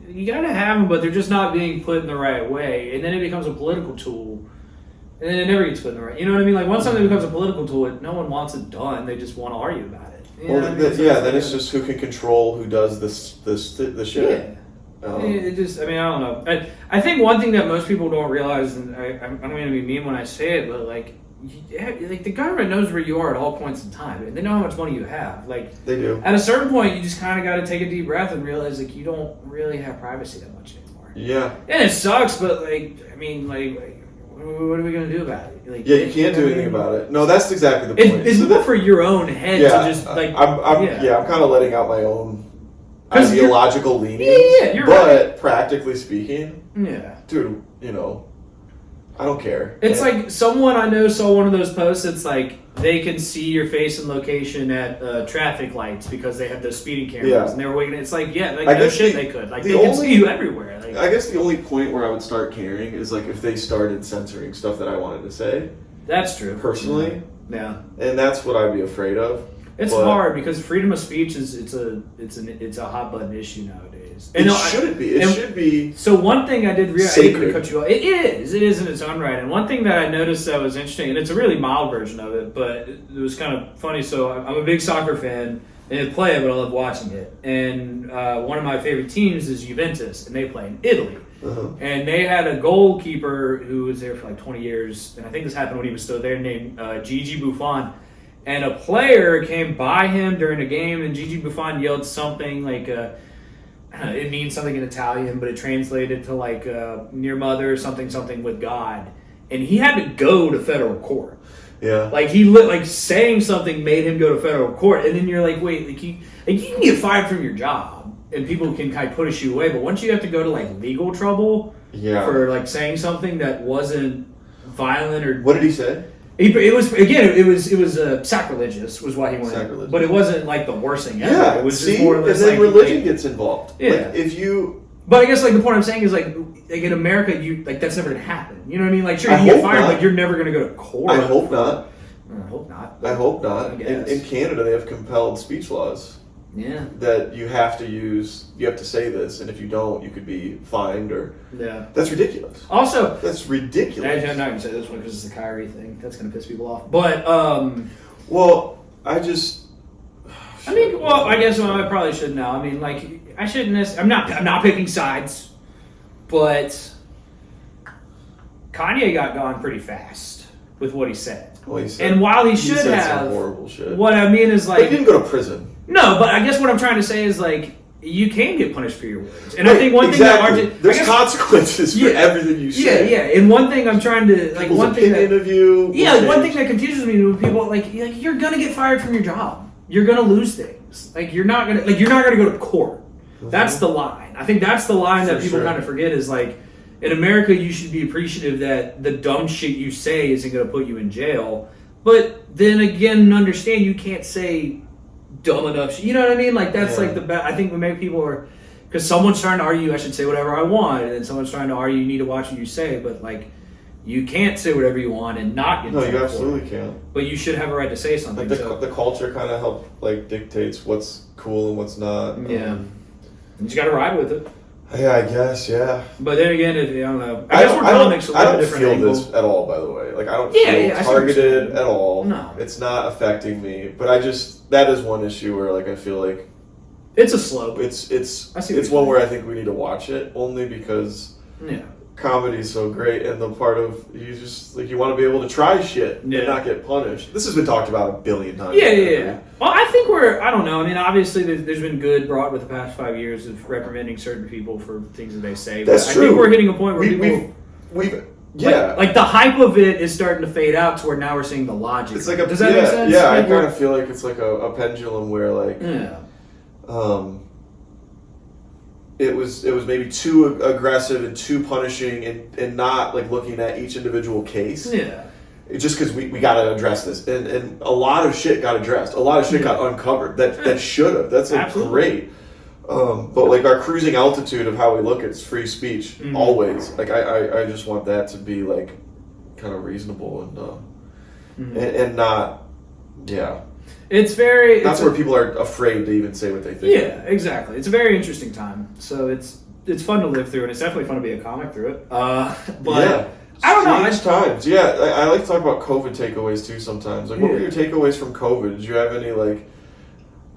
you gotta have them, but they're just not being put in the right way. And then it becomes a political tool. And then it never gets put in the right... You know what I mean? Like, once something becomes a political tool, no one wants it done. They just want to argue about it. Then it's just who can control who does this shit. Yeah. It just, I mean, I don't know. I think one thing that most people don't realize, and I'm going to be mean when I say it, but, like the government knows where you are at all points in time, and they know how much money you have. Like, they do. At a certain point, you just kind of got to take a deep breath and realize, like, you don't really have privacy that much anymore. Yeah. And it sucks, but, like, I mean, like what are we going to do about it? Like, you can't do anything about it. No, that's exactly the point. It's more for your own head to just, like... I'm kind of letting out my own ideological leanings. Yeah, you're right. But practically speaking, dude, you know, I don't care. It's like someone I know saw one of those posts. It's like they can see your face and location at traffic lights because they have those speeding cameras, Yeah. and they're waiting. It's like, yeah, like I no guess shit, the- they could. Like the they can only- see you everywhere. Like, I guess the only point where I would start caring is like if they started censoring stuff that I wanted to say that's true. personally, Yeah. and that's what I'd be afraid of. It's But- hard because freedom of speech is it's a hot button issue nowadays. It no, shouldn't be. It and- should be. So one thing I did realize, I Sacred. didn't cut you off. It is in its own right. And one thing that I noticed that was interesting, and it's a really mild version of it, but it was kind of funny. So I'm a big soccer fan. I didn't play it, but I love watching it. And one of my favorite teams is Juventus, and they play in Italy. Uh-huh. And they had a goalkeeper who was there for like 20 years, and I think this happened when he was still there, named Gigi Buffon. And a player came by him during a game, and Gigi Buffon yelled something like, it means something in Italian, but it translated to like near mother, something with God. And he had to go to federal court. Yeah. Like like saying something made him go to federal court, and then you're like, wait, like you can get fired from your job, and people can kind of push you away. But once you have to go to like legal trouble Yeah. for like saying something that wasn't violent or What did he say? it was sacrilegious was why he wanted, Sacrilegious. but it wasn't like the worst thing ever. Yeah. It was See, just more or less and then like religion gets involved. Yeah. Like, if you. But I guess like the point I'm saying is like in America, you like that's never gonna happen. You know what I mean? Like sure, I you get hope fired, not. but you're never gonna go to court. I hope not. I hope not. I hope not. I In, guess. in Canada, they have compelled speech laws Yeah. that you have to say this, and if you don't, you could be fined or. Yeah. That's ridiculous. Also, That's ridiculous. actually, I'm not gonna say this one because it's a Kyrie thing. That's gonna piss people off. But Well, I just. I mean, well, I guess I probably should know. I mean, like I shouldn't. I'm not picking sides, but Kanye got gone pretty fast with what he said. Well, he said- And while he he should said have, some horrible shit. what I mean is But he like didn't go to prison. no, but I guess what I'm trying to say is like you can get punished for your words, and I Right, think one exactly. thing that There's consequences for everything you say. yeah, and one thing I'm trying to like People's one thing opinion that of you. yeah, will one change. thing that confuses me with people like you're gonna get fired from your job, you're gonna lose things, like you're not gonna go to court. That's the line. I think that's the line that For people sure. kind of forget is like in America you should be appreciative that the dumb shit you say isn't gonna put you in jail, but then again understand you can't say dumb enough shit. You know what I mean? Like that's Yeah. like the best. I think when maybe people are because someone's trying to argue I should say whatever I want, and then someone's trying to argue you need to watch what you say, but like you can't say whatever you want and not get in No, you trouble for absolutely it. can't. But you should have a right to say something. Like so, the culture kind of dictates what's cool and what's not. yeah, you just got to ride with it. Yeah, I guess. Yeah. But then again, I don't know. I guess we're comics, so we I have a don't different feel angle. this at all. By the way, like I don't Yeah, feel yeah, I see what you're targeted saying. at all. No. It's not affecting me. But that is one issue where like I feel like It's a slope. it's I see what it's you're one saying. where I think we need to watch it only because Yeah. comedy's so great and the part of you just like you want to be able to try shit Yeah. and not get punished. This has been talked about a billion times. Yeah. Well, I think I don't know. I mean, obviously, there's been good brought with the past 5 years of reprimanding certain people for things that they say. That's but true. I think we're hitting a point where We, people. we've yeah. Like the hype of it is starting to fade out to where now we're seeing the logic. It's like a Does that make sense? Yeah, I Like, kind of feel like it's like a pendulum where like Yeah. it was maybe too aggressive and too punishing and not like looking at each individual case. Yeah. Just because we got to address this and a lot of shit got addressed, a lot of shit got uncovered that should have. That's like Absolutely. great. But like our cruising altitude of how we look at free speech always. Like I just want that to be like kind of reasonable and not yeah. It's very. That's where people are afraid to even say what they think. Yeah, exactly. It's a very interesting time. So it's fun to live through, and it's definitely fun to be a comic through it. But yeah. I don't know. Strange times. Yeah, I like to talk about COVID takeaways too sometimes. Like, what were Yeah. your takeaways from COVID? Did you have any like?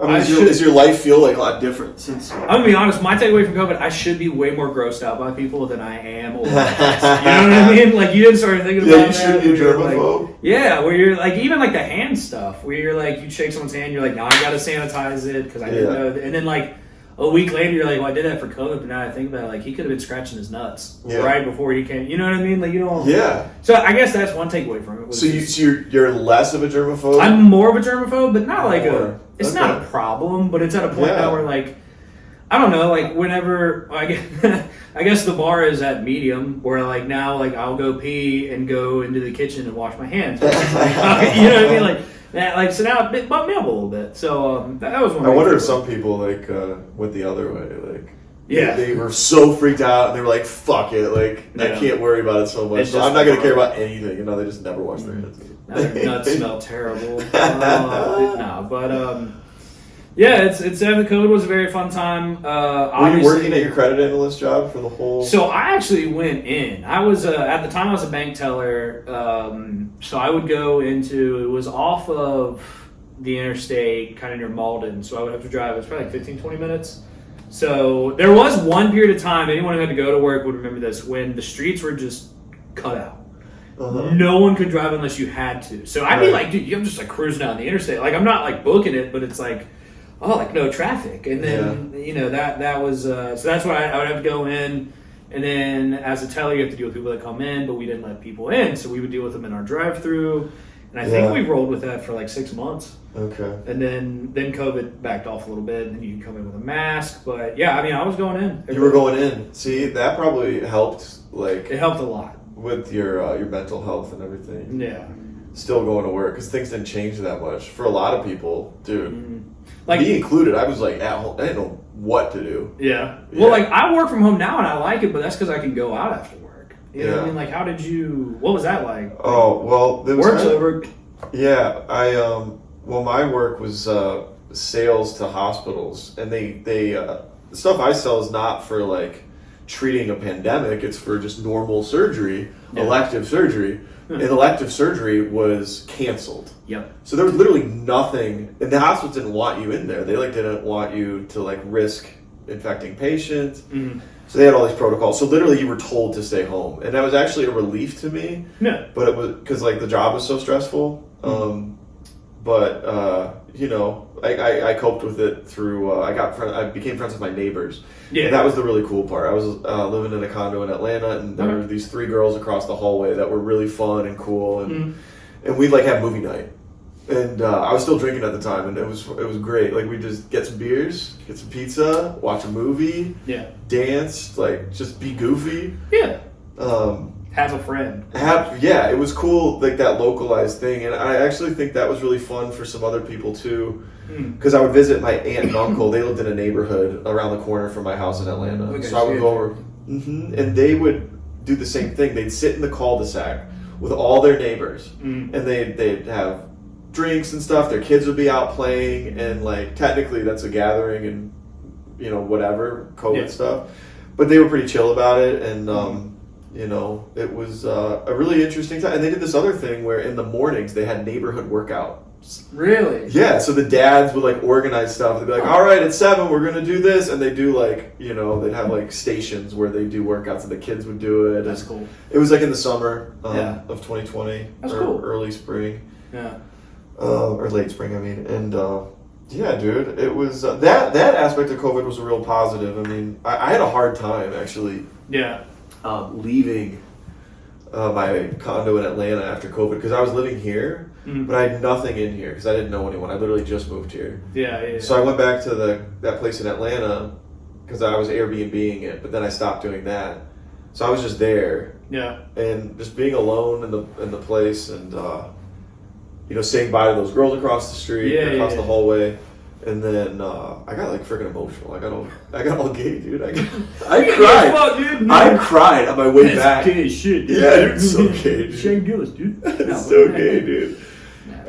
I mean, I does your life feel like a lot different since? I'm gonna be honest. My takeaway from COVID, I should be way more grossed out by people than I am. Or you know what I mean? Like you didn't start thinking Yeah, about you that. should be a where you're like- germaphobe. Yeah, where you're like even like the hand stuff, where you're like you shake someone's hand, you're like, no, I gotta sanitize it because I didn't Yeah. know. And then like a week later, you're like, well, I did that for COVID, but now I think about it, like he could have been scratching his nuts Yeah. right before he came. You know what I mean? Like you don't. Yeah. So I guess that's one takeaway from it. was So just- you're less of a germaphobe. I'm more of a germaphobe, but not like More. it's Okay. not a problem, but it's at a point Yeah. now where like I don't know, like whenever I guess the bar is at medium, where like now like I'll go pee and go into the kitchen and wash my hands. you know what I mean? Like Yeah, like, so now it bumped me up a little bit. So that was one. I wonder if some people like went the other way. Like, yeah, they were so freaked out and they were like, "Fuck it!" Like, I can't worry about it so much. So I'm not gonna care about anything. You know, they just never wash their hands. Now their nuts smell terrible. No, but yeah, it's COVID was a very fun time. Were you working at your credit analyst job for the whole? So I actually went in. I was at the time I was a bank teller. So I would go into, it was off of the interstate, kind of near Malden. So I would have to drive. It was probably like 15, 20 minutes. So there was one period of time, anyone who had to go to work would remember this, when the streets were just cut out. No one could drive unless you had to. So I'd be like, dude, I'm just like cruising down the interstate. Like, I'm not like booking it, but it's like, oh, like no traffic. And then, you know, that was, so that's why I would have to go in. And then as a teller, you have to deal with people that come in, but we didn't let people in. So we would deal with them in our drive-through. And I think we rolled with that for like 6 months. Okay. And then COVID backed off a little bit, and then you can come in with a mask. But yeah, I mean, I was going in. You were going in. See, that probably helped. Like, it helped a lot with your mental health and everything. Yeah. Still going to work because things didn't change that much for a lot of people, dude. Mm-hmm. Like, me included, I was like at home. I didn't know what to do. Yeah. Well, like, I work from home now and I like it, but that's because I can go out after work. You know what I mean? Like, how did you? What was that like? Oh well, there was work's over. Yeah, well, my work was sales to hospitals, and they the stuff I sell is not for like treating a pandemic. It's for just normal surgery, elective surgery. And elective surgery was canceled. Yep. So there was literally nothing, and the hospitals didn't want you in there. They like didn't want you to like risk infecting patients. Mm-hmm. So they had all these protocols. So literally, you were told to stay home, and that was actually a relief to me. Yeah. But it was because like the job was so stressful. But you know, I coped with it through. I became friends with my neighbors. Yeah. And that was the really cool part. I was living in a condo in Atlanta, and there were these 3 girls across the hallway that were really fun and cool, and we'd like have movie night. And I was still drinking at the time, and it was great. Like, we'd just get some beers, get some pizza, watch a movie, dance, like just be goofy. Yeah. Have a friend. It was cool, like that localized thing, and I actually think that was really fun for some other people too, because I would visit my aunt and uncle. They lived in a neighborhood around the corner from my house in Atlanta, so I would go over, and they would do the same thing. They'd sit in the cul-de-sac with all their neighbors, and they'd have drinks and stuff. Their kids would be out playing, and like technically that's a gathering, and you know, whatever COVID stuff, but they were pretty chill about it, and you know, it was a really interesting time. And they did this other thing where in the mornings they had neighborhood workouts. Really? Yeah, so the dads would like organize stuff. They'd be like, all right, at 7 we're going to do this. And they do like, you know, they'd have like stations where they do workouts and the kids would do it. That's cool. It was like in the summer of 2020. That's cool. Early spring. Yeah. Or late spring, I mean. And yeah, dude, it was, that aspect of COVID was a real positive. I mean, I had a hard time actually. Yeah. Leaving my condo in Atlanta after COVID, because I was living here, but I had nothing in here because I didn't know anyone. I literally just moved here. Yeah. So I went back to that place in Atlanta because I was Airbnb-ing it, but then I stopped doing that. So I was just there. Yeah. And just being alone in the place, and you know, saying bye to those girls across the street, across the hallway. And then I got like freaking emotional. I got all gay, dude. I cried. Fuck, dude. I cried on my way back. Gay shit, dude. Yeah, dude, so gay, dude. Shane Gillis, dude. So gay, dude.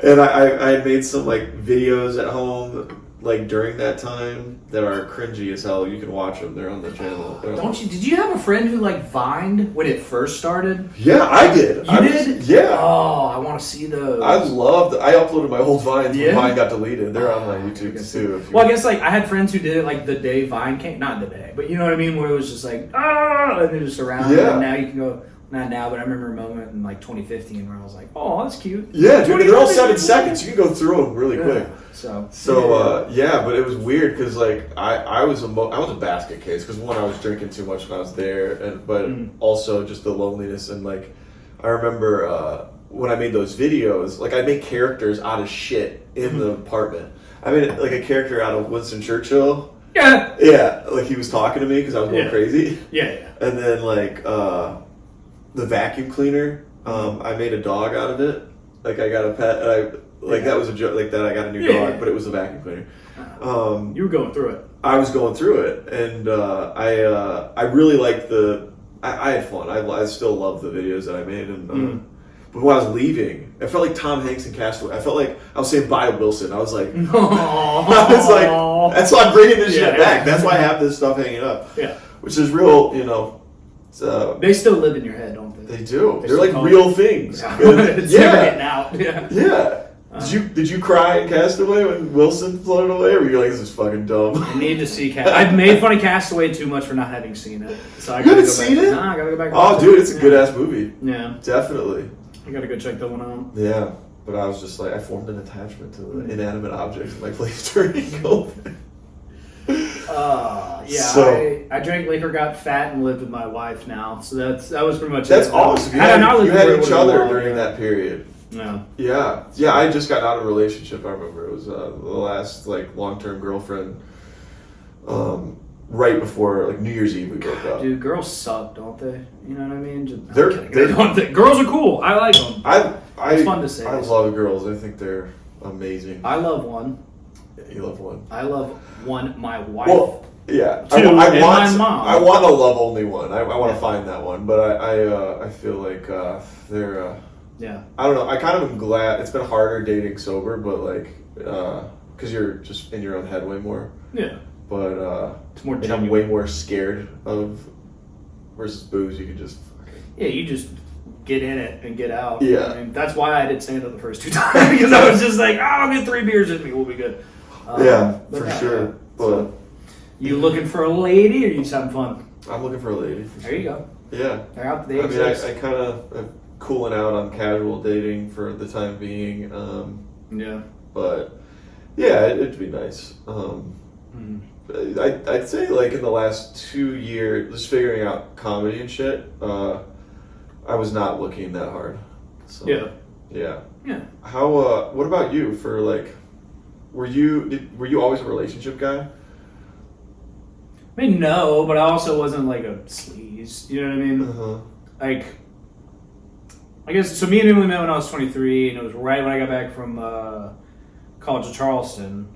And I had made some like videos at home like during that time that are cringy as hell. You can watch them. They're on the channel. Did you have a friend who like Vined when it first started? Yeah, I did. You did? Yeah. Oh, I want to see those. I uploaded my old Vines when Vine got deleted. They're on my YouTube too. Well, I guess like I had friends who did it like the day Vine came, not the day, but you know what I mean, where it was just like, and they're just around. Yeah. And now you can go. Not now, but I remember a moment in like 2015 where I was like, "Oh, that's cute." Yeah, dude, they're all 7 seconds. You can go through them really quick. So yeah, but it was weird because like I was a basket case because one, I was drinking too much when I was there, but also just the loneliness, and like I remember when I made those videos, like I made characters out of shit in the apartment. I made like a character out of Winston Churchill. Yeah. Yeah, like he was talking to me because I was going crazy. Yeah. And then like the vacuum cleaner, I made a dog out of it. Like I got a pet, and Like that was a joke. Like that I got a new dog, but it was a vacuum cleaner. You were going through it. I was going through it, and I really liked I had fun. I still love the videos that I made, and but when I was leaving, I felt like Tom Hanks in Castaway. I felt like I was saying bye to Wilson. I was like, I was like, that's why I'm bringing this shit back. That's why I have this stuff hanging up. Yeah, which is real, they still live in your head, don't they? They do. They're like real things. It's never getting out. Yeah. Did you cry in Castaway when Wilson floated away, or were you like, this is fucking dumb? I need to see Castaway. I've made fun of Castaway too much for not having seen it. So I you haven't seen it? Nah, I gotta go back. Oh, dude, it's a good ass movie. Yeah, definitely. I gotta go check that one out. Yeah, but I was just like, I formed an attachment to the inanimate objects in my place during COVID. Yeah, so, I drank liquor, got fat, and lived with my wife now. So that was pretty much that's it. awesome. You had each other during that period. Yeah. Yeah. I just got out of a relationship. I remember it was the last like long-term girlfriend. Right before like New Year's Eve, we broke up. Dude, girls suck, don't they? You know what I mean? They're girls are cool. I like them. It's fun to say. I love girls. I think they're amazing. I love one. You love one. I love one. My wife. Well, yeah. Two, my mom. I want to love only one. I want to find that one, but I feel like they're. Yeah. I don't know. I kind of am glad it's been harder dating sober, but like because you're just in your own head way more. Yeah. But it's more. I'm way more scared of versus booze. You can just. Yeah, you just get in it and get out. Yeah. I mean, that's why I did stand up the first 2 times because I was just like, I'll get 3 beers in me, we'll be good. Yeah, for sure. Yeah. But so, you looking for a lady or you just having fun? I'm looking for a lady. There you go. Yeah. They're out I mean, I kind of am cooling out on casual dating for the time being. Yeah. But yeah, it'd be nice. I'd say like in the last 2 years, just figuring out comedy and shit, I was not looking that hard. So, yeah. Yeah. Yeah. How? What about you? For like, were you always a relationship guy? I mean, no, but I also wasn't like a sleaze. You know what I mean? Uh-huh. Like, I guess so. Me and him we met when I was 23, and it was right when I got back from College of Charleston.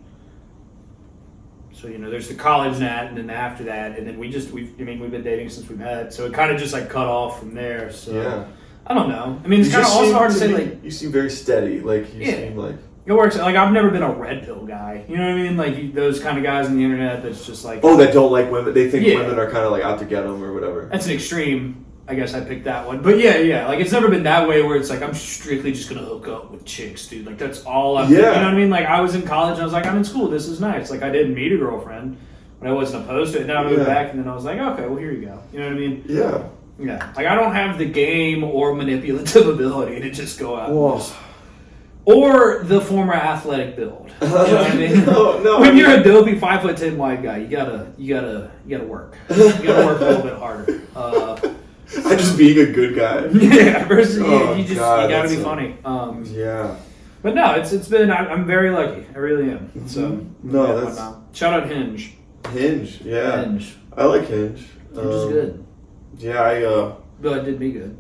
So there's the college nat, and then after that, and then we've been dating since we met. So it kind of just like cut off from there. So yeah. I don't know. I mean, it's kind of also hard to say. Like, you seem very steady. Like you seem like. It works. Like, I've never been a red pill guy. You know what I mean? Like, those kind of guys on the internet that's just like... Oh, that don't like women. They think women are kind of like out to get them or whatever. That's an extreme. I guess I picked that one. But yeah. Like, it's never been that way where it's like, I'm strictly just going to hook up with chicks, dude. Like, that's all I'm... You know what I mean? Like, I was in college and I was like, I'm in school. This is nice. Like, I didn't meet a girlfriend, but I wasn't opposed to it. And then I moved back and then I was like, okay, well, here you go. You know what I mean? Yeah. Yeah. Like, I don't have the game or manipulative ability to just go out Whoa. and just... Or the former athletic build. You know what I mean? No. When you're a dopey 5'10" wide guy, you gotta work. You gotta work a little bit harder. I'm just being a good guy. Yeah, versus you gotta be funny. Yeah. But no, it's been. I'm very lucky. I really am. Mm-hmm. So that's shout out Hinge. Hinge, yeah. Hinge. I like Hinge. Hinge is good. Yeah, But it did me good.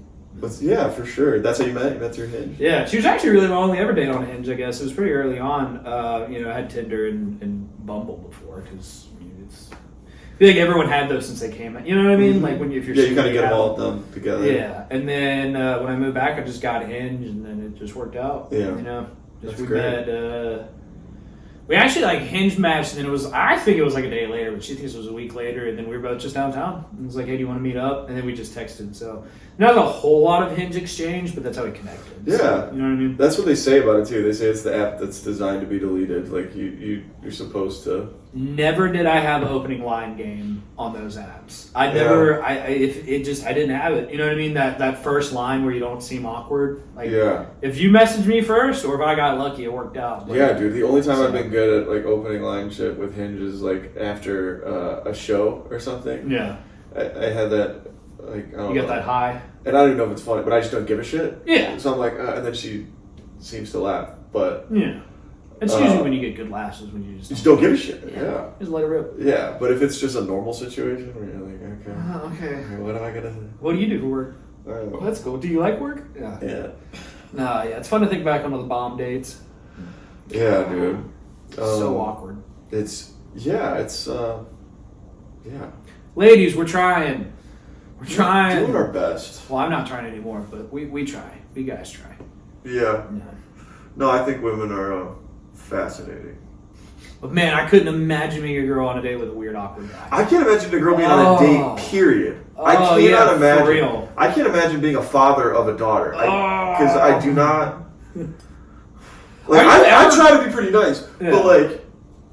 Yeah, for sure. That's how you met? That's your Hinge? Yeah, she was actually really my only ever date on Hinge, I guess. It was pretty early on. I had Tinder and Bumble before, because I feel like everyone had those since they came out. You know what I mean? Mm-hmm. Like, when if you're you kind of get them all done together. Yeah, and then when I moved back, I just got Hinge, and then it just worked out. Yeah. We met... we actually Hinge matched, and then I think it was like a day later, but she thinks it was a week later, and then we were both just downtown. And it was like, hey, do you want to meet up? And then we just texted. So not a whole lot of Hinge exchange, but that's how we connected. Yeah. So, you know what I mean? That's what they say about it too. They say it's the app that's designed to be deleted. Like you're supposed to. Never did I have opening line game on those apps. I never. I didn't have it. You know what I mean? That first line where you don't seem awkward. Like, if you message me first, or if I got lucky, it worked out. Yeah, dude. The only time I've been good at like opening line shit with Hinge is like after a show or something. Yeah. I had that. Like, I don't you know. got that high. And I don't even know if it's funny, but I just don't give a shit. Yeah. So I'm like, and then she seems to laugh, but yeah. It's usually when you get good laughs is when you just don't give a shit. Yeah. Just let it rip. Yeah, but if it's just a normal situation where you're like, okay, what am I gonna do? What do you do for work? Well, that's cool. Do you like work? Yeah. Nah, yeah. It's fun to think back on all the bomb dates. Yeah, dude. So awkward. Yeah. Ladies, we're trying. We're trying. Doing our best. Well, I'm not trying anymore, but we try. We guys try. Yeah. Yeah. No, I think women are fascinating. But man, I couldn't imagine being a girl on a date with a weird, awkward guy. I can't imagine a girl being on a date, period. I cannot imagine. For real. I can't imagine being a father of a daughter. Because I do not. Like, I try to be pretty nice, but like,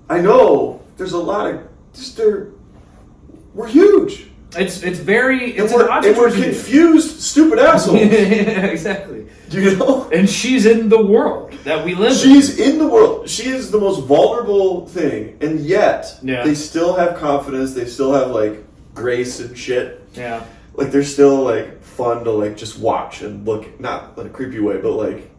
I know there's a lot of we're huge. It's very. It's and an we're confused, stupid assholes. Yeah, exactly. You know? And she's in the world that we live in. She's in the world. She is the most vulnerable thing, and yet they still have confidence. They still have like grace and shit. Yeah. Like they're still like fun to like just watch and look, not in a creepy way, but like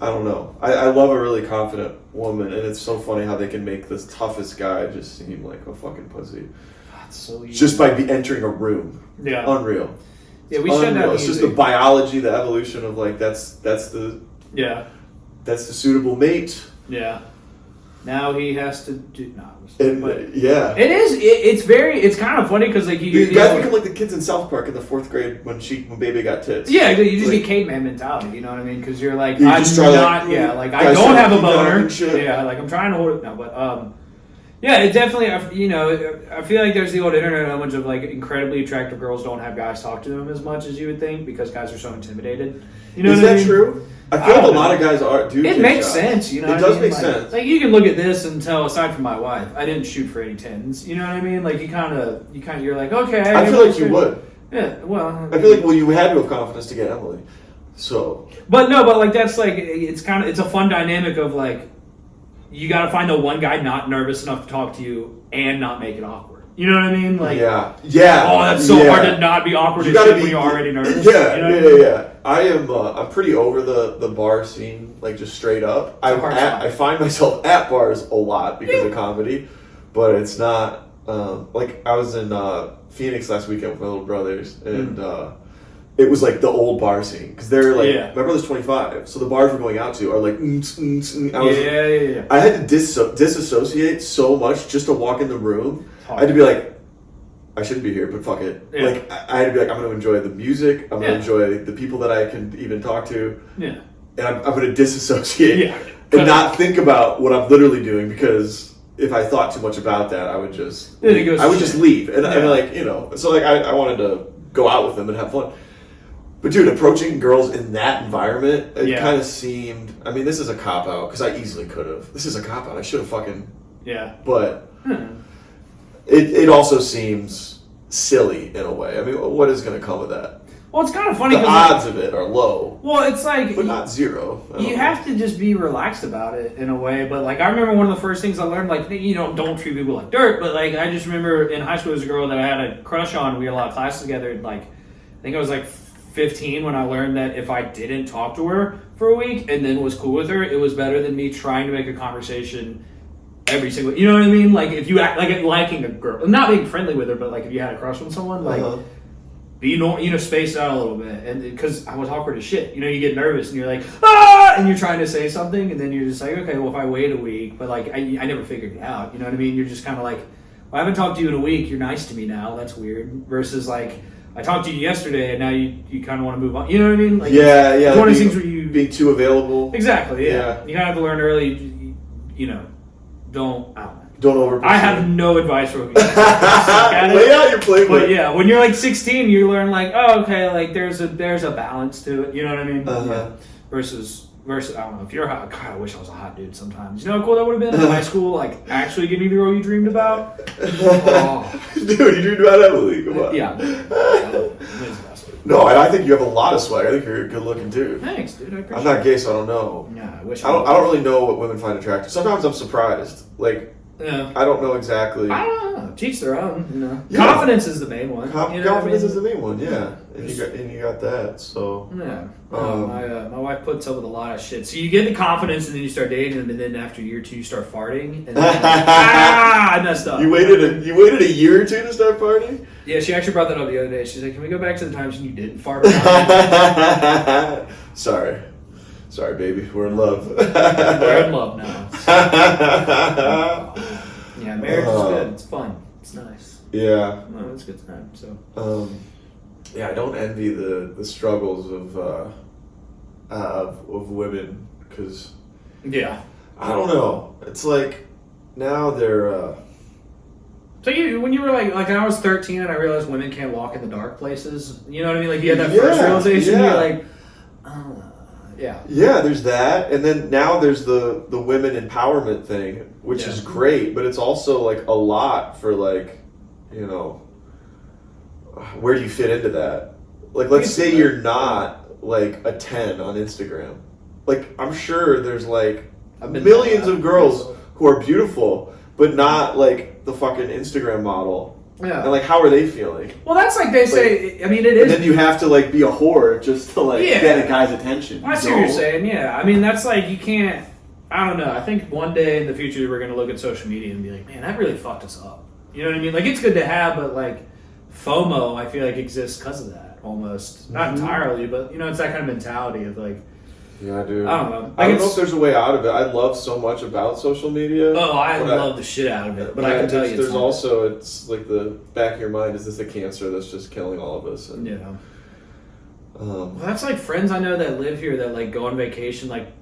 I don't know. I love a really confident woman, and it's so funny how they can make this toughest guy just seem like a fucking pussy. That's so easy. Just by entering a room. Yeah. Unreal. Yeah, we should have. It's just the biology, the evolution of like that's the suitable mate. Yeah. Now he has to do. No, yeah. It is. It's kind of funny because like you guys become like the kids in South Park in the 4th grade when baby got tits. Yeah, you just get caveman mentality. You know what I mean? Because you're like, I don't have a boner. Yeah, like I'm trying to hold it now, but yeah, it definitely. I feel like there's the old internet image of like incredibly attractive girls don't have guys talk to them as much as you would think because guys are so intimidated. You know, is that true? I feel like a lot of guys do. It makes sense, you know. It does make sense. Like you can look at this and tell, aside from my wife, I didn't shoot for any 10s. You know what I mean? Like you're like, okay. I feel like you would. Yeah, well. I feel like you had to have confidence to get Emily. So. But like that's like it's a fun dynamic of like you got to find the one guy not nervous enough to talk to you and not make it awkward. You know what I mean? Like yeah. Oh, that's so hard to not be awkward as shit when you're already nervous. Yeah, you know yeah. I am. I'm pretty over the bar scene, like just straight up. I find myself at bars a lot because of comedy, but it's not like I was in Phoenix last weekend with my little brothers, and it was like the old bar scene because they're like my brother's 25, so the bars we're going out to are like I had to disassociate so much just to walk in the room. I had to be like, I shouldn't be here, but fuck it. Yeah. Like I had to be like, I'm going to enjoy the music. I'm going to enjoy the people that I can even talk to. Yeah. And I'm going to disassociate and not think about what I'm literally doing because if I thought too much about that, I would just just leave. And like, you know, so like I wanted to go out with them and have fun. But dude, approaching girls in that environment, it kind of seemed. I mean, this is a cop out because I easily could have. This is a cop out. I should have fucking. Yeah. But it also seems silly in a way. I mean, what is going to come of that? Well, it's kind of funny. The odds of it are low. Well, it's like, but not zero. You have to just be relaxed about it in a way. But like, I remember one of the first things I learned, like, you know, don't treat people like dirt. But like, I just remember in high school, there was a girl that I had a crush on. We had a lot of classes together. And like, I think I was like 15 when I learned that if I didn't talk to her for a week and then was cool with her, it was better than me trying to make a conversation every single. You know what I mean? Like if you act like liking a girl, not being friendly with her, but like if you had a crush on someone, like be space it out a little bit, and because I was awkward as shit. You know, you get nervous and you're like and you're trying to say something, and then you're just like, okay, well if I wait a week, but like I never figured it out. You know what I mean? You're just kind of like, well, I haven't talked to you in a week. You're nice to me now. That's weird. Versus like, I talked to you yesterday, and now you kind of want to move on. You know what I mean? Like, it's one of these things where you being too available. Exactly. Yeah. You kind of have to learn early. You know, don't. I don't know. Don't over. I have no advice for you. Lay out your playbook. But yeah, when you're like 16, you learn like, oh, okay, like there's a balance to it. You know what I mean? Yeah. Versus, I don't know. If you're hot, God, I wish I was a hot dude sometimes. You know how cool that would have been in high school? Like actually getting the girl you dreamed about. Dude, you dreamed about Emily. Come on. Yeah. No, and I think you have a lot of swag. I think you're good looking too. Thanks, dude. I appreciate I'm not gay, so I don't know. Yeah, I wish. I don't really know what women find attractive. Sometimes I'm surprised. Like. Yeah. I don't know exactly. I don't know. Teach their own. You know. Yeah. Confidence is the main one. Confidence is the main one. Yeah, and you got that. So yeah. My wife puts up with a lot of shit. So you get the confidence, and then you start dating them, and then after year 2, you start farting. And then I messed up. You waited a year or 2 to start farting? Yeah, she actually brought that up the other day. She's like, "Can we go back to the times when you didn't fart?" Sorry, baby. We're in love. We're in love now. Yeah, marriage is good. It's fun. It's nice. Yeah. No, it's a good time. So. Yeah, I don't envy the struggles of women because. Yeah. I don't know. It's like now they're. So when you were like I was 13 and I realized women can't walk in the dark places. You know what I mean? Like you had that first realization. Yeah. You're like, yeah. Yeah, there's that, and then now there's the women empowerment thing, which is great, but it's also like a lot for like, you know, where do you fit into that? Like, let's say you're not like a 10 on Instagram. Like, I'm sure there's like millions of girls who are beautiful, but not like the fucking Instagram model. Yeah. And like, how are they feeling? Well, that's like they say. I mean, it is. And then you have to like be a whore just to like get a guy's attention. I see what you're saying. Yeah. I mean, that's like you can't. I don't know. I think one day in the future we're gonna look at social media and be like, man, that really fucked us up. You know what I mean? Like it's good to have, but like FOMO, I feel like exists because of that almost. Not entirely, but you know, it's that kind of mentality of like. Yeah, dude. I don't know. I don't know if there's a way out of it. I love so much about social media. Oh, I love the shit out of it. But I can tell you, there's also it's like the back of your mind. Is this a cancer that's just killing all of us? And, yeah. Well, that's like friends I know that live here that like go on vacation. Like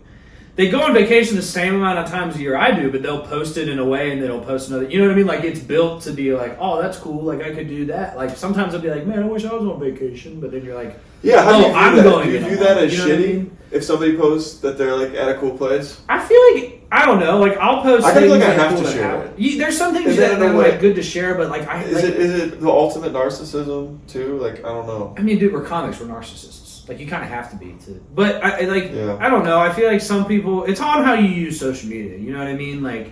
they go on vacation the same amount of times a year I do, but they'll post it in a way and then they'll post another. You know what I mean? Like it's built to be like, oh, that's cool. Like I could do that. Like sometimes I'll be like, man, I wish I was on vacation. But then you're like, yeah, how do you view I'm that? going. Do you view that as shitty? If somebody posts that they're like at a cool place, I feel like I don't know. Like I'll post. I feel like I have to share it. There's some things that are like good to share, but like is it the ultimate narcissism too? Like I don't know. I mean, dude, we're comics. We're narcissists. Like you kind of have to be to. But I don't know. I feel like some people. It's on how you use social media. You know what I mean? Like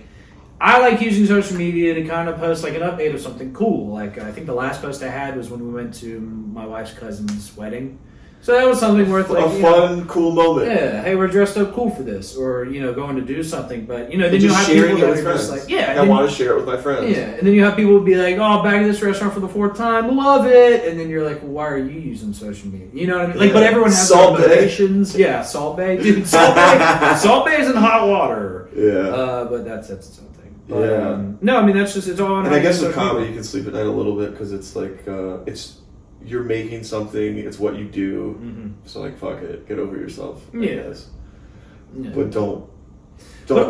I like using social media to kind of post like an update of something cool. Like I think the last post I had was when we went to my wife's cousin's wedding. So that was something worth like a fun, cool moment. Yeah, hey, we're dressed up cool for this, or you know, going to do something. But you know, then you have sharing people it with that are friends. just like, I want to share it with my friends. Yeah, and then you have people be like, oh, back at this restaurant for the 4th time, love it. And then you're like, well, why are you using social media? You know what I mean? Like, but everyone has Salt their motivations. Yeah, Salt Bay, dude. Salt Bay, Salt Bay is in hot water. Yeah, but that's its own thing. But, no, I mean that's just it's all on. And I guess with comedy, you can sleep at night a little bit because it's like you're making something. It's what you do. Mm-hmm. So like, fuck it, get over yourself. Yeah. But don't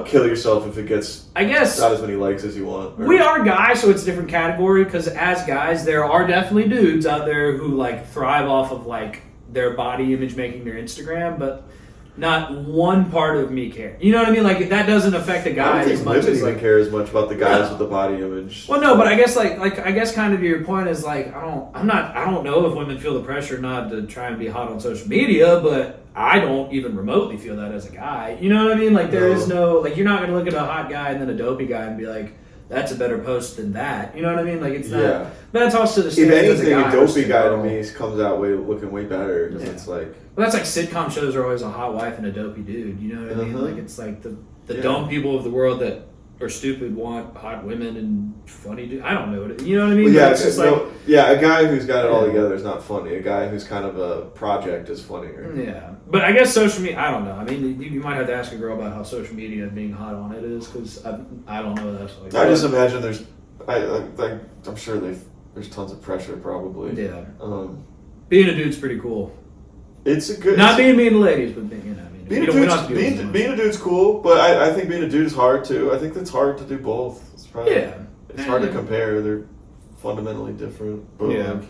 kill yourself if it gets. I guess not as many likes as you want. We are guys, so it's a different category. Because as guys, there are definitely dudes out there who like thrive off of like their body image making their Instagram, but. Not one part of me care. You know what I mean? Like that doesn't affect a guy as much as like care as much about the guys with the body image. Well, no, but I guess like I guess kind of your point is like I don't know if women feel the pressure not to try and be hot on social media, but I don't even remotely feel that as a guy. You know what I mean? Like there is no like you're not gonna look at a hot guy and then a dopey guy and be like. That's a better post than that. You know what I mean? Like it's not. Yeah. That's also the. If anything, a dopey guy to me comes out looking way better because it's like. Well, that's like sitcom shows are always a hot wife and a dopey dude. You know what I mean? Like it's like the dumb people of the world that are stupid want hot women and funny dudes. I don't know what you know what I mean? Well, yeah, it's just like a guy who's got it all together is not funny. A guy who's kind of a project is funnier. Yeah, but I guess social media. I don't know. I mean, you might have to ask a girl about how social media and being hot on it is because I don't know what that's like. I just imagine there's. I'm sure there's tons of pressure probably. Yeah. Being a dude's pretty cool. It's a good. Not being mean to ladies, but being being a dude's cool, but I think being a dude is hard too. I think it's hard to do both. It's probably, it's hard to compare. They're fundamentally different. But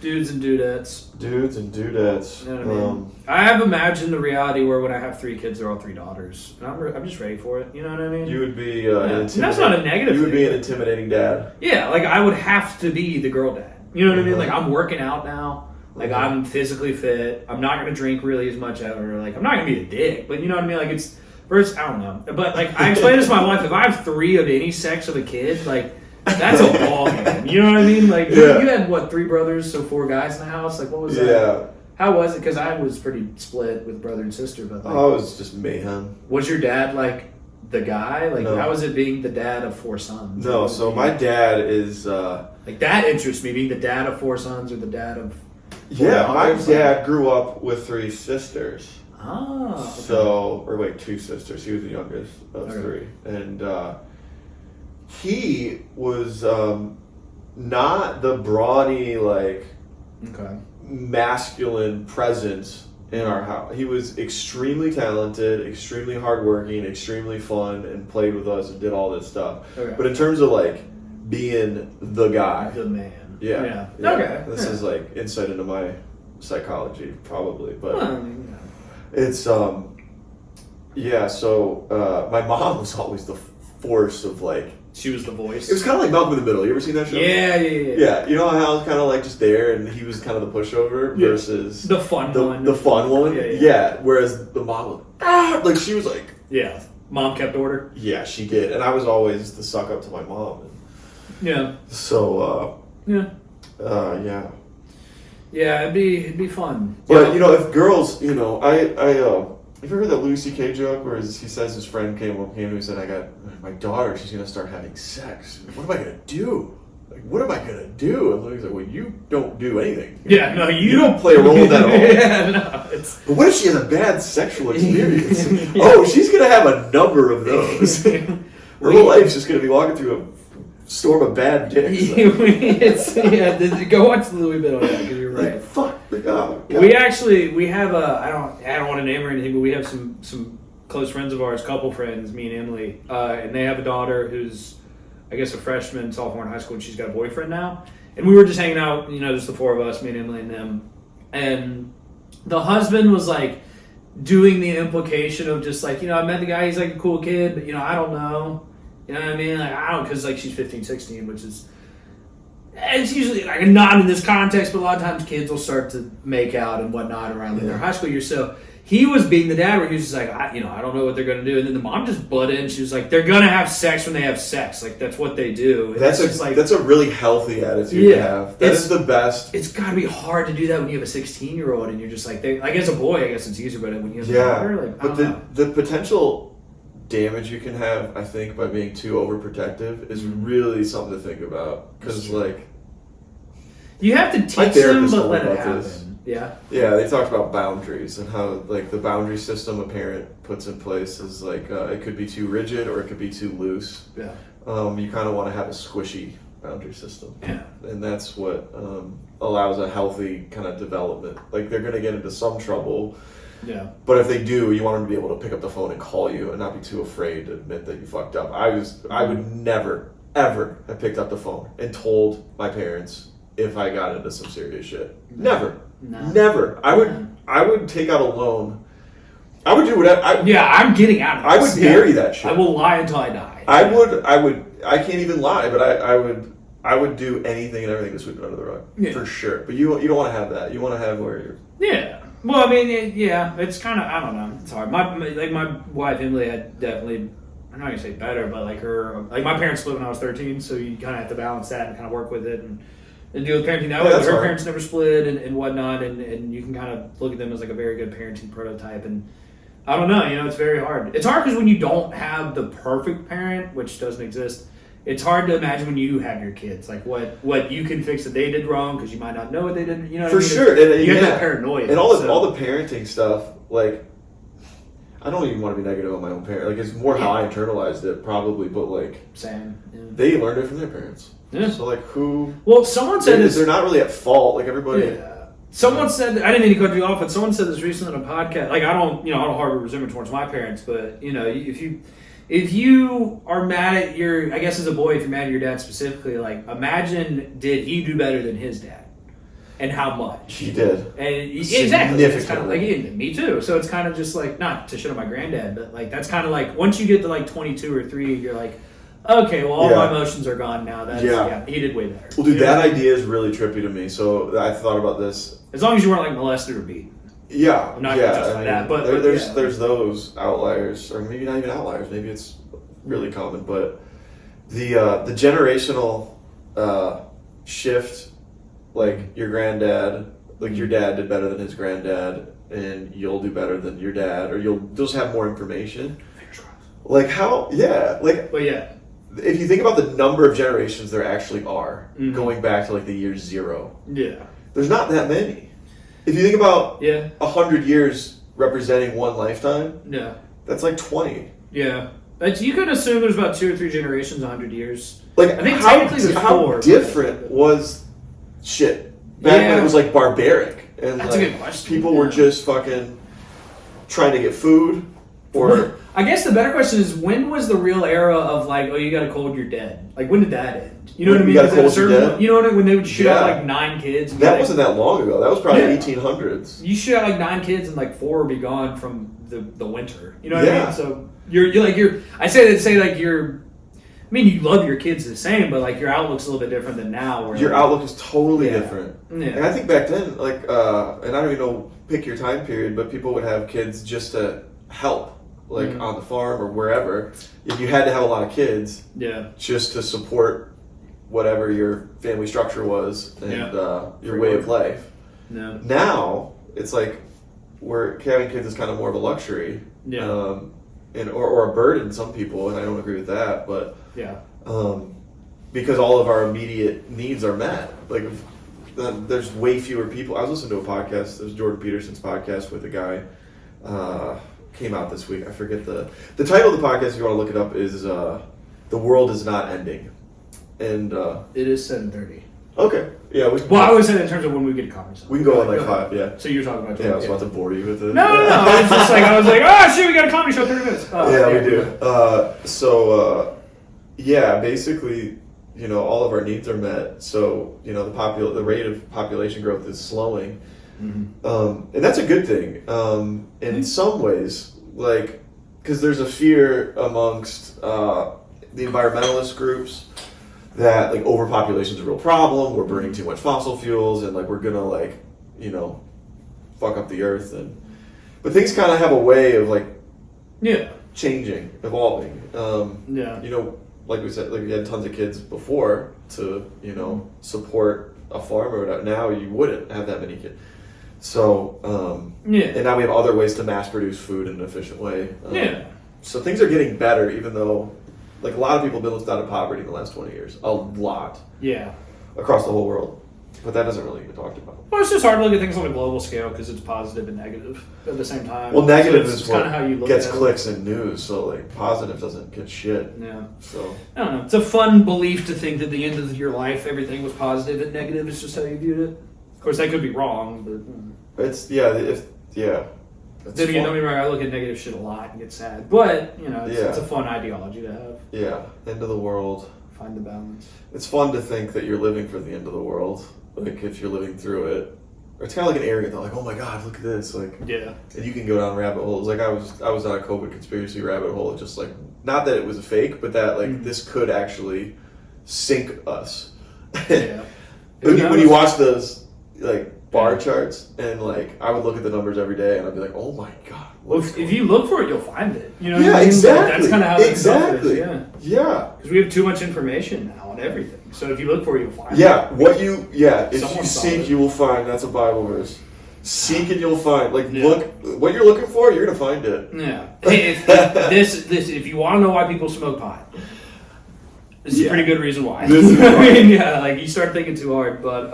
dudes and dudettes. Dudes and dudettes. You know what I mean? I have imagined the reality where when I have 3 kids, they're all 3 daughters, and I'm just ready for it. You know what I mean? You would be. That's not a negative. You would be an intimidating dad. Yeah, like I would have to be the girl dad. You know what I mean? Like I'm working out now. Like I'm physically fit. I'm not gonna drink really as much ever. Like I'm not gonna be a dick, but you know what I mean. Like it's first. I don't know, but like I explained this to my wife. If I have 3 of any sex of a kid, like that's a ball game. You know what I mean? Like you had what 3 brothers, so 4 guys in the house. Like what was that? Yeah. How was it? Because I was pretty split with brother and sister. But like, it was just mayhem. Was your dad like the guy? Like how was it being the dad of 4 sons? No. So my dad is like that interests me. Being the dad of 4 sons or the dad of. Yeah, my dad grew up with 3 sisters. Oh. Okay. So, or wait, 2 sisters. He was the youngest of 3. And he was not the brawny, like, masculine presence in our house. He was extremely talented, extremely hardworking, extremely fun, and played with us and did all this stuff. Okay. But in terms of, like, being the guy. The man. Yeah. Okay. This is, like, insight into my psychology, probably. But it's, so my mom was always the force of, like, she was the voice. it was kind of like Malcolm in the Middle. You ever seen that show? Yeah. Yeah, you know how it's kind of like just there, and he was kind of the pushover versus the fun one. The fun one. Yeah. Whereas the mom was like she was like mom kept order. Yeah, she did, and I was always the suck up to my mom. Yeah. So yeah, it'd be fun. But you know, if girls, you know, have you heard that Louis C.K. joke where he says his friend came to him and he said, I got my daughter, she's going to start having sex. What am I going to do? Like, what am I going to do? And Louis like, well, you don't do anything. Yeah, no, you don't play a role in that at all. Yeah, no, it's... But what if she has a bad sexual experience? Oh, she's going to have a number of those. Her whole life's just going to be walking through a storm of bad dicks. Go watch the Louis bit on that because you're right. Like, fuck. Like, oh, God. We have I don't want to name her anything, but we have some close friends of ours, couple friends, me and Emily, and they have a daughter who's, I guess, a freshman, sophomore in high school, and she's got a boyfriend now. And we were just hanging out, you know, just the 4 of us, me and Emily and them. And the husband was like doing the implication of just like, you know, I met the guy, he's like a cool kid, but you know, I don't know. You know what I mean? Like, I don't, because like she's 15, 16, which is, it's usually like not in this context, but a lot of times kids will start to make out and whatnot around in their high school years. So he was being the dad where he was just like, I don't know what they're going to do. And then the mom just butted in. She was like, they're going to have sex when they have sex. Like, that's what they do. And that's a really healthy attitude to have. That is the best. It's got to be hard to do that when you have a 16-year-old and you're just like, like as a boy, I guess it's easier, but when you have a daughter, like, but the potential damage you can have, I think, by being too overprotective is really something to think about. Because, like, you have to teach them, but let it happen. This. Yeah, they talked about boundaries and how, like, the boundary system a parent puts in place is like it could be too rigid or it could be too loose. Yeah, you kind of want to have a squishy boundary system. Yeah, and that's what allows a healthy kind of development. Like, they're going to get into some trouble. Yeah, but if they do, you want them to be able to pick up the phone and call you and not be too afraid to admit that you fucked up. I would never ever have picked up the phone and told my parents if I got into some serious shit. Never. I would take out a loan. I would do whatever. I'm getting out of this. I would bury that shit. I will lie until I die. I can't even lie, but I would do anything and everything to sweep it under the rug. Yeah. For sure. But you don't want to have that. You want to have where you're... Yeah. Well, I mean, it's kind of, I don't know. It's hard. My wife, Emily, had definitely, I'm not going to say better, but like my parents split when I was 13, so you kind of have to balance that and kind of work with it and deal with parenting that way. But her parents never split and whatnot, and you can kind of look at them as like a very good parenting prototype. And I don't know, it's very hard. It's hard because when you don't have the perfect parent, which doesn't exist, it's hard to imagine when you have your kids, like what you can fix that they did wrong because you might not know what they did. You know, for sure. And you have that paranoia and all the parenting stuff. Like, I don't even want to be negative on my own parent. Like, it's more how I internalized it, probably. But like, same. Yeah. They learned it from their parents. Yeah. So like, who? Well, someone said they're not really at fault. Like everybody. Yeah. Someone said, I didn't mean to cut you off, but someone said this recently on a podcast. Like, I don't harbor resentment towards my parents, but if you are mad at I guess as a boy, if you're mad at your dad specifically, like, imagine did he do better than his dad, and how much he did. And exactly, it's kind of like me too. So it's kind of just like, not to shit on my granddad, but like that's kind of like once you get to like 22 or 3, you're like, okay, well, all my emotions are gone now. He did way better. Well, dude, that idea is really trippy to me. So I thought about this. As long as you weren't like molested or beaten. Yeah, I'm not going to justify that, but there's those outliers, or maybe not even outliers. Maybe it's really common, but the generational shift, like your granddad, like your dad did better than his granddad, and you'll do better than your dad, or you'll just have more information. Like how? Yeah, like. But yeah. If you think about the number of generations there actually are, going back to like the year 0. Yeah. There's not that many. If you think about 100 years representing one lifetime, Yeah. that's like 20. Yeah. But you could assume there's about 2 or 3 generations, 100 years. Like, I think how, technically there's how 4. different was shit back when it was like barbaric and That's like a good question. people were just fucking trying to get food or I guess the better question is, when was the real era of like, oh, you got a cold, you're dead? Like, when did that end? You know what I mean? You got a Is it cold, you're certain- dead? You know what I mean? When they would shoot out Yeah. like 9 kids. And that like, wasn't that long ago. That was probably Yeah. 1800s. You shoot out like 9 kids and like 4 would be gone from the winter. You know what I Yeah. mean? So you're I say like you're. I mean, you love your kids the same, but like your outlook's a little bit different than now. Where Your like, outlook is totally Yeah. different. Yeah. And I think back then, like, and I don't even know, pick your time period, but people would have kids just to help, like Mhm. on the farm or wherever. If you had to have a lot of kids Yeah. just to support whatever your family structure was and Yeah. your way of life. No. Now, it's like where having kids is kind of more of a luxury. Yeah. Or a burden, some people, and I don't agree with that, but Yeah. because all of our immediate needs are met. Like, there's way fewer people. I was listening to a podcast. There's Jordan Peterson's podcast with a guy. Came out this week. I forget the title of the podcast. If you want to look it up, is "The World Is Not Ending." And It is 7:30. okay, yeah, Well, I always said in terms of when we get to conference. we can go on like 5. Yeah, So you're talking about. yeah. I was about to bore you with it. No. I was just like, oh shit, we got a comedy show 30 minutes. Oh, Yeah, we do. Yeah, basically, all of our needs are met. So, the rate of population growth is slowing. Mm-hmm. And that's a good thing. In some ways, like, because there's a fear amongst the environmentalist groups that, like, overpopulation is a real problem. We're burning too much fossil fuels and, like, we're going to, like, fuck up the earth. But things kind of have a way of, like, Yeah. changing, evolving. Yeah. Like we said, like we had tons of kids before to, support a farm or whatever. Now you wouldn't have that many kids. So, Yeah. and now we have other ways to mass produce food in an efficient way. Yeah. So things are getting better, even though, like, a lot of people have been lifted out of poverty in the last 20 years. A lot. Yeah. Across the whole world. But that doesn't really get talked about. Well, it's just hard to look at things on a global scale because it's positive and negative at the same time. Well, negative So is it's kind what of how you look gets at clicks and news, so, like, positive doesn't get shit. it. Yeah. So, I don't know. It's a fun belief to think that at the end of your life everything was positive and negative is just how you viewed it. Of course, that could be wrong, but it's, It's then again, fun. don't get me wrong. I look at negative shit a lot and get sad, but it's, Yeah. it's a fun ideology to have. Yeah, end of the world. Find the balance. It's fun to think that you're living for the end of the world. Like, if you're living through it. Or it's kind of like an arrogant thought, like, oh my god, look at this. Like, Yeah. and you can go down rabbit holes. Like, I was on a COVID conspiracy rabbit hole. Just like, not that it was a fake, but that, like, this could actually sink us. Yeah. when you watch those, like, bar charts, and, like, I would look at the numbers every day, and I'd be like, oh my god. Well, if you look for it, you'll find it. You know what Yeah, I mean? exactly. That's kind of how that stuff Exactly. is, yeah. Yeah. Because we have too much information now on everything. So if you look for it, you'll find it. Yeah, if Someone you saw seek, it. you will find. That's a Bible verse. Seek and you'll find. Like, Yeah. look, what you're looking for, you're gonna find it. Yeah. Hey, if you want to know why people smoke pot, this is a pretty good reason why. This is I mean, yeah, like, you start thinking too hard, but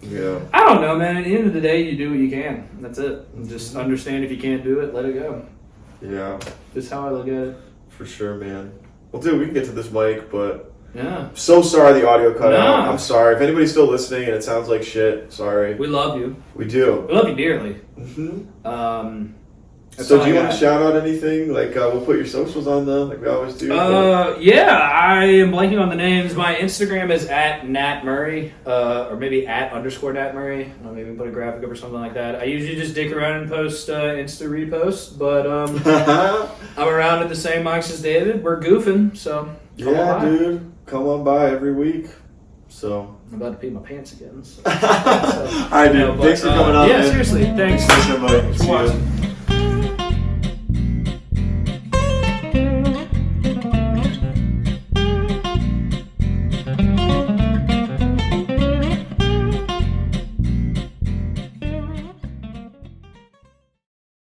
Yeah. I don't know, man. At the end of the day, you do what you can. That's it. And just understand if you can't do it, let it go. Yeah, That's how I look at it. for sure, man. Well, dude, we can get to this mic, but Yeah. I'm so sorry the audio cut out. No. I'm sorry. If anybody's still listening and it sounds like shit, sorry. We love you. We do. We love you dearly. Mm-hmm. That's So all do you I want to got. shout out anything? Like, we'll put your socials on them, like we always do. Yeah, I am blanking on the names. My Instagram is at Nat Murray, or maybe at _ Nat Murray. Maybe put a graphic up or something like that. I usually just dick around and post Insta reposts, but I'm around at the same mics as David. We're goofing, so come yeah, on by. dude. Come on by every week. So. I'm about to pee my pants again. So. All right, dude. No, but, Thanks for coming on. Yeah, man. seriously. Thanks. Thanks, everybody. for See you. watching.